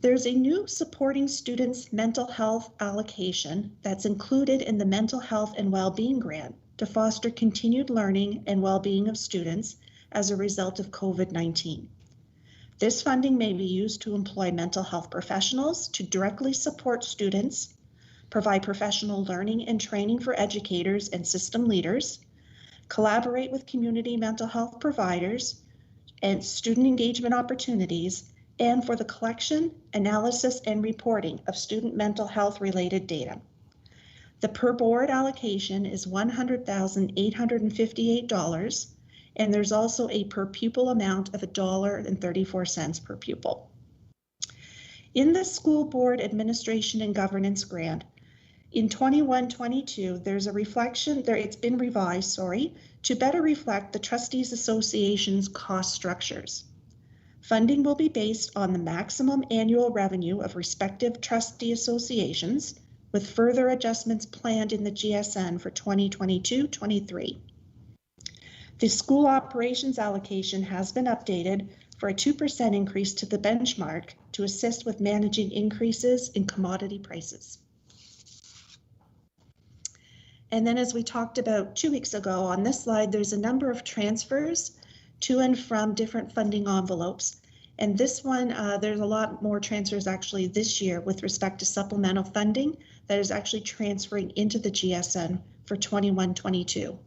There's a new supporting students' mental health allocation that's included in the Mental Health and Wellbeing Grant to foster continued learning and well-being of students as a result of COVID-19. This funding may be used to employ mental health professionals to directly support students, provide professional learning and training for educators and system leaders, collaborate with community mental health providers and student engagement opportunities, and for the collection, analysis, and reporting of student mental health related data. The per board allocation is $100,858, and there's also a per pupil amount of $1.34 per pupil. In the school board administration and governance grant, in 21-22, there's a reflection there, it's been revised, to better reflect the Trustees Association's cost structures. Funding will be based on the maximum annual revenue of respective trustee associations, with further adjustments planned in the GSN for 2022-23. The school operations allocation has been updated for a 2% increase to the benchmark to assist with managing increases in commodity prices. And then, as we talked about 2 weeks ago on this slide, there's a number of transfers to and from different funding envelopes. And this one, there's a lot more transfers actually this year with respect to supplemental funding that is actually transferring into the GSN for 21-22.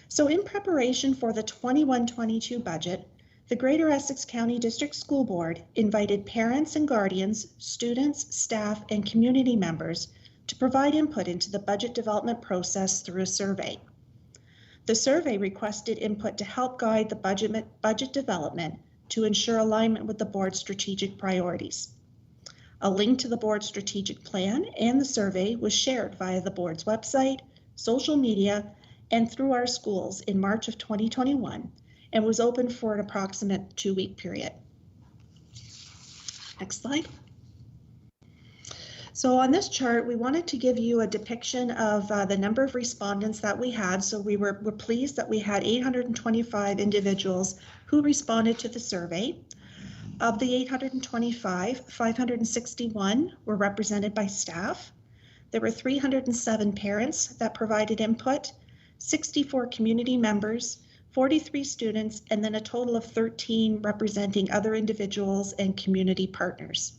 So in preparation for the 21-22 budget, the Greater Essex County District School Board invited parents and guardians, students, staff, and community members to provide input into the budget development process through a survey. The survey requested input to help guide the budget development to ensure alignment with the board's strategic priorities. A link to the board's strategic plan and the survey was shared via the board's website, social media, and through our schools in March of 2021, and was open for an approximate 2-week period. Next slide. So on this chart, we wanted to give you a depiction of the number of respondents that we had. So we're pleased that we had 825 individuals who responded to the survey. Of the 825, 561 were represented by staff. There were 307 parents that provided input, 64 community members, 43 students, and then a total of 13 representing other individuals and community partners.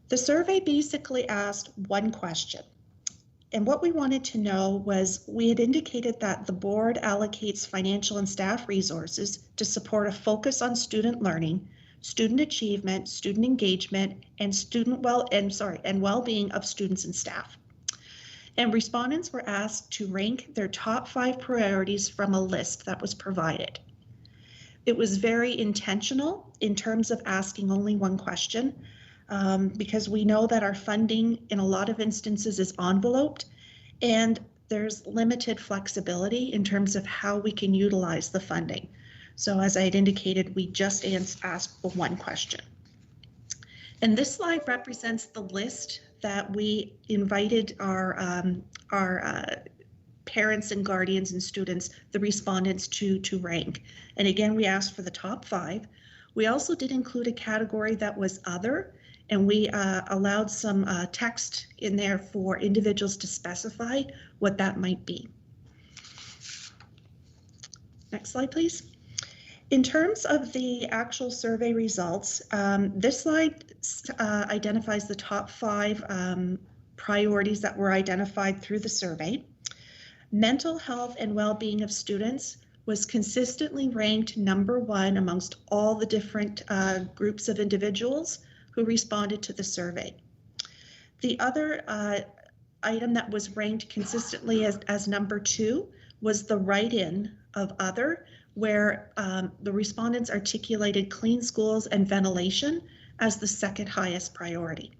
The survey basically asked one question. And what we wanted to know was, we had indicated that the board allocates financial and staff resources to support a focus on student learning, student achievement, student engagement, and well-being of students and staff. And respondents were asked to rank their top 5 priorities from a list that was provided. It was very intentional in terms of asking only one question, because we know that our funding in a lot of instances is enveloped, and there's limited flexibility in terms of how we can utilize the funding. So as I had indicated, we just asked the one question. And this slide represents the list that we invited our parents and guardians and students, the respondents, to rank. And again, we asked for the top 5. We also did include a category that was other, and we allowed some text in there for individuals to specify what that might be. Next slide, please. In terms of the actual survey results, this slide identifies the top 5 priorities that were identified through the survey. Mental health and well-being of students was consistently ranked number 1 amongst all the different groups of individuals who responded to the survey. The other item that was ranked consistently as number 2 was the write-in of other, where the respondents articulated clean schools and ventilation as the second highest priority.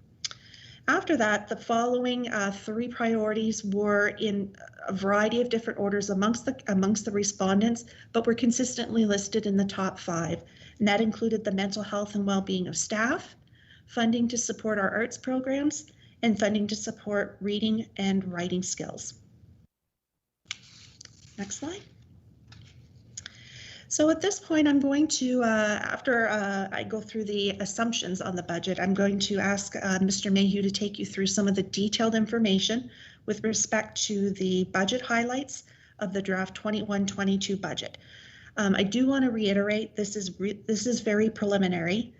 After that, the following 3 priorities were in a variety of different orders amongst the respondents, but were consistently listed in the top 5. And that included the mental health and well-being of staff, funding to support our arts programs, and funding to support reading and writing skills. Next slide. So at this point, I'm going to, after I go through the assumptions on the budget, I'm going to ask Mr. Mayhew to take you through some of the detailed information with respect to the budget highlights of the draft 21-22 budget. I do want to reiterate, this is very preliminary.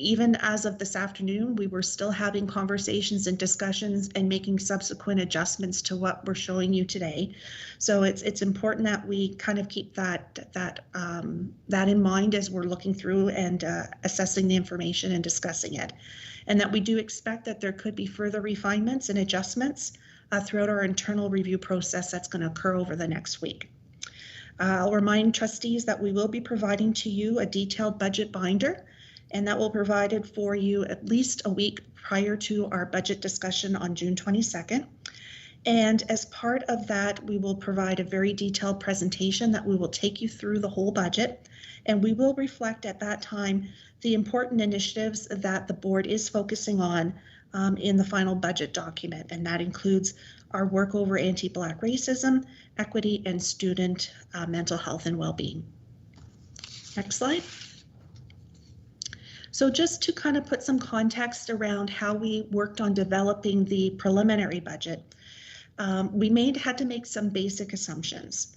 Even as of this afternoon, we were still having conversations and discussions and making subsequent adjustments to what we're showing you today. So it's important that we kind of keep that in mind as we're looking through and assessing the information and discussing it, and that we do expect that there could be further refinements and adjustments throughout our internal review process that's going to occur over the next week. I'll remind trustees that we will be providing to you a detailed budget binder, and that will be provided for you at least a week prior to our budget discussion on June 22nd. And as part of that, we will provide a very detailed presentation that we will take you through the whole budget, and we will reflect at that time the important initiatives that the board is focusing on in the final budget document, and that includes our work over anti-Black racism, equity, and student mental health and well-being. Next slide. So just to kind of put some context around how we worked on developing the preliminary budget, we had to make some basic assumptions.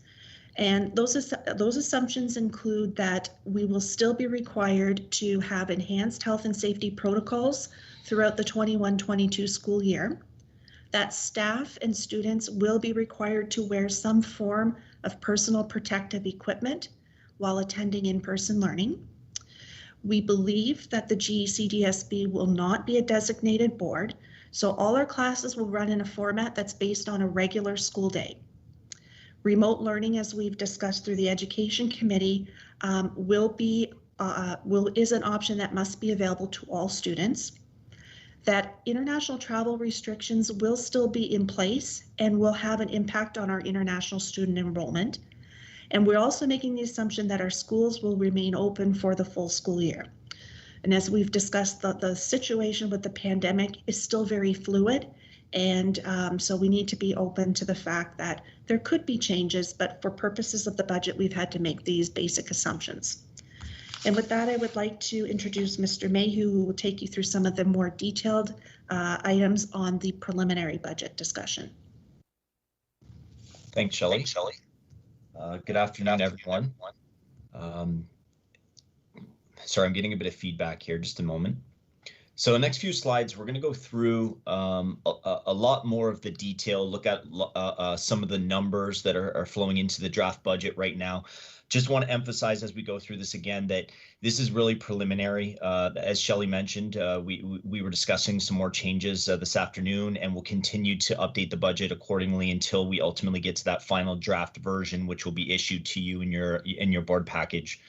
And those assumptions include that we will still be required to have enhanced health and safety protocols throughout the 21-22 school year, that staff and students will be required to wear some form of personal protective equipment while attending in-person learning. We believe that the GECDSB will not be a designated board, so all our classes will run in a format that's based on a regular school day. Remote learning, as we've discussed through the Education Committee, is an option that must be available to all students. That international travel restrictions will still be in place and will have an impact on our international student enrollment. And we're also making the assumption that our schools will remain open for the full school year. And as we've discussed, the situation with the pandemic is still very fluid. And so we need to be open to the fact that there could be changes, but for purposes of the budget, we've had to make these basic assumptions. And with that, I would like to introduce Mr. Mayhew, who will take you through some of the more detailed items on the preliminary budget discussion. Thanks, Shelley. Good afternoon, everyone. Sorry, I'm getting a bit of feedback here, just a moment. So the next few slides, we're going to go through a lot more of the detail, look at some of the numbers that are flowing into the draft budget right now. Just want to emphasize as we go through this again that this is really preliminary. As Shelley mentioned, we were discussing some more changes this afternoon, and we'll continue to update the budget accordingly until we ultimately get to that final draft version, which will be issued to you in your board package.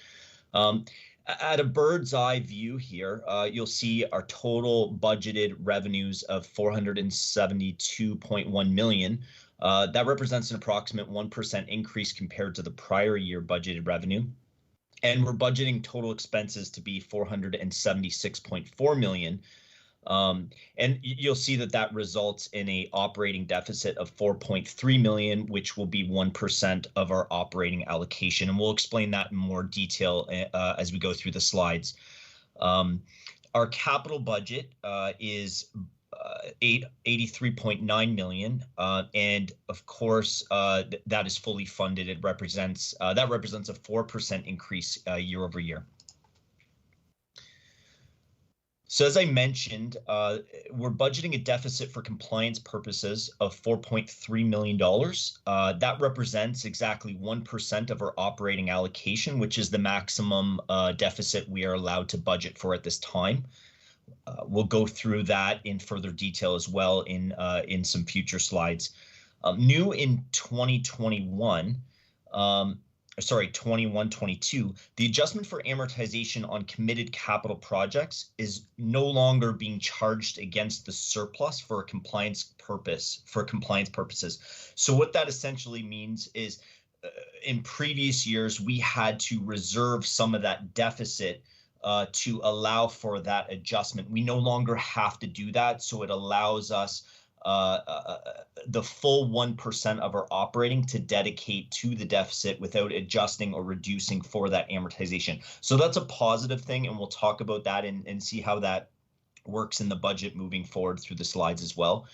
At a bird's eye view here, you'll see our total budgeted revenues of $472.1 million. That represents an approximate 1% increase compared to the prior year budgeted revenue. And we're budgeting total expenses to be $476.4 million. And you'll see that that results in a operating deficit of $4.3 million, which will be 1% of our operating allocation. And we'll explain that in more detail as we go through the slides. Our capital budget is $83.9 million, and of course that is fully funded. It represents a 4% increase year over year. So as I mentioned, we're budgeting a deficit for compliance purposes of $4.3 million. That represents exactly 1% of our operating allocation, which is the maximum deficit we are allowed to budget for at this time. We'll go through that in further detail as well in some future slides. New in 2021, 21-22, the adjustment for amortization on committed capital projects is no longer being charged against the surplus for compliance purposes. So what that essentially means is in previous years, we had to reserve some of that deficit to allow for that adjustment. We no longer have to do that, so it allows us the full 1% of our operating to dedicate to the deficit without adjusting or reducing for that amortization. So that's a positive thing, and we'll talk about that and see how that works in the budget moving forward through the slides as well.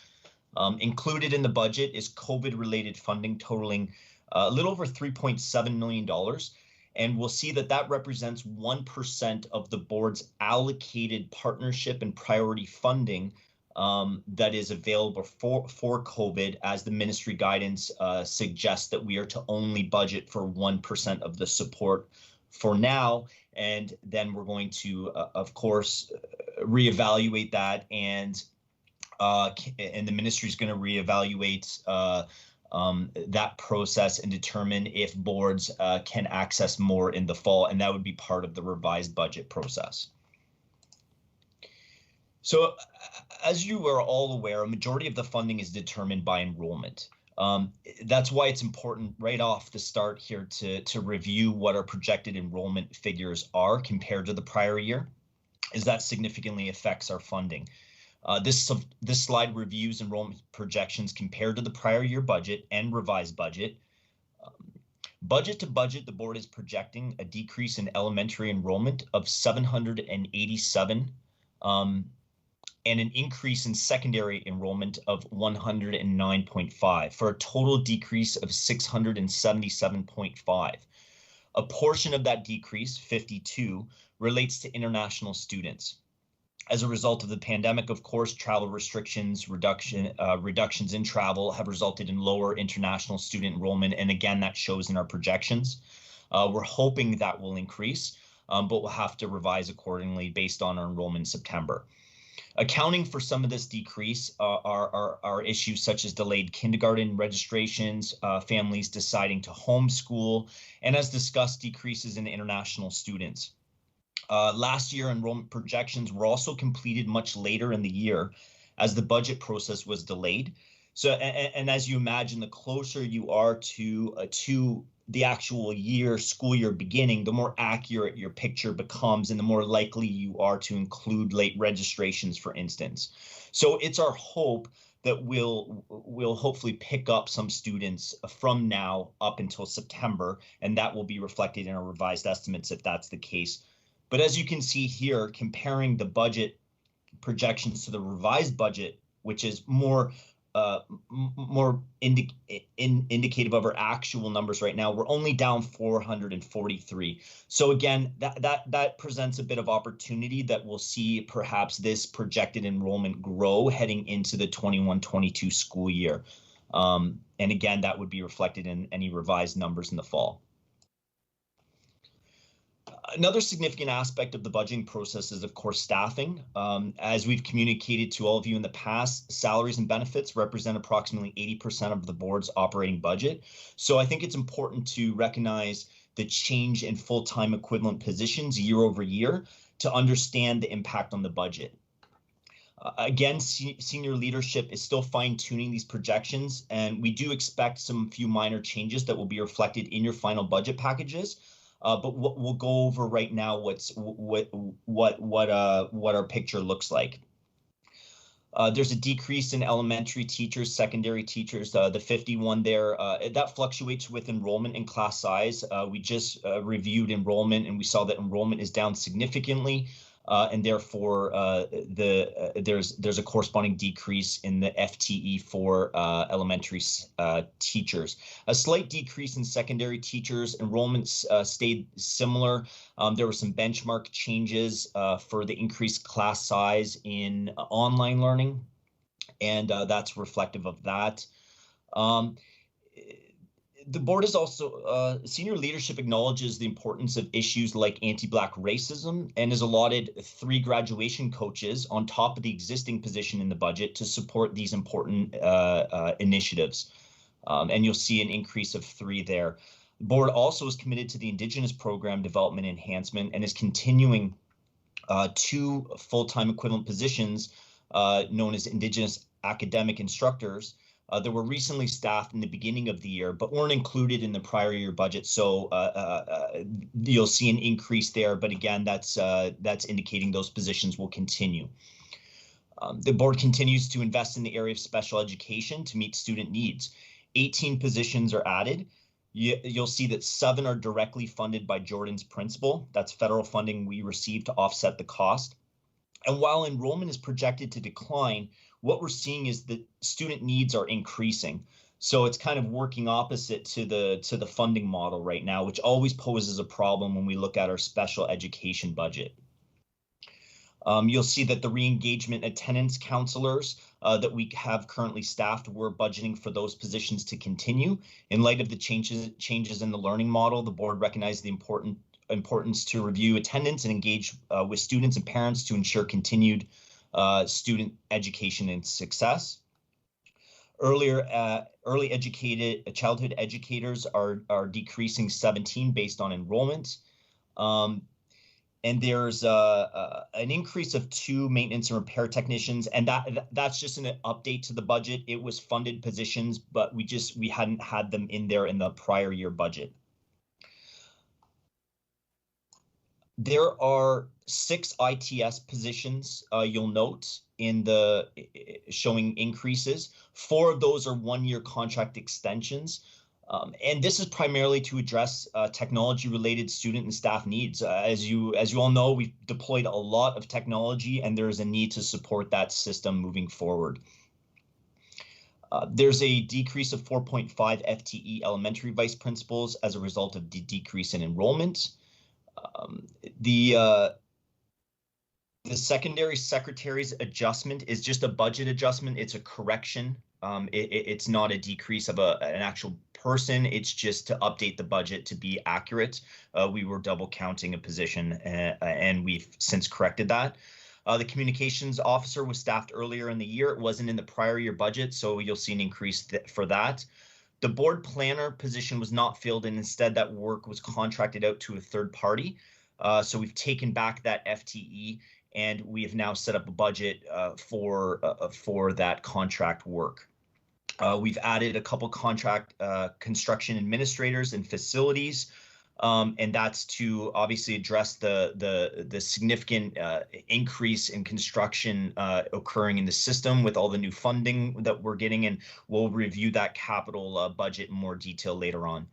Included in the budget is COVID-related funding totaling a little over $3.7 million. And we'll see that that represents 1% of the board's allocated partnership and priority funding that is available for COVID, as the ministry guidance suggests that we are to only budget for 1% of the support for now. And then we're going to, of course, reevaluate that, and the ministry is going to reevaluate that process and determine if boards can access more in the fall, and that would be part of the revised budget process. So as you are all aware, a majority of the funding is determined by enrollment. That's why it's important right off the start here to review what our projected enrollment figures are compared to the prior year, as that significantly affects our funding. This slide reviews enrollment projections compared to the prior year budget and revised budget. Budget to budget, the board is projecting a decrease in elementary enrollment of 787 and an increase in secondary enrollment of 109.5 for a total decrease of 677.5. A portion of that decrease, 52, relates to international students. As a result of the pandemic, of course, travel restrictions, reductions in travel have resulted in lower international student enrollment. And again, that shows in our projections. We're hoping that will increase, but we'll have to revise accordingly based on our enrollment in September. Accounting for some of this decrease are issues such as delayed kindergarten registrations, families deciding to homeschool, and as discussed, decreases in international students. Last year, enrollment projections were also completed much later in the year as the budget process was delayed. So, and as you imagine, the closer you are to the actual school year beginning, the more accurate your picture becomes and the more likely you are to include late registrations, for instance. So it's our hope that we'll hopefully pick up some students from now up until September, and that will be reflected in our revised estimates if that's the case. But as you can see here, comparing the budget projections to the revised budget, which is more indicative of our actual numbers right now, we're only down 443. So again, that presents a bit of opportunity that we'll see perhaps this projected enrollment grow heading into the 21-22 school year. And again, that would be reflected in any revised numbers in the fall. Another significant aspect of the budgeting process is, of course, staffing. As we've communicated to all of you in the past, salaries and benefits represent approximately 80% of the board's operating budget. So I think it's important to recognize the change in full-time equivalent positions year over year to understand the impact on the budget. Again, senior leadership is still fine-tuning these projections, and we do expect some few minor changes that will be reflected in your final budget packages. But what we'll go over right now, what our picture looks like. There's a decrease in elementary teachers, secondary teachers, the 51 there. That fluctuates with enrollment and class size. We just reviewed enrollment, and we saw that enrollment is down significantly. And therefore, there's a corresponding decrease in the FTE for elementary teachers. A slight decrease in secondary teachers. Enrollments stayed similar. There were some benchmark changes for the increased class size in online learning, and that's reflective of that. The board is also, senior leadership acknowledges the importance of issues like anti-Black racism and has allotted 3 graduation coaches on top of the existing position in the budget to support these important initiatives. And you'll see an increase of 3 there. The board also is committed to the Indigenous program development enhancement and is continuing 2 full-time equivalent positions known as Indigenous academic instructors that were recently staffed in the beginning of the year, but weren't included in the prior year budget. So you'll see an increase there. But again, that's indicating those positions will continue. The board continues to invest in the area of special education to meet student needs. 18 positions are added. You'll see that 7 are directly funded by Jordan's principal. That's federal funding we receive to offset the cost. And while enrollment is projected to decline, what we're seeing is that student needs are increasing. So it's kind of working opposite to the funding model right now, which always poses a problem when we look at our special education budget. You'll see that the re-engagement attendance counselors that we have currently staffed, we're budgeting for those positions to continue. In light of the changes in the learning model, the board recognized the importance to review attendance and engage with students and parents to ensure continued student education and success. Early childhood educators are decreasing 17 based on enrollment. And there's an increase of 2 maintenance and repair technicians, and that's just an update to the budget. It was funded positions, but we hadn't had them in there in the prior year budget. There are 6 ITS positions you'll note in the showing increases. 4 of those are 1-year contract extensions. And this is primarily to address technology-related student and staff needs. As you all know, we've deployed a lot of technology, and there is a need to support that system moving forward. There's a decrease of 4.5 FTE elementary vice principals as a result of the decrease in enrollment. The secondary secretary's adjustment is just a budget adjustment. It's a correction. It's not a decrease of an actual person. It's just to update the budget to be accurate. We were double counting a position, and we've since corrected that. The communications officer was staffed earlier in the year. It wasn't in the prior year budget, so you'll see an increase for that. The board planner position was not filled, and instead that work was contracted out to a third party. So we've taken back that FTE, and we have now set up a budget for that contract work. We've added a couple contract construction administrators and facilities, and that's to obviously address the significant increase in construction occurring in the system with all the new funding that we're getting, and we'll review that capital budget in more detail later on.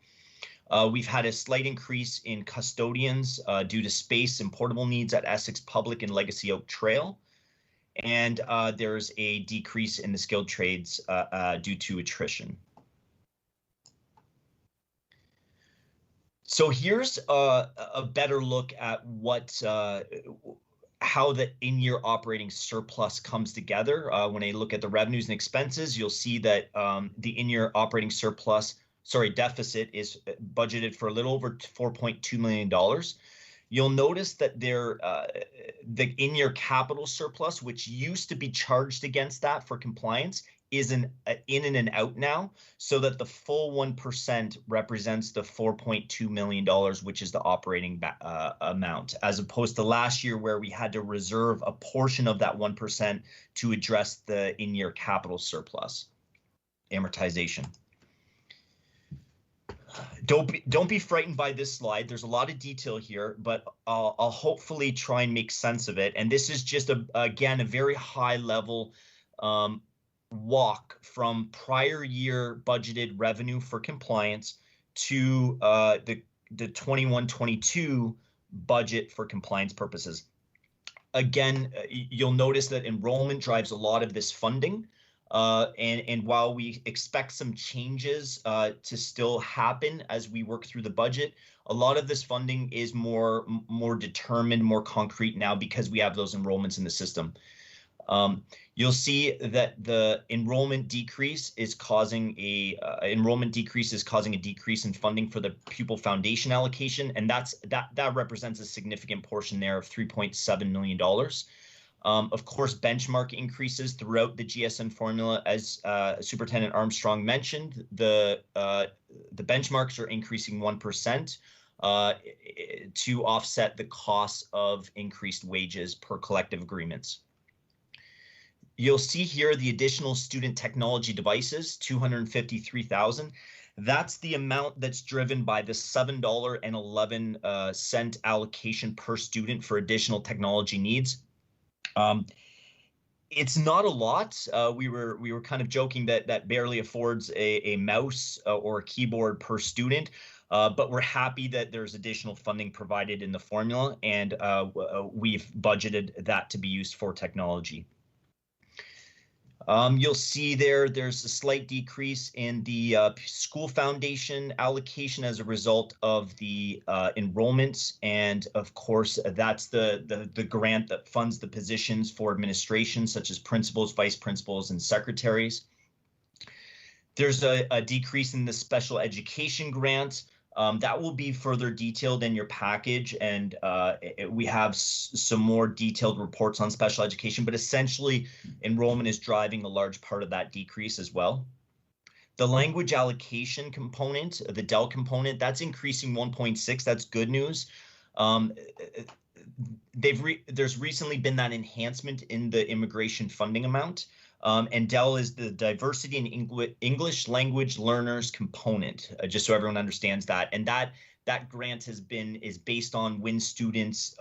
We've had a slight increase in custodians due to space and portable needs at Essex Public and Legacy Oak Trail. and there's a decrease in the skilled trades due to attrition. So here's a better look at what how the in-year operating surplus comes together. When I look at the revenues and expenses, you'll see that the in-year operating deficit is budgeted for a little over $4.2 million. You'll notice that the in-year capital surplus, which used to be charged against that for compliance, is an in and out now, so that the full 1% represents the $4.2 million, which is the operating amount, as opposed to last year where we had to reserve a portion of that 1% to address the in-year capital surplus amortization. Don't be frightened by this slide. There's a lot of detail here, but I'll hopefully try and make sense of it. And this is just again a very high level walk from prior year budgeted revenue for compliance to the 21-22 budget for compliance purposes. Again, you'll notice that enrollment drives a lot of this funding. And while we expect some changes to still happen as we work through the budget, a lot of this funding is more determined, more concrete now because we have those enrollments in the system. You'll see that the enrollment decrease is causing a decrease in funding for the pupil foundation allocation, and that represents a significant portion there of $3.7 million. Of course, benchmark increases throughout the GSN formula, as Superintendent Armstrong mentioned. The benchmarks are increasing 1% to offset the costs of increased wages per collective agreements. You'll see here the additional student technology devices, 253,000. That's the amount that's driven by the $7.11 allocation per student for additional technology needs. It's not a lot. We were kind of joking that barely affords a mouse or a keyboard per student, but we're happy that there's additional funding provided in the formula, and we've budgeted that to be used for technology. You'll see there's a slight decrease in the school foundation allocation as a result of the enrollments, and of course that's the grant that funds the positions for administration, such as principals, vice principals, and secretaries. There's a decrease in the special education grant. That will be further detailed in your package, and we have some more detailed reports on special education, but essentially enrollment is driving a large part of that decrease as well. The language allocation component, the DEL component, that's increasing 1.6. That's good news. There's recently been that enhancement in the immigration funding amount. And DEL is the diversity in English language learners component, just so everyone understands that. And that grant is based on when students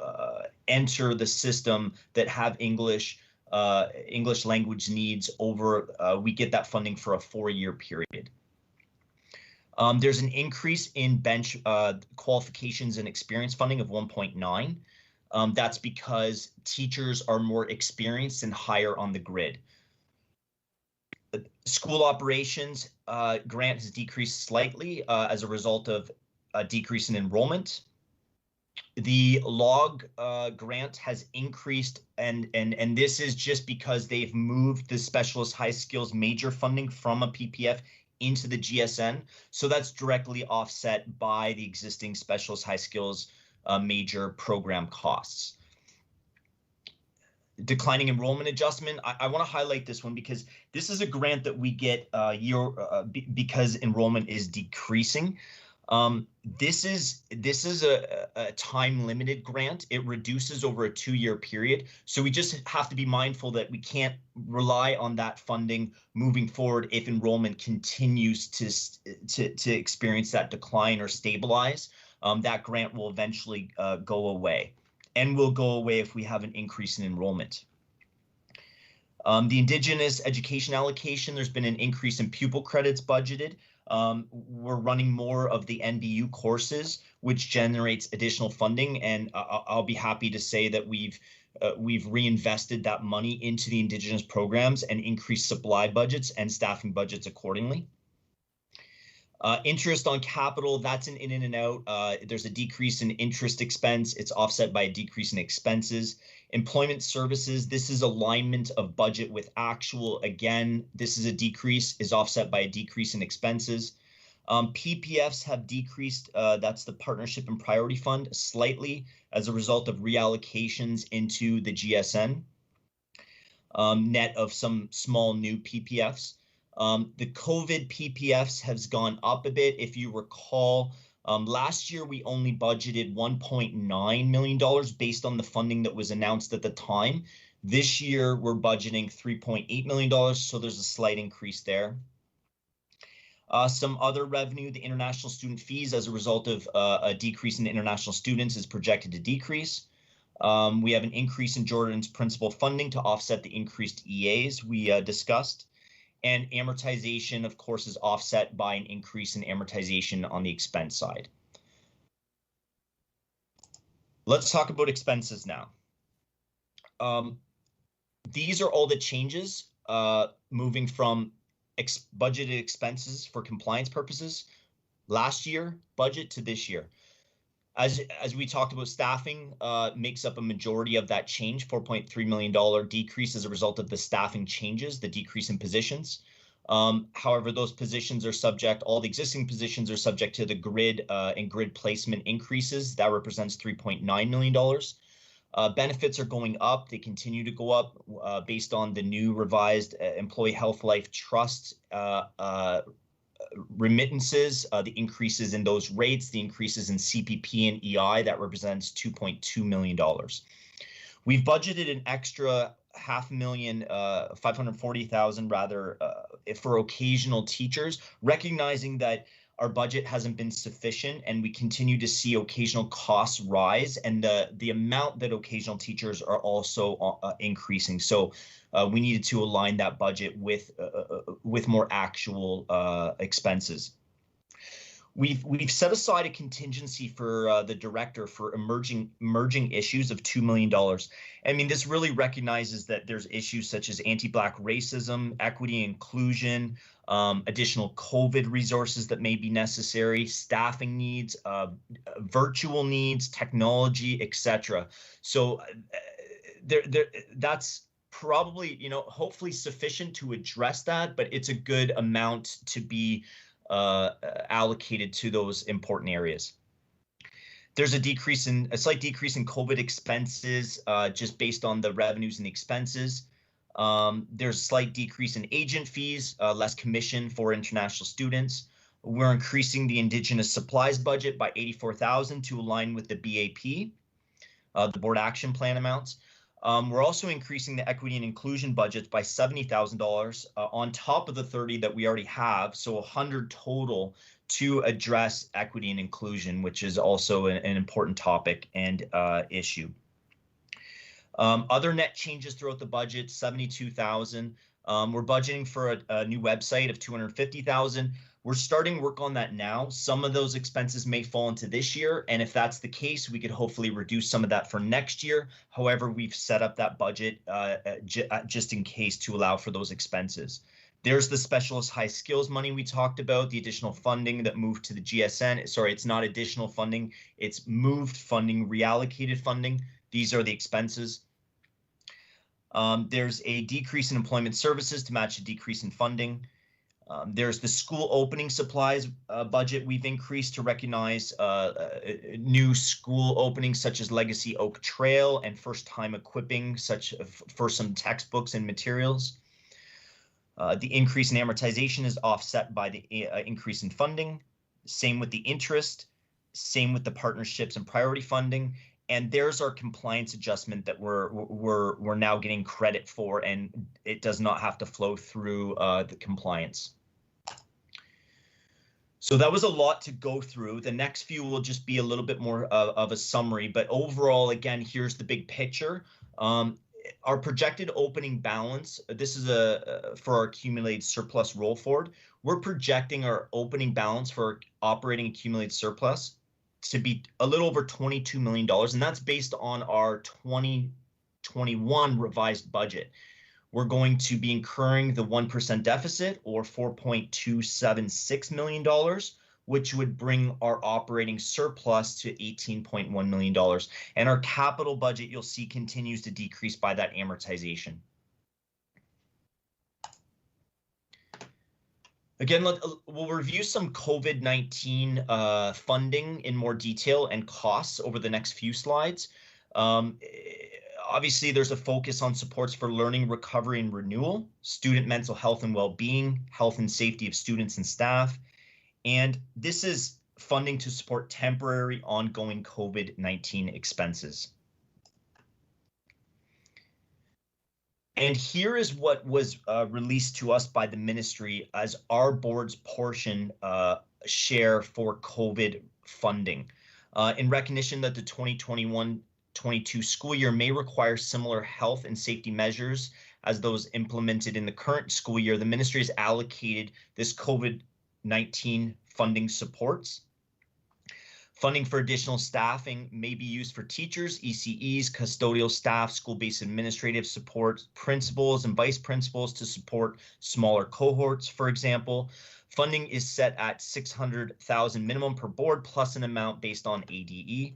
enter the system that have English language needs over, we get that funding for a 4-year period. There's an increase in bench qualifications and experience funding of 1.9. That's because teachers are more experienced and higher on the grid. School operations grant has decreased slightly as a result of a decrease in enrollment. The log grant has increased, and this is just because they've moved the specialist high skills major funding from a PPF into the GSN. So that's directly offset by the existing specialist high skills major program costs. Declining enrollment adjustment. I want to highlight this one because this is a grant that we get because enrollment is decreasing. This is a time limited grant. It reduces over a 2-year period. So we just have to be mindful that we can't rely on that funding moving forward if enrollment continues to experience that decline or stabilize. That grant will eventually go away. And will go away if we have an increase in enrollment. The Indigenous education allocation, there's been an increase in pupil credits budgeted. We're running more of the NBU courses, which generates additional funding. And I'll be happy to say that we've we've reinvested that money into the Indigenous programs and increased supply budgets and staffing budgets accordingly. Interest on capital, that's an in and out. There's a decrease in interest expense. It's offset by a decrease in expenses. Employment services, this is alignment of budget with actual. Again, this is a decrease, is offset by a decrease in expenses. PPFs have decreased. That's the Partnership and Priority Fund slightly as a result of reallocations into the GSN, net of some small new PPFs. The COVID PPFs has gone up a bit. If you recall, last year we only budgeted $1.9 million based on the funding that was announced at the time. This year we're budgeting $3.8 million, so there's a slight increase there. Some other revenue, the international student fees as a result of a decrease in international students is projected to decrease. We have an increase in Jordan's principal funding to offset the increased EAs we discussed. And amortization, of course, is offset by an increase in amortization on the expense side. Let's talk about expenses now. These are all the changes moving from budgeted expenses for compliance purposes last year budget to this year. As we talked about, staffing makes up a majority of that change, $4.3 million decrease as a result of the staffing changes, the decrease in positions. However, those positions are subject, all the existing positions are subject to the grid and grid placement increases. That represents $3.9 million. Benefits are going up. They continue to go up based on the new revised Employee Health Life Trust remittances, the increases in those rates, the increases in CPP and EI, that represents $2.2 million. We've budgeted an extra $540,000 rather for occasional teachers, recognizing that our budget hasn't been sufficient and we continue to see occasional costs rise, and the amount that occasional teachers are also increasing. So we needed to align that budget with more actual expenses. We've set aside a contingency for the director for emerging issues of $2 million. I mean, this really recognizes that there's issues such as anti-Black racism, equity, inclusion, additional COVID resources that may be necessary, staffing needs, virtual needs, technology, etc. So that's probably, hopefully sufficient to address that, but it's a good amount to be allocated to those important areas. There's a slight decrease in COVID expenses just based on the revenues and the expenses. There's a slight decrease in agent fees, less commission for international students. We're increasing the Indigenous supplies budget by $84,000 to align with the BAP, the Board Action Plan amounts. We're also increasing the equity and inclusion budgets by $70,000 on top of the 30 that we already have, so 100 total to address equity and inclusion, which is also an important topic and issue. Other net changes throughout the budget, $72,000. We're budgeting for a new website of $250,000. We're starting work on that now. Some of those expenses may fall into this year, and if that's the case, we could hopefully reduce some of that for next year. However, we've set up that budget just in case to allow for those expenses. There's the specialist high skills money we talked about, the additional funding that moved to the GSN. Sorry, it's not additional funding, it's moved funding, reallocated funding. These are the expenses. There's a decrease in employment services to match a decrease in funding. There's the school opening supplies budget we've increased to recognize new school openings such as Legacy Oak Trail and first time equipping for some textbooks and materials. The increase in amortization is offset by the increase in funding. Same with the interest, same with the partnerships and priority funding. And there's our compliance adjustment that we're now getting credit for, and it does not have to flow through the compliance. So that was a lot to go through. The next few will just be a little bit more of a summary, but overall, again, here's the big picture. Our projected opening balance, this is for our accumulated surplus roll forward. We're projecting our opening balance for our operating accumulated surplus to be a little over $22 million, and that's based on our 2021 revised budget. We're going to be incurring the 1% deficit, or $4.276 million, which would bring our operating surplus to $18.1 million. And our capital budget, you'll see, continues to decrease by that amortization. Again, we'll review some COVID-19 funding in more detail and costs over the next few slides. Obviously, there's a focus on supports for learning, recovery, and renewal, student mental health and well-being, health and safety of students and staff. And this is funding to support temporary ongoing COVID-19 expenses. And here is what was released to us by the ministry as our board's portion share for COVID funding. In recognition that the 2021-22 school year may require similar health and safety measures as those implemented in the current school year, the ministry has allocated this COVID-19 funding supports. Funding for additional staffing may be used for teachers, ECEs, custodial staff, school-based administrative support, principals and vice principals to support smaller cohorts, for example. Funding is set at $600,000 minimum per board plus an amount based on ADE.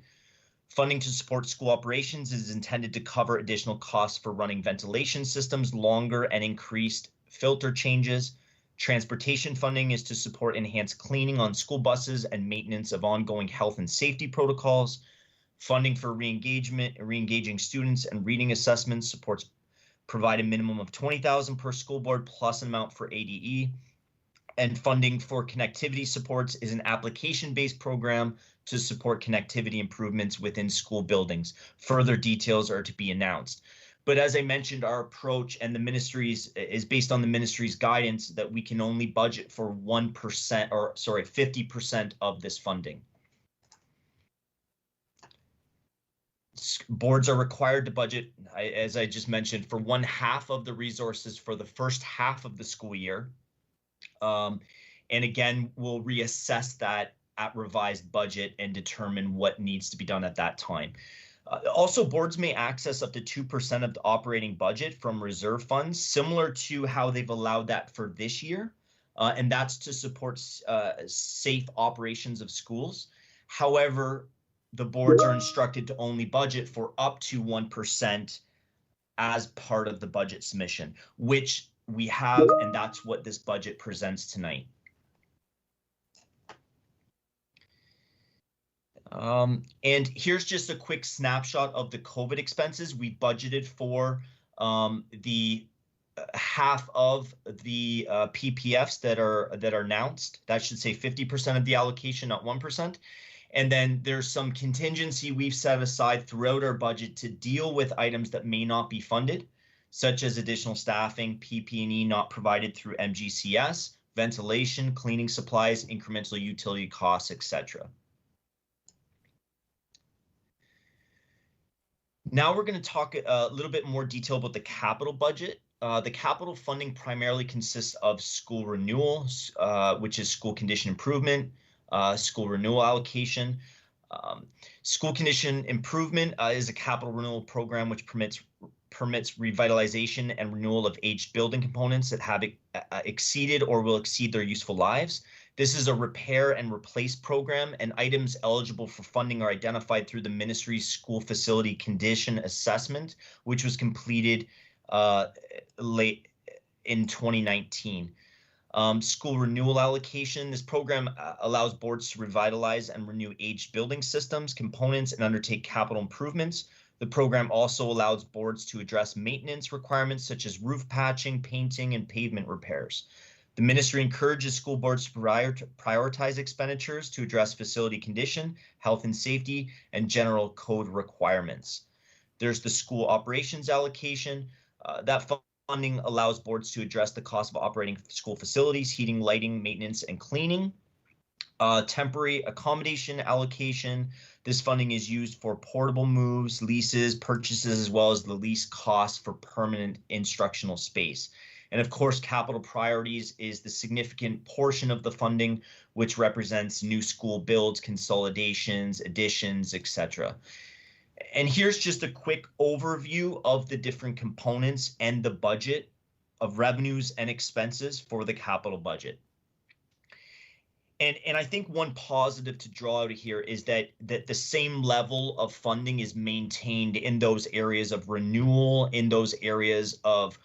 Funding to support school operations is intended to cover additional costs for running ventilation systems, longer and increased filter changes. Transportation funding is to support enhanced cleaning on school buses and maintenance of ongoing health and safety protocols. Funding for re-engaging students and reading assessments supports provide a minimum of $20,000 per school board plus an amount for ADE. And funding for connectivity supports is an application-based program to support connectivity improvements within school buildings. Further details are to be announced. But as I mentioned, our approach and the ministry's is based on the ministry's guidance that we can only budget for 50% of this funding. Boards are required to budget, as I just mentioned, for 1/2 of the resources for the first half of the school year. And again, we'll reassess that at revised budget and determine what needs to be done at that time. Also, boards may access up to 2% of the operating budget from reserve funds, similar to how they've allowed that for this year, and that's to support safe operations of schools. However, the boards are instructed to only budget for up to 1% as part of the budget submission, which we have, and that's what this budget presents tonight. And here's just a quick snapshot of the COVID expenses. We budgeted for the half of the PPFs that are announced. That should say 50% of the allocation, not 1%. And then there's some contingency we've set aside throughout our budget to deal with items that may not be funded, such as additional staffing, PP&E not provided through MGCS, ventilation, cleaning supplies, incremental utility costs, etc. Now we're going to talk a little bit more detail about the capital budget. The capital funding primarily consists of school renewal, which is school condition improvement, school renewal allocation. School condition improvement is a capital renewal program which permits revitalization and renewal of aged building components that have exceeded or will exceed their useful lives. This is a repair and replace program, and items eligible for funding are identified through the ministry's school facility condition assessment, which was completed late in 2019. School renewal allocation. This program allows boards to revitalize and renew aged building systems, components, and undertake capital improvements. The program also allows boards to address maintenance requirements such as roof patching, painting, and pavement repairs. The ministry encourages school boards to prioritize expenditures to address facility condition, health and safety, and general code requirements. There's the school operations allocation. That funding allows boards to address the cost of operating school facilities, heating, lighting, maintenance, and cleaning. Temporary accommodation allocation. This funding is used for portable moves, leases, purchases, as well as the lease costs for permanent instructional space. And of course, capital priorities is the significant portion of the funding, which represents new school builds, consolidations, additions, etc. And here's just a quick overview of the different components and the budget of revenues and expenses for the capital budget. And I think one positive to draw out of here is that the same level of funding is maintained in those areas of renewal, in those areas of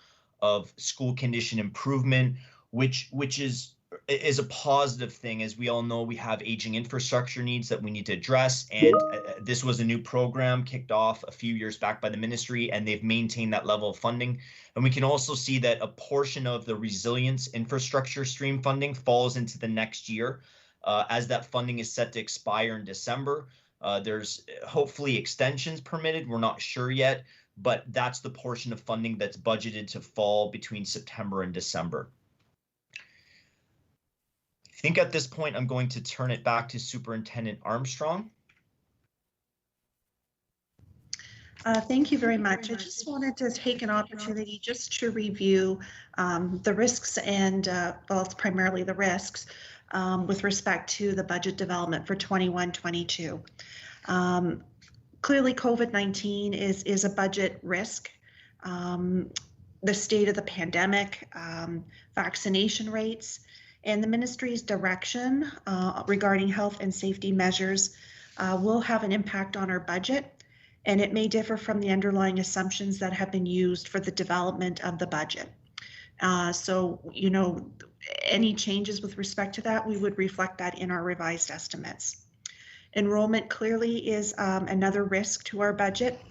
school condition improvement, which is a positive thing. As we all know, we have aging infrastructure needs that we need to address, and this was a new program kicked off a few years back by the ministry, and they've maintained that level of funding. And we can also see that a portion of the resilience infrastructure stream funding falls into the next year as that funding is set to expire in December. There's hopefully extensions permitted. We're not sure yet, but that's the portion of funding that's budgeted to fall between September and December. I think at this point, I'm going to turn it back to Superintendent Armstrong. Thank you very much. I just wanted to take an opportunity just to review the risks and, well, it's primarily the risks with respect to the budget development for 21-22. Clearly, COVID-19 is a budget risk. The state of the pandemic, vaccination rates, and the ministry's direction regarding health and safety measures will have an impact on our budget, and it may differ from the underlying assumptions that have been used for the development of the budget. So, you know, any changes with respect to that, we would reflect that in our revised estimates. Enrollment clearly is another risk to our budget.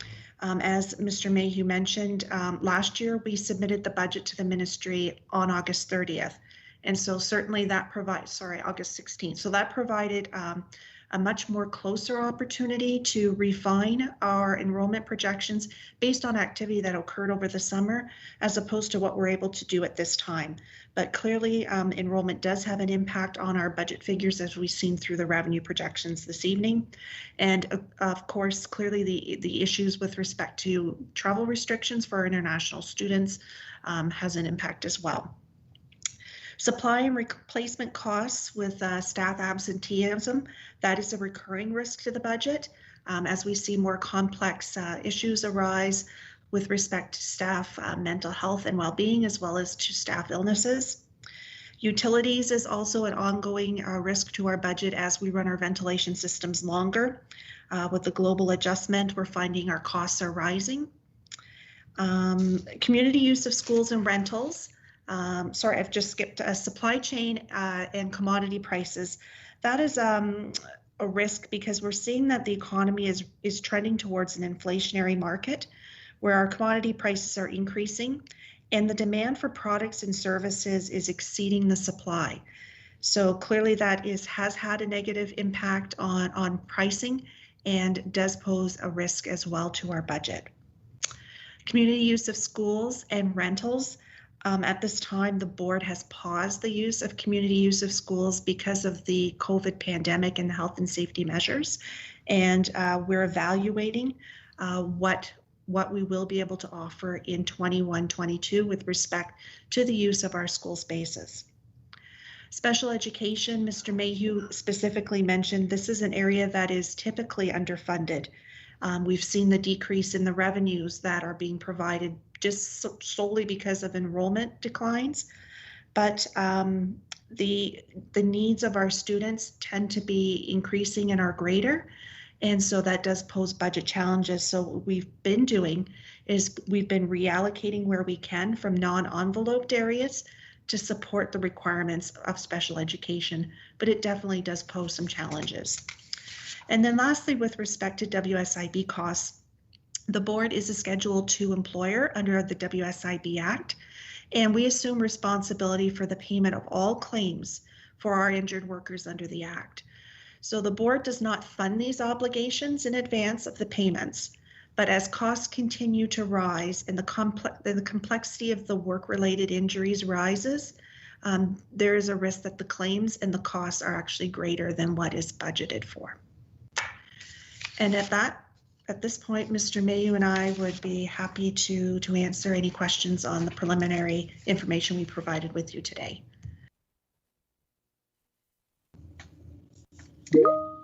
As Mr. Mayhew mentioned, last year we submitted the budget to the ministry on August 30th. And so certainly that provides, August 16th. So that provided a much more closer opportunity to refine our enrollment projections based on activity that occurred over the summer, as opposed to what we're able to do at this time. But clearly enrollment does have an impact on our budget figures, as we've seen through the revenue projections this evening. And of course, clearly the issues with respect to travel restrictions for our international students has an impact as well. Supply and replacement costs with staff absenteeism, that is a recurring risk to the budget as we see more complex issues arise with respect to staff mental health and well-being, as well as to staff illnesses. Utilities is also an ongoing risk to our budget as we run our ventilation systems longer. With the global adjustment, we're finding our costs are rising. Community use of schools and rentals. Sorry, I've just skipped supply chain and commodity prices. That is a risk because we're seeing that the economy is trending towards an inflationary market where our commodity prices are increasing and the demand for products and services is exceeding the supply. So clearly that has had a negative impact on pricing and does pose a risk as well to our budget. Community use of schools and rentals. At this time, the board has paused the use of community use of schools because of the COVID pandemic and the health and safety measures. And we're evaluating what we will be able to offer in 21-22 with respect to the use of our school spaces. Special education, Mr. Mayhew specifically mentioned, this is an area that is typically underfunded. We've seen the decrease in the revenues that are being provided just solely because of enrollment declines, but the needs of our students tend to be increasing and are greater, and so that does pose budget challenges. So what we've been doing is we've been reallocating where we can from non-enveloped areas to support the requirements of special education, but it definitely does pose some challenges. And then lastly, with respect to WSIB costs, the board is a Schedule II employer under the WSIB Act, and we assume responsibility for the payment of all claims for our injured workers under the Act. So the board does not fund these obligations in advance of the payments, but as costs continue to rise and the complexity of the work-related injuries rises, there is a risk that the claims and the costs are actually greater than what is budgeted for. And at this point, Mr. Mayhew and I would be happy to answer any questions on the preliminary information we provided with you today.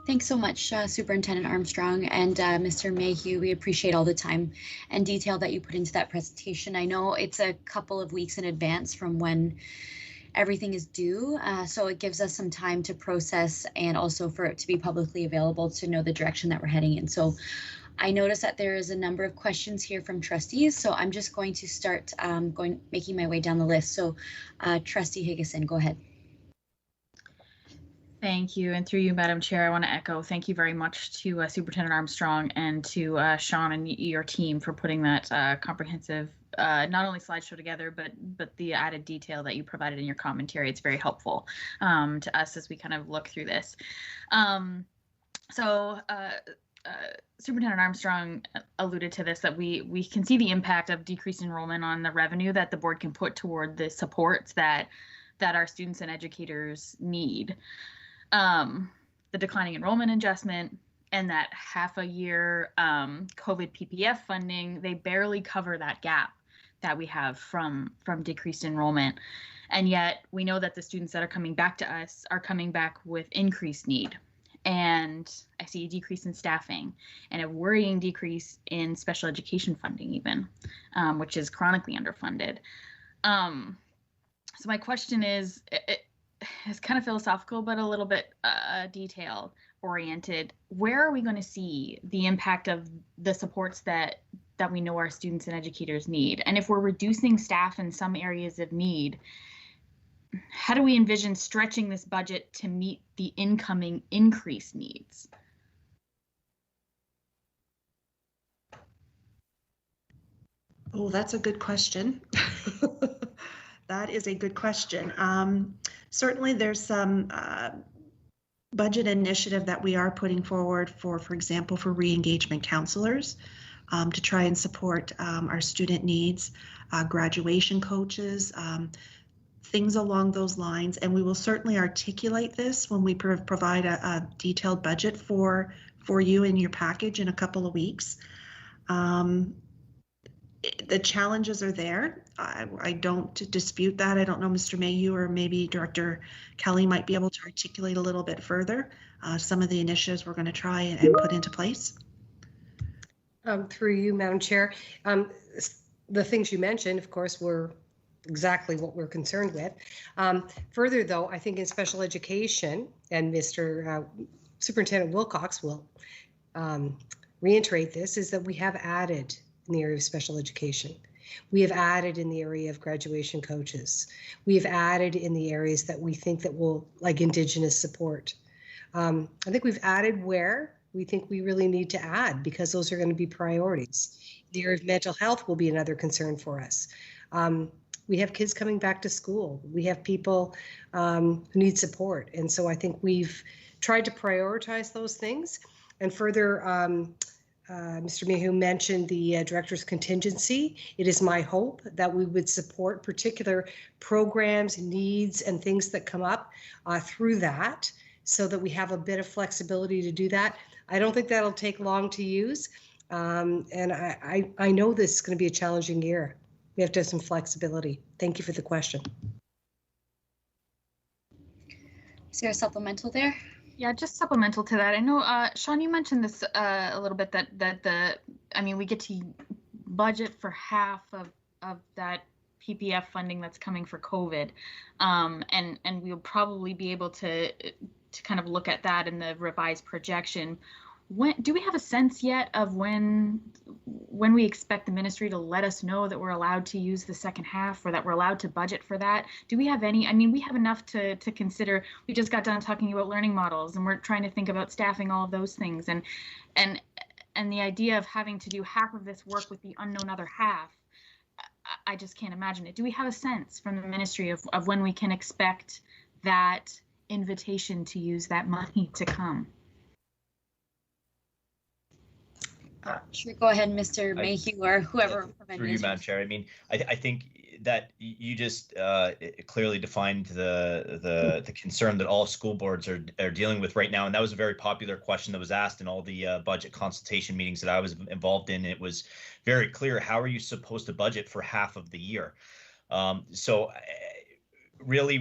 Thanks so much, Superintendent Armstrong and Mr. Mayhew. We appreciate all the time and detail that you put into that presentation. I know it's a couple of weeks in advance from when everything is due, so it gives us some time to process and also for it to be publicly available to know the direction that we're heading in. So I noticed that there is a number of questions here from trustees, so I'm just going to start making my way down the list. So Trustee Higgison, go ahead. Thank you. And through you, Madam Chair, I want to echo thank you very much to Superintendent Armstrong and to Sean and your team for putting that comprehensive, not only slideshow together, but the added detail that you provided in your commentary. It's very helpful to us as we kind of look through this. Superintendent Armstrong alluded to this, that we can see the impact of decreased enrollment on the revenue that the board can put toward the supports that our students and educators need. The declining enrollment adjustment and that half a year COVID PPF funding, they barely cover that gap that we have from decreased enrollment. And yet we know that the students that are coming back to us are coming back with increased need. And I see a decrease in staffing and a worrying decrease in special education funding even, which is chronically underfunded. So my question is, it's kind of philosophical, but a little bit detail oriented. Where are we going to see the impact of the supports that we know our students and educators need? And if we're reducing staff in some areas of need, how do we envision stretching this budget to meet the incoming increased needs? Oh, that's a good question. That is a good question. Certainly there's some budget initiative that we are putting forward for example, for re-engagement counselors to try and support our student needs, graduation coaches, things along those lines. And we will certainly articulate this when we provide a detailed budget for you in your package in a couple of weeks. The challenges are there. I don't dispute that. I don't know, Mr. Mayhew or maybe Director Kelly might be able to articulate a little bit further some of the initiatives we're going to try and put into place. Through you, Madam Chair, the things you mentioned, of course, were exactly what we're concerned with. Further, though, I think in special education, and Mr. Superintendent Wilcox will reiterate this, is that we have added in the area of special education. We have added in the area of graduation coaches. We have added in the areas that we think that will, like Indigenous support. I think we've added where we think we really need to add, because those are going to be priorities. The area of mental health will be another concern for us. We have kids coming back to school. We have people who need support. And so I think we've tried to prioritize those things. And further, Mr. Mayhew mentioned the director's contingency. It is my hope that we would support particular programs, needs, and things that come up through that, so that we have a bit of flexibility to do that. I don't think that'll take long to use. And I know this is going to be a challenging year. We have to have some flexibility. Thank you for the question. Is there a supplemental there? Yeah, just supplemental to that. I know, Sean, you mentioned this a little bit, we get to budget for half of that PPF funding that's coming for COVID, and we'll probably be able to kind of look at that in the revised projection. When do we have a sense yet of when we expect the ministry to let us know that we're allowed to use the second half, or that we're allowed to budget for that? Do we have any? I mean, we have enough to consider. We just got done talking about learning models, and we're trying to think about staffing, all of those things, and the idea of having to do half of this work with the unknown other half. I just can't imagine it. Do we have a sense from the ministry of when we can expect that invitation to use that money to come? Sure, go ahead, Mr. Mayhew, or whoever. Through you, Madam Chair. I mean, I think that you just clearly defined the concern that all school boards are dealing with right now, and that was a very popular question that was asked in all the budget consultation meetings that I was involved in. It was very clear: how are you supposed to budget for half of the year? So really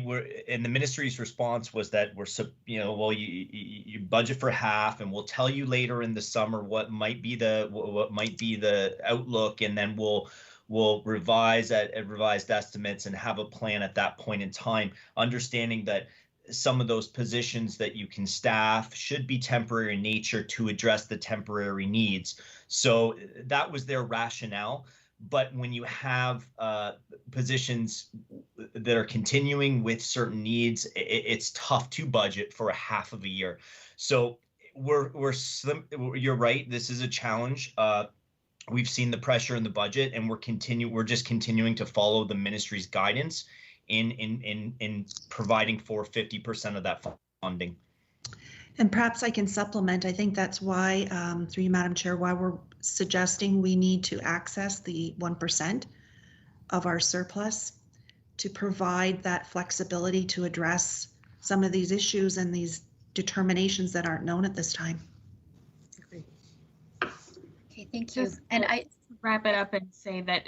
and the ministry's response was that well, you budget for half, and we'll tell you later in the summer what might be the outlook, and then we'll revise at revised estimates and have a plan at that point in time, understanding that some of those positions that you can staff should be temporary in nature to address the temporary needs. So that was their rationale. But when you have positions that are continuing with certain needs, it's tough to budget for a half of a year. So you're right. This is a challenge. We've seen the pressure in the budget, and we're just continuing to follow the ministry's guidance in providing for 50% of that funding. And perhaps I can supplement. I think that's why, through you, Madam Chair, why we're suggesting we need to access the 1% of our surplus to provide that flexibility to address some of these issues and these determinations that aren't known at this time. Okay, thank you. And I wrap it up and say that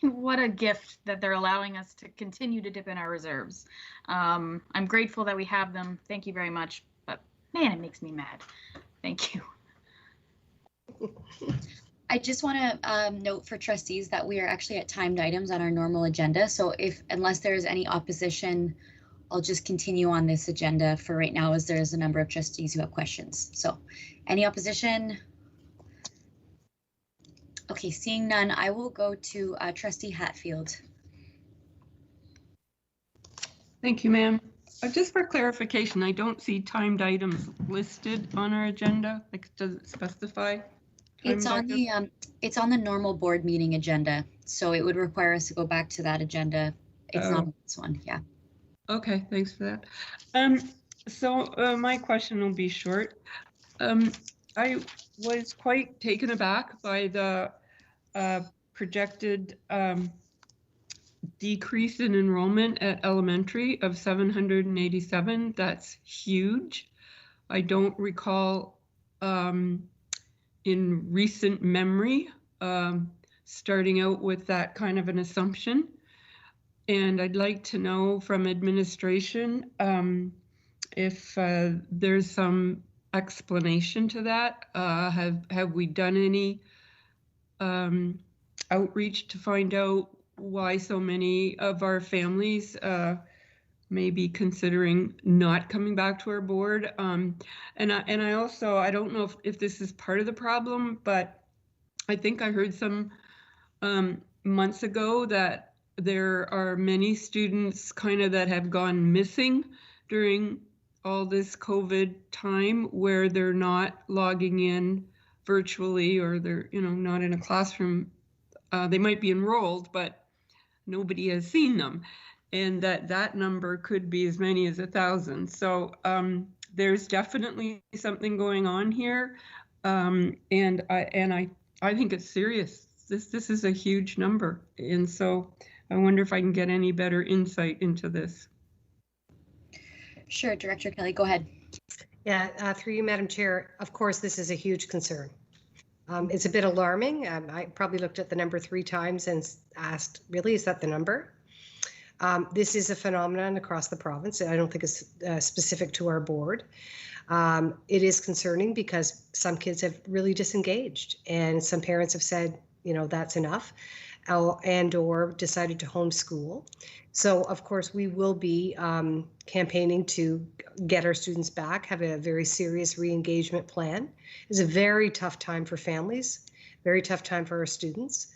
what a gift that they're allowing us to continue to dip in our reserves. I'm grateful that we have them. Thank you very much. But man, it makes me mad. Thank you. I just want to note for trustees that we are actually at timed items on our normal agenda. So unless there is any opposition, I'll just continue on this agenda for right now, as there is a number of trustees who have questions. So any opposition? Okay, seeing none, I will go to Trustee Hatfield. Thank you, ma'am. Just for clarification, I don't see timed items listed on our agenda. Like, does it specify? It's on the normal board meeting agenda, so it would require us to go back to that agenda. It's not this one, yeah. Okay, thanks for that. So my question will be short. I was quite taken aback by the projected decrease in enrollment at elementary of 787. That's huge. I don't recall in recent memory starting out with that kind of an assumption. And I'd like to know from administration if there's some explanation to that. Have we done any outreach to find out why so many of our families may be considering not coming back to our board? And I also, I don't know if this is part of the problem, but I think I heard some months ago that there are many students kind of that have gone missing during all this COVID time, where they're not logging in virtually, or they're, not in a classroom. They might be enrolled, but nobody has seen them. And that number could be as many as 1,000. So there's definitely something going on here. And I think it's serious. This is a huge number. And so I wonder if I can get any better insight into this. Sure, Director Kelly, go ahead. Yeah, through you, Madam Chair, of course, this is a huge concern. It's a bit alarming. I probably looked at the number 3 times and asked, really, is that the number? This is a phenomenon across the province. I don't think it's specific to our board. It is concerning because some kids have really disengaged, and some parents have said, that's enough, and or decided to homeschool. So of course we will be campaigning to get our students back, have a very serious re-engagement plan. It's a very tough time for families, very tough time for our students.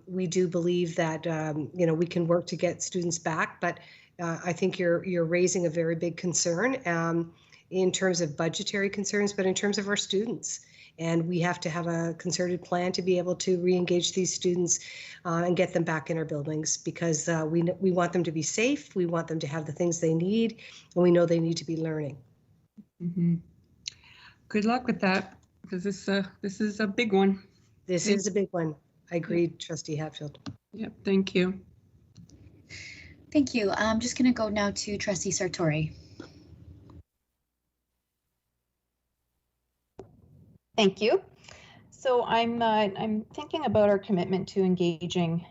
We do believe that we can work to get students back, but I think you're raising a very big concern in terms of budgetary concerns, but in terms of our students. And we have to have a concerted plan to be able to re-engage these students and get them back in our buildings, because we want them to be safe, we want them to have the things they need, and we know they need to be learning. Mm-hmm. Good luck with that, because this is a big one. This is a big one. I agree, Trustee Hatfield. Yep, thank you. Thank you. I'm just going to go now to Trustee Sartori. Thank you. So I'm thinking about our commitment to engaging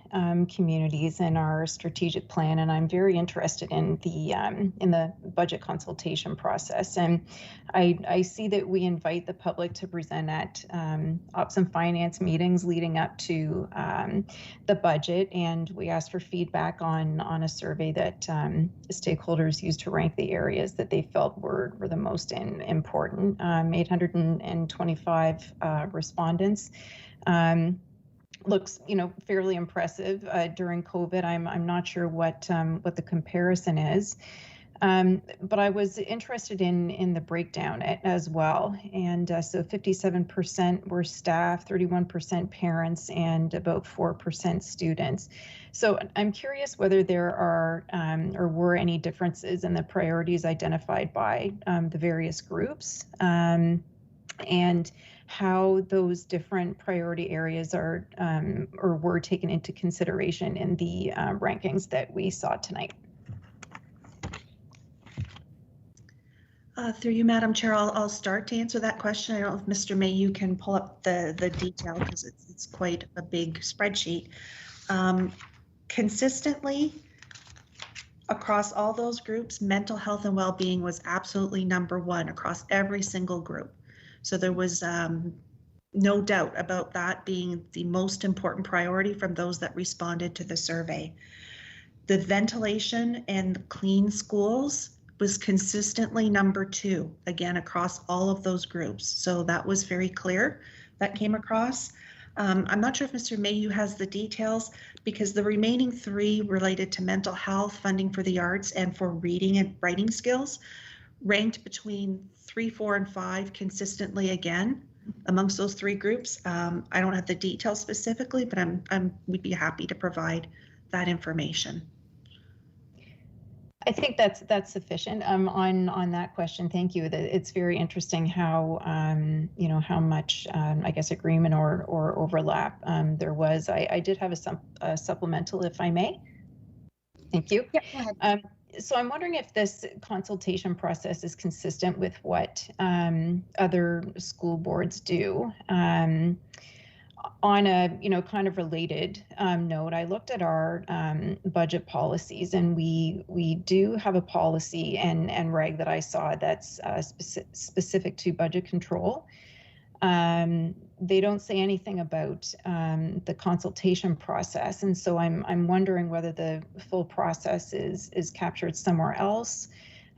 communities in our strategic plan, and I'm very interested in the budget consultation process. And I see that we invite the public to present at ops and finance meetings leading up to the budget, and we asked for feedback on a survey that stakeholders used to rank the areas that they felt were the most important. 825 respondents. Looks, fairly impressive during COVID. I'm not sure what the comparison is, but I was interested in the breakdown as well. And so 57% were staff, 31% parents, and about 4% students. So I'm curious whether there are or were any differences in the priorities identified by the various groups. And how those different priority areas are or were taken into consideration in the rankings that we saw tonight. Through you, Madam Chair, I'll start to answer that question. I don't know if Mr. Mayhew can pull up the detail because it's quite a big spreadsheet. Consistently, across all those groups, mental health and well-being was absolutely #1 across every single group. So there was no doubt about that being the most important priority from those that responded to the survey. The ventilation and clean schools was consistently #2, again, across all of those groups. So that was very clear. That came across. I'm not sure if Mr. Mayhew has the details because the remaining 3 related to mental health, funding for the arts, and for reading and writing skills ranked between 3, 4, and 5 consistently again amongst those 3 groups. I don't have the details specifically, but we'd be happy to provide that information. I think that's sufficient on that question. Thank you. It's very interesting how how much I guess agreement or overlap there was. I did have a supplemental, if I may. Thank you. Yeah, go ahead. So I'm wondering if this consultation process is consistent with what other school boards do. On a kind of related note, I looked at our budget policies, and we do have a policy and reg that I saw that's specific to budget control. They don't say anything about the consultation process, and so I'm wondering whether the full process is captured somewhere else,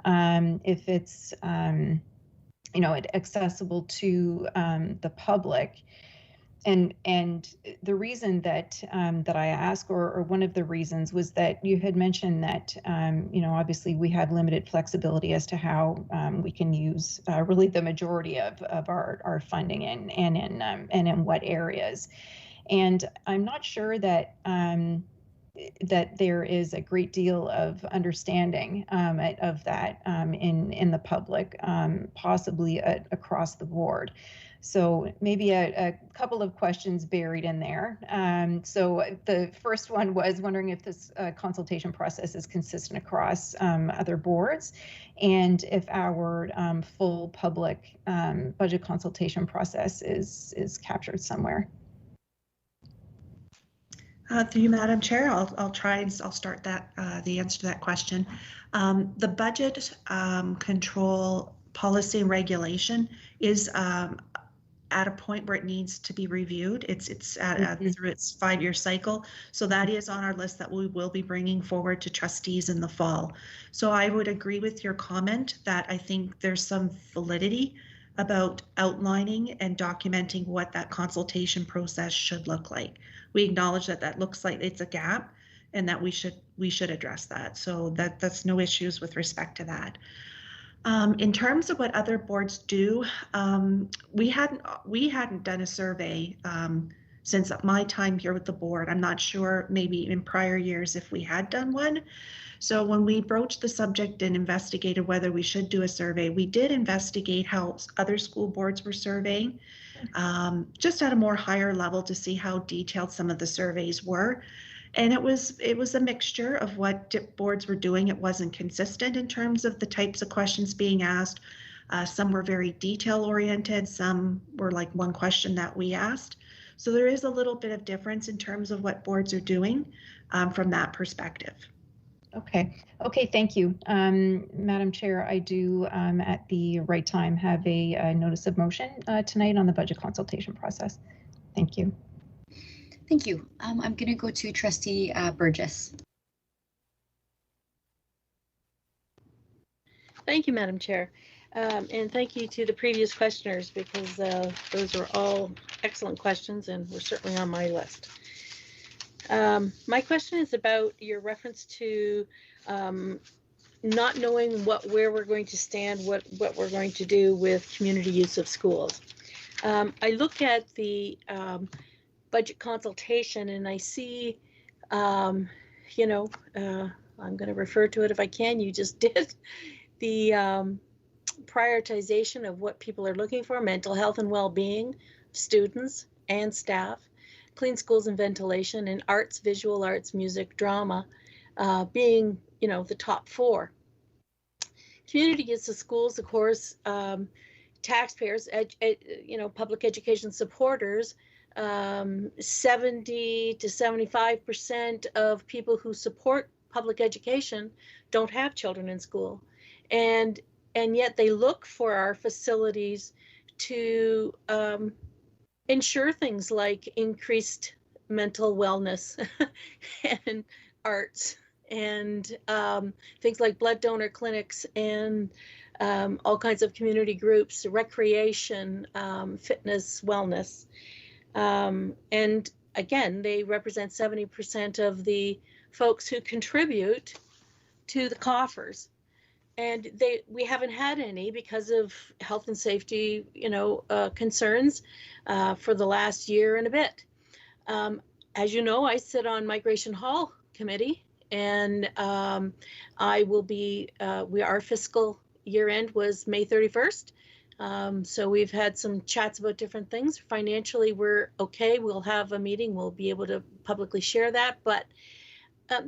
if it's accessible to the public. And the reason that I ask, or one of the reasons, was that you had mentioned that obviously we have limited flexibility as to how we can use really the majority of our funding and in what areas. And I'm not sure that that there is a great deal of understanding of that in the public, possibly across the board. So maybe a couple of questions buried in there. So the first one was wondering if this consultation process is consistent across other boards, and if our full public budget consultation process is captured somewhere. Through you, Madam Chair, I'll start that the answer to that question. The budget control policy and regulation is at a point where it needs to be reviewed. It's through its 5-year cycle. So that is on our list that we will be bringing forward to trustees in the fall. So I would agree with your comment that I think there's some validity about outlining and documenting what that consultation process should look like. We acknowledge that looks like it's a gap and that we should address that. So that's no issues with respect to that. In terms of what other boards do, we hadn't done a survey since my time here with the board. I'm not sure, maybe in prior years if we had done one. So when we broached the subject and investigated whether we should do a survey, we did investigate how other school boards were surveying, just at a more higher level to see how detailed some of the surveys were. And it was a mixture of what boards were doing. It wasn't consistent in terms of the types of questions being asked. Some were very detail oriented. Some were like one question that we asked. So there is a little bit of difference in terms of what boards are doing from that perspective. Okay. Okay. Thank you. Madam Chair, I do at the right time have a notice of motion tonight on the budget consultation process. Thank you. Thank you. I'm going to go to Trustee Burgess. Thank you, Madam Chair. And thank you to the previous questioners, because those are all excellent questions and were certainly on my list. My question is about your reference to not knowing where we're going to stand, what we're going to do with community use of schools. I look at the budget consultation and I see, I'm going to refer to it if I can, you just did, the prioritization of what people are looking for: mental health and well-being, students and staff, clean schools and ventilation, and arts, visual arts, music, drama, being, the top 4. Community use of schools, of course, taxpayers, public education supporters, 70 to 75% of people who support public education don't have children in school. And yet they look for our facilities to ensure things like increased mental wellness and arts and things like blood donor clinics and all kinds of community groups, recreation, fitness, wellness. And again, they represent 70% of the folks who contribute to the coffers. And we haven't had any because of health and safety, concerns for the last year and a bit. As you know, I sit on Migration Hall Committee, and I will be, our fiscal year end was May 31st. So we've had some chats about different things. Financially, we're okay. We'll have a meeting. We'll be able to publicly share that. But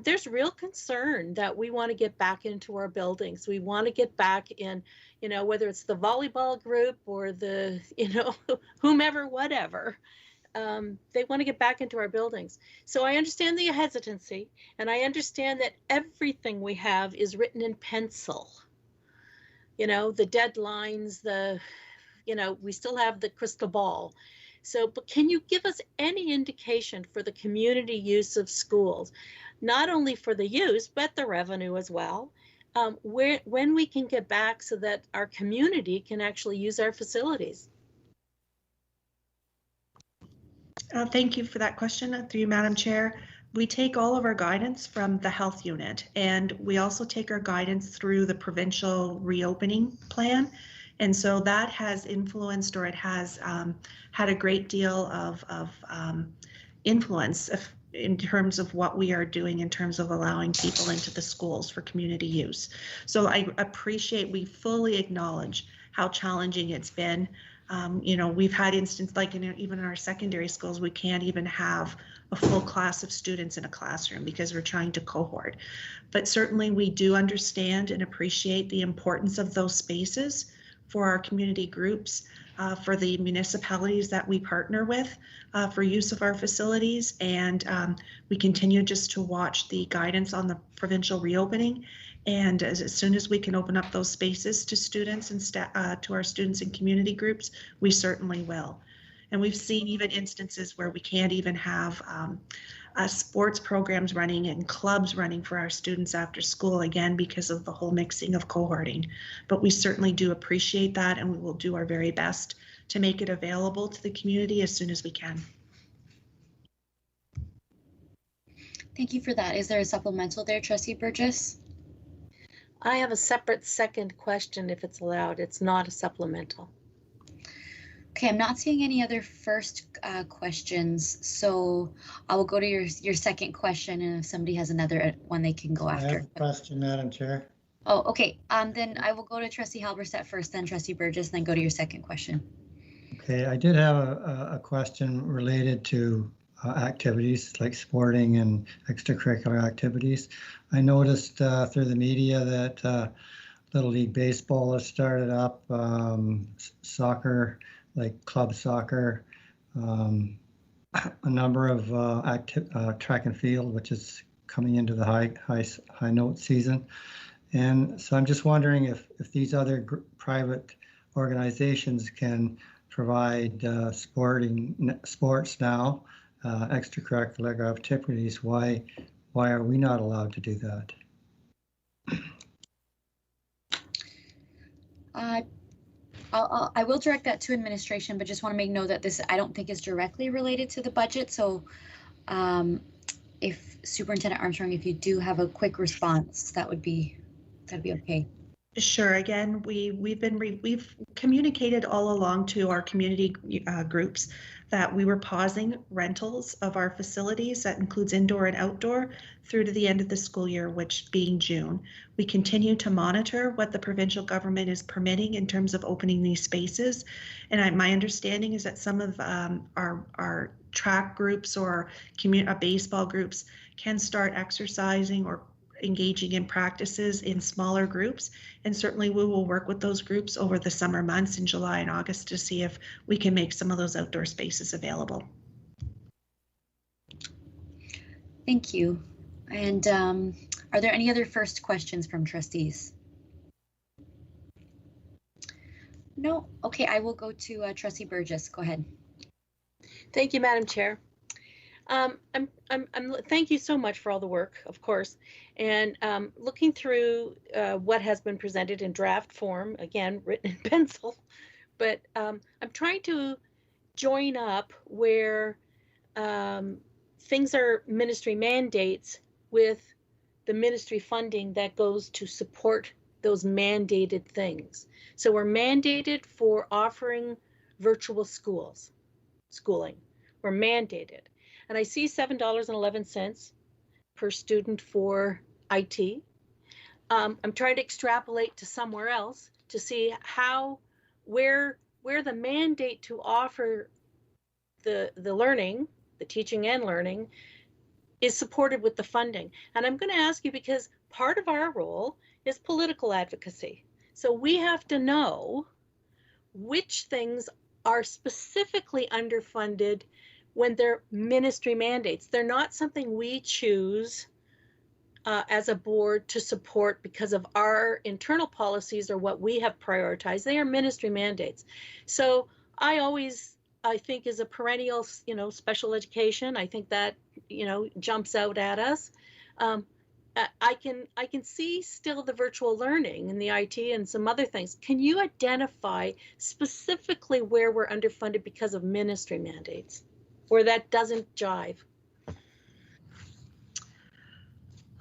there's real concern that we want to get back into our buildings. We want to get back in, whether it's the volleyball group or the, whomever, whatever. They want to get back into our buildings. So I understand the hesitancy, and I understand that everything we have is written in pencil. The deadlines, we still have the crystal ball. So, but can you give us any indication for the community use of schools, not only for the use, but the revenue as well, when we can get back so that our community can actually use our facilities? Thank you for that question. Through you, Madam Chair. We take all of our guidance from the health unit, and we also take our guidance through the provincial reopening plan. And so that has influenced, or it has had a great deal of influence in terms of what we are doing in terms of allowing people into the schools for community use. So I appreciate, we fully acknowledge how challenging it's been. We've had instances like even in our secondary schools, we can't even have a full class of students in a classroom because we're trying to cohort. But certainly we do understand and appreciate the importance of those spaces for our community groups, for the municipalities that we partner with for use of our facilities. And we continue just to watch the guidance on the provincial reopening. And as soon as we can open up those spaces to students and to our students and community groups, we certainly will. And we've seen even instances where we can't even have sports programs running and clubs running for our students after school, again, because of the whole mixing of cohorting. But we certainly do appreciate that, and we will do our very best to make it available to the community as soon as we can. Thank you for that. Is there a supplemental there, Trustee Burgess? I have a separate second question if it's allowed. It's not a supplemental. Okay, I'm not seeing any other first questions, so I will go to your second question, and if somebody has another one, they can go after. I have a question, Madam Chair. Oh, okay. Then I will go to Trustee Halberstadt first, then Trustee Burgess, then go to your second question. Okay, I did have a question related to activities like sporting and extracurricular activities. I noticed through the media that Little League Baseball has started up, soccer, like club soccer, a number of track and field, which is coming into the high note season. And so I'm just wondering if these other private organizations can provide sports now, extracurricular activities. Why are we not allowed to do that? I will direct that to administration, but just want to make note that this I don't think is directly related to the budget. So if Superintendent Armstrong, if you do have a quick response, that'd be okay. Sure. Again, we've communicated all along to our community groups that we were pausing rentals of our facilities, that includes indoor and outdoor, through to the end of the school year, which being June. We continue to monitor what the provincial government is permitting in terms of opening these spaces. And my understanding is that some of our track groups or baseball groups can start exercising or engaging in practices in smaller groups. And certainly we will work with those groups over the summer months in July and August to see if we can make some of those outdoor spaces available. Thank you. And are there any other first questions from trustees? No? Okay, I will go to Trustee Burgess. Go ahead. Thank you, Madam Chair. Thank you so much for all the work, of course, and looking through what has been presented in draft form, again, written in pencil, but I'm trying to join up where things are ministry mandates with the ministry funding that goes to support those mandated things. So we're mandated for offering virtual schooling. We're mandated. And I see $7.11 per student for IT. I'm trying to extrapolate to somewhere else to see where the mandate to offer the learning, the teaching and learning, is supported with the funding. And I'm going to ask you, because part of our role is political advocacy. So we have to know which things are specifically underfunded when they're ministry mandates. They're not something we choose as a board to support because of our internal policies or what we have prioritized. They are ministry mandates. So I think is a perennial, special education. I think that, jumps out at us. I can see still the virtual learning and the IT and some other things. Can you identify specifically where we're underfunded because of ministry mandates, where that doesn't jive?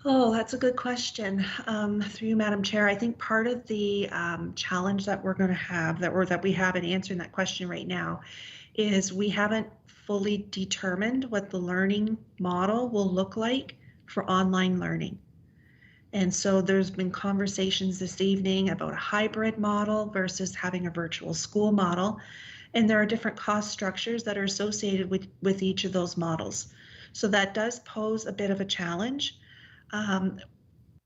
Oh, that's a good question. Through you, Madam Chair, I think part of the challenge that we're going to have, that we have in answering that question right now, is we haven't fully determined what the learning model will look like for online learning. And so there's been conversations this evening about a hybrid model versus having a virtual school model. And there are different cost structures that are associated with each of those models. So that does pose a bit of a challenge.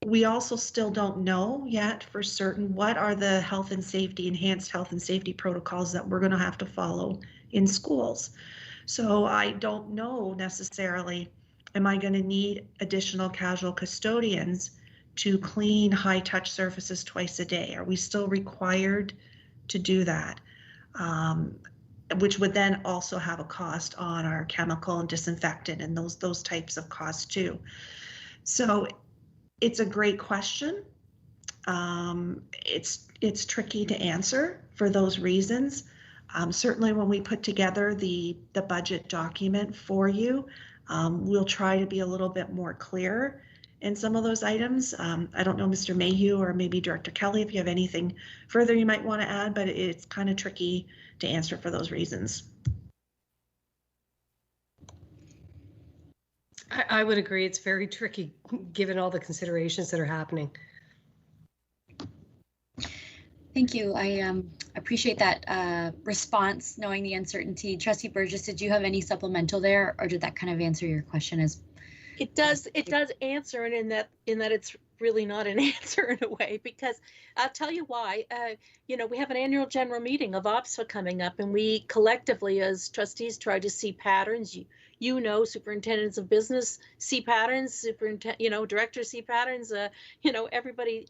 We also still don't know yet for certain what are the enhanced health and safety protocols that we're going to have to follow in schools. So I don't know necessarily, am I going to need additional casual custodians to clean high-touch surfaces twice a day? Are we still required to do that? Which would then also have a cost on our chemical and disinfectant and those types of costs too. So it's a great question. It's tricky to answer for those reasons. Certainly when we put together the budget document for you, we'll try to be a little bit more clear in some of those items. I don't know, Mr. Mayhew or maybe Director Kelly, if you have anything further you might want to add, but it's kind of tricky to answer for those reasons. I would agree. It's very tricky given all the considerations that are happening. Thank you. I appreciate that response, knowing the uncertainty. Trustee Burgess, did you have any supplemental there, or did that kind of answer your question as It does answer, and in that it's really not an answer in a way, because I'll tell you why. You know, we have an annual general meeting of OPSFA coming up, and we collectively as trustees try to see patterns. You know, superintendents of business see patterns, directors see patterns. You know, everybody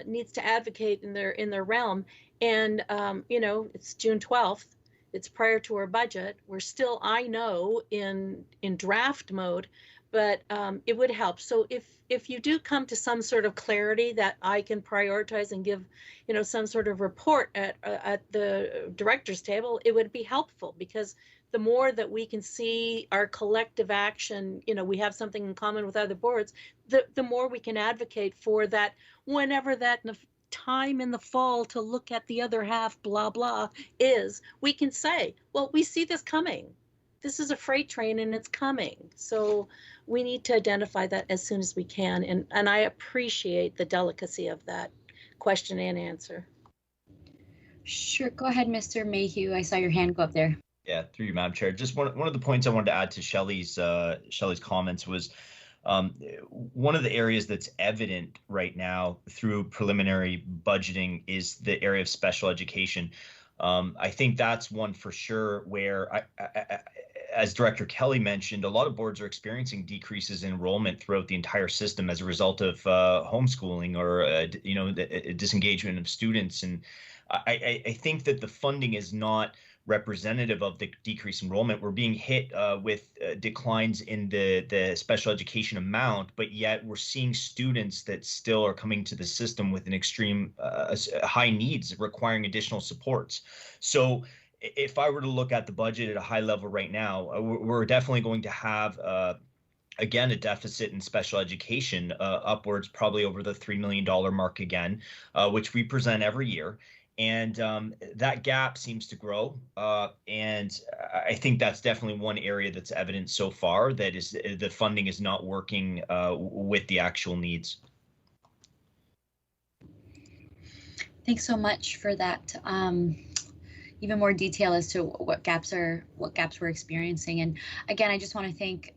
needs to advocate in their realm. And you know, it's June 12th. It's prior to our budget. We're still, I know, in draft mode, but it would help. So if you do come to some sort of clarity that I can prioritize and give, you know, some sort of report at the director's table, it would be helpful, because the more that we can see our collective action, you know, we have something in common with other boards, the more we can advocate for that whenever that time in the fall to look at the other half, blah, blah, is, we can say, well, we see this coming. This is a freight train and it's coming. So we need to identify that as soon as we can. And I appreciate the delicacy of that question and answer. Sure, go ahead, Mr. Mayhew. I saw your hand go up there. Yeah, through you, Madam Chair. Just one of the points I wanted to add to Shelley's comments was one of the areas that's evident right now through preliminary budgeting is the area of special education. I think that's one for sure where, as Director Kelly mentioned, a lot of boards are experiencing decreases in enrollment throughout the entire system as a result of homeschooling or disengagement of students. And I think that the funding is not representative of the decreased enrollment. We're being hit with declines in the special education amount, but yet we're seeing students that still are coming to the system with an extreme high needs requiring additional supports. So if I were to look at the budget at a high level right now, we're definitely going to have again, a deficit in special education upwards probably over the $3 million mark again, which we present every year. And that gap seems to grow. And I think that's definitely one area that's evident so far, that is the funding is not working with the actual needs. Thanks so much for that. Even more detail as to what gaps we're experiencing. And again, I just want to thank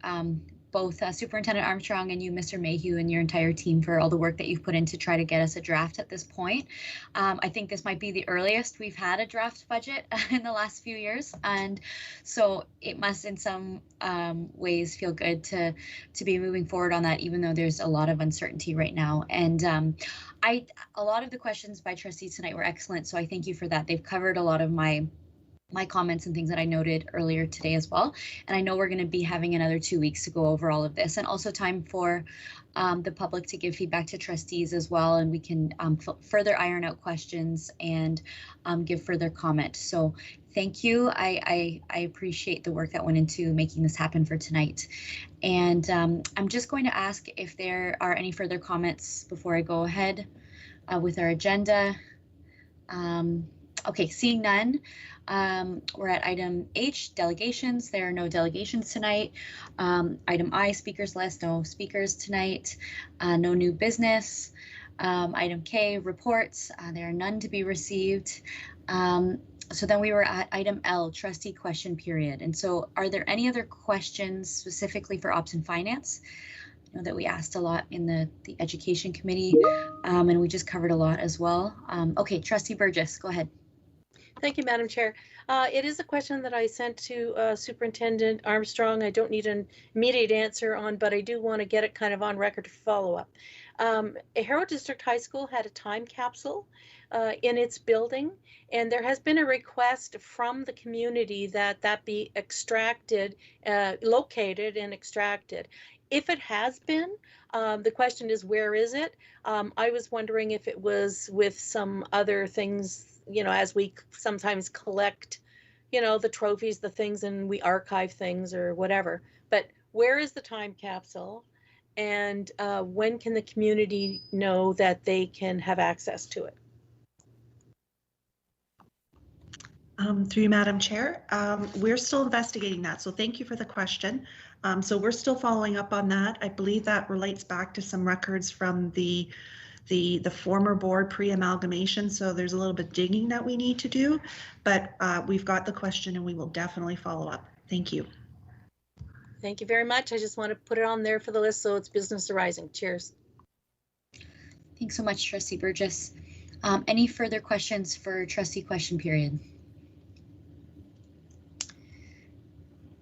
both Superintendent Armstrong and you, Mr. Mayhew, and your entire team for all the work that you've put in to try to get us a draft at this point. I think this might be the earliest we've had a draft budget in the last few years, and so it must in some ways feel good to be moving forward on that, even though there's a lot of uncertainty right now. And a lot of the questions by trustees tonight were excellent, so I thank you for that. They've covered a lot of my comments and things that I noted earlier today as well. And I know we're going to be having another 2 weeks to go over all of this, and also time for the public to give feedback to trustees as well, and we can further iron out questions and give further comment. So thank you. I appreciate the work that went into making this happen for tonight. And I'm just going to ask if there are any further comments before I go ahead with our agenda. Okay, seeing none. We're at item H, delegations. There are no delegations tonight. Item I, speakers list, no speakers tonight. No new business. Item K, reports. There are none to be received. So then we were at item L, trustee question period. And so are there any other questions specifically for Ops and Finance? I know that we asked a lot in the Education Committee, and we just covered a lot as well. Okay, Trustee Burgess, go ahead. Thank you, Madam Chair. It is a question that I sent to Superintendent Armstrong. I don't need an immediate answer on, but I do want to get it kind of on record to follow up. Harrow District High School had a time capsule in its building, and there has been a request from the community that that be extracted, located and extracted. If it has been, the question is, where is it? I was wondering if it was with some other things, you know, as we sometimes collect, you know, the trophies, the things, and we archive things or whatever. But where is the time capsule? And when can the community know that they can have access to it? Through you, Madam Chair, we're still investigating that. So thank you for the question. So we're still following up on that. I believe that relates back to some records from the former board pre-amalgamation, so there's a little bit digging that we need to do, but we've got the question and we will definitely follow up. Thank you. Thank you very much. I just want to put it on there for the list so it's business arising. Cheers. Thanks so much, Trustee Burgess. Any further questions for trustee question period?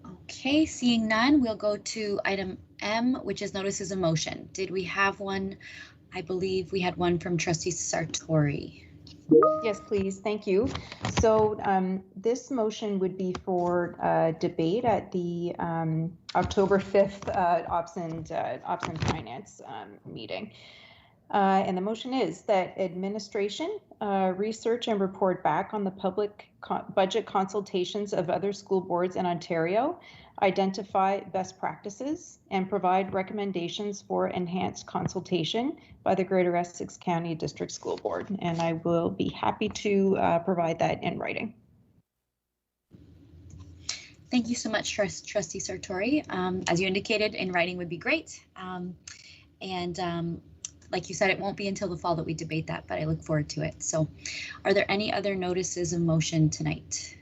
Okay, seeing none, we'll go to item M, which is notices of motion. Did we have one? I believe we had one from Trustee Sartori. Yes, please. Thank you. So this motion would be for debate at the October 5th Ops and Finance meeting. And the motion is that administration research and report back on the public budget consultations of other school boards in Ontario, identify best practices, and provide recommendations for enhanced consultation by the Greater Essex County District School Board. And I will be happy to provide that in writing. Thank you so much, Trustee Sartori. As you indicated, in writing would be great. Like you said, it won't be until the fall that we debate that, but I look forward to it. So are there any other notices of motion tonight?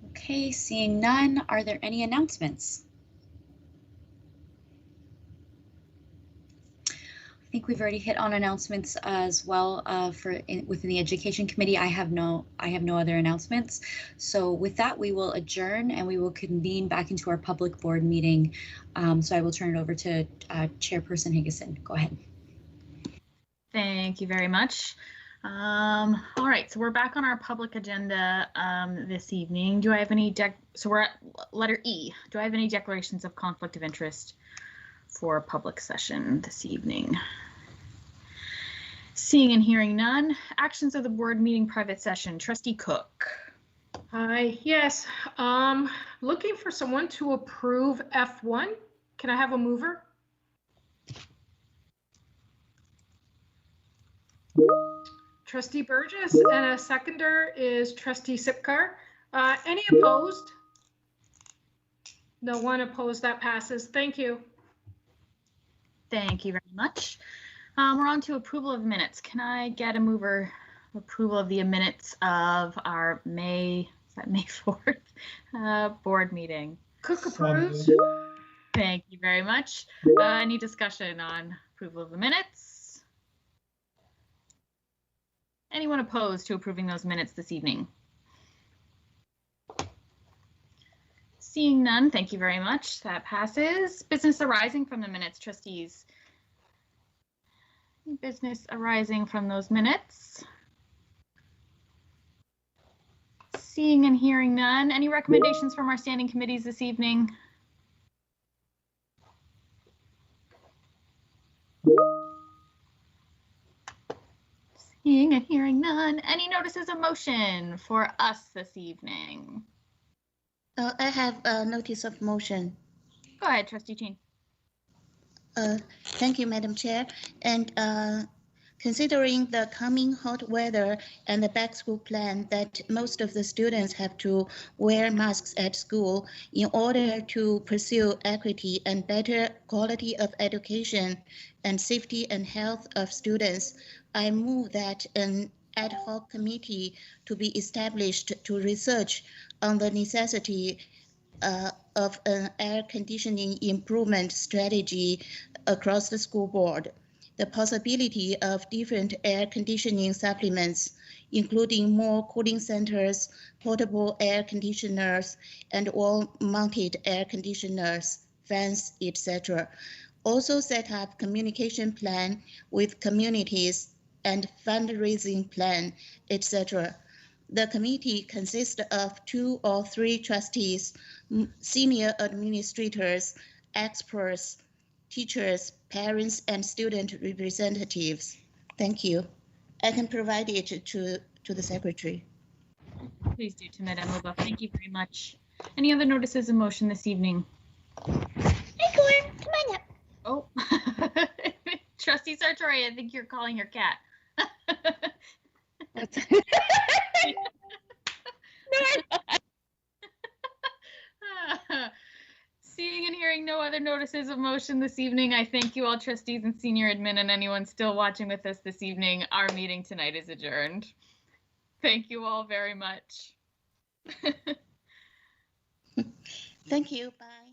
Okay, seeing none, are there any announcements? I think we've already hit on announcements as well within the Education Committee. I have no other announcements. So with that, we will adjourn and we will convene back into our public board meeting. So I will turn it over to Chairperson Higgison. Go ahead. Thank you very much. All right, so we're back on our public agenda this evening. Do I have any so we're at letter E. Do I have any declarations of conflict of interest for public session this evening? Seeing and hearing none. Actions of the board meeting private session. Trustee Cook. Hi, yes. Looking for someone to approve F1. Can I have a mover? Trustee Burgess, and a seconder is Trustee Sipkar. Any opposed? No one opposed. That passes. Thank you. Thank you very much. We're on to approval of minutes. Can I get a mover approval of the minutes of our May 4th board meeting? Cook approves. Thank you very much. Any discussion on approval of the minutes? Anyone opposed to approving those minutes this evening? Seeing none, thank you very much. That passes. Business arising from the minutes, trustees. Business arising from those minutes. Seeing and hearing none. Any recommendations from our standing committees this evening? Seeing and hearing none. Any notices of motion for us this evening? I have a notice of motion. Go ahead, Trustee Chin. Thank you, Madam Chair. And considering the coming hot weather and the back school plan that most of the students have to wear masks at school in order to pursue equity and better quality of education and safety and health of students, I move that an ad hoc committee to be established to research on the necessity of an air conditioning improvement strategy across the school board, the possibility of different air conditioning supplements, including more cooling centers, portable air conditioners, and wall-mounted air conditioners, fans, etc. Also set up communication plan with communities and fundraising plan, etc. The committee consists of 2 or 3 trustees, senior administrators, experts, teachers, parents, and student representatives. Thank you. I can provide it to the secretary. Please do, to Madame Leboeuf. Thank you very much. Any other notices of motion this evening? Hey, Cor, come on up. Oh, Trustee Sartori, I think you're calling your cat. No, I'm not. Seeing and hearing no other notices of motion this evening, I thank you all, trustees and senior admin, and anyone still watching with us this evening. Our meeting tonight is adjourned. Thank you all very much. Thank you. Bye.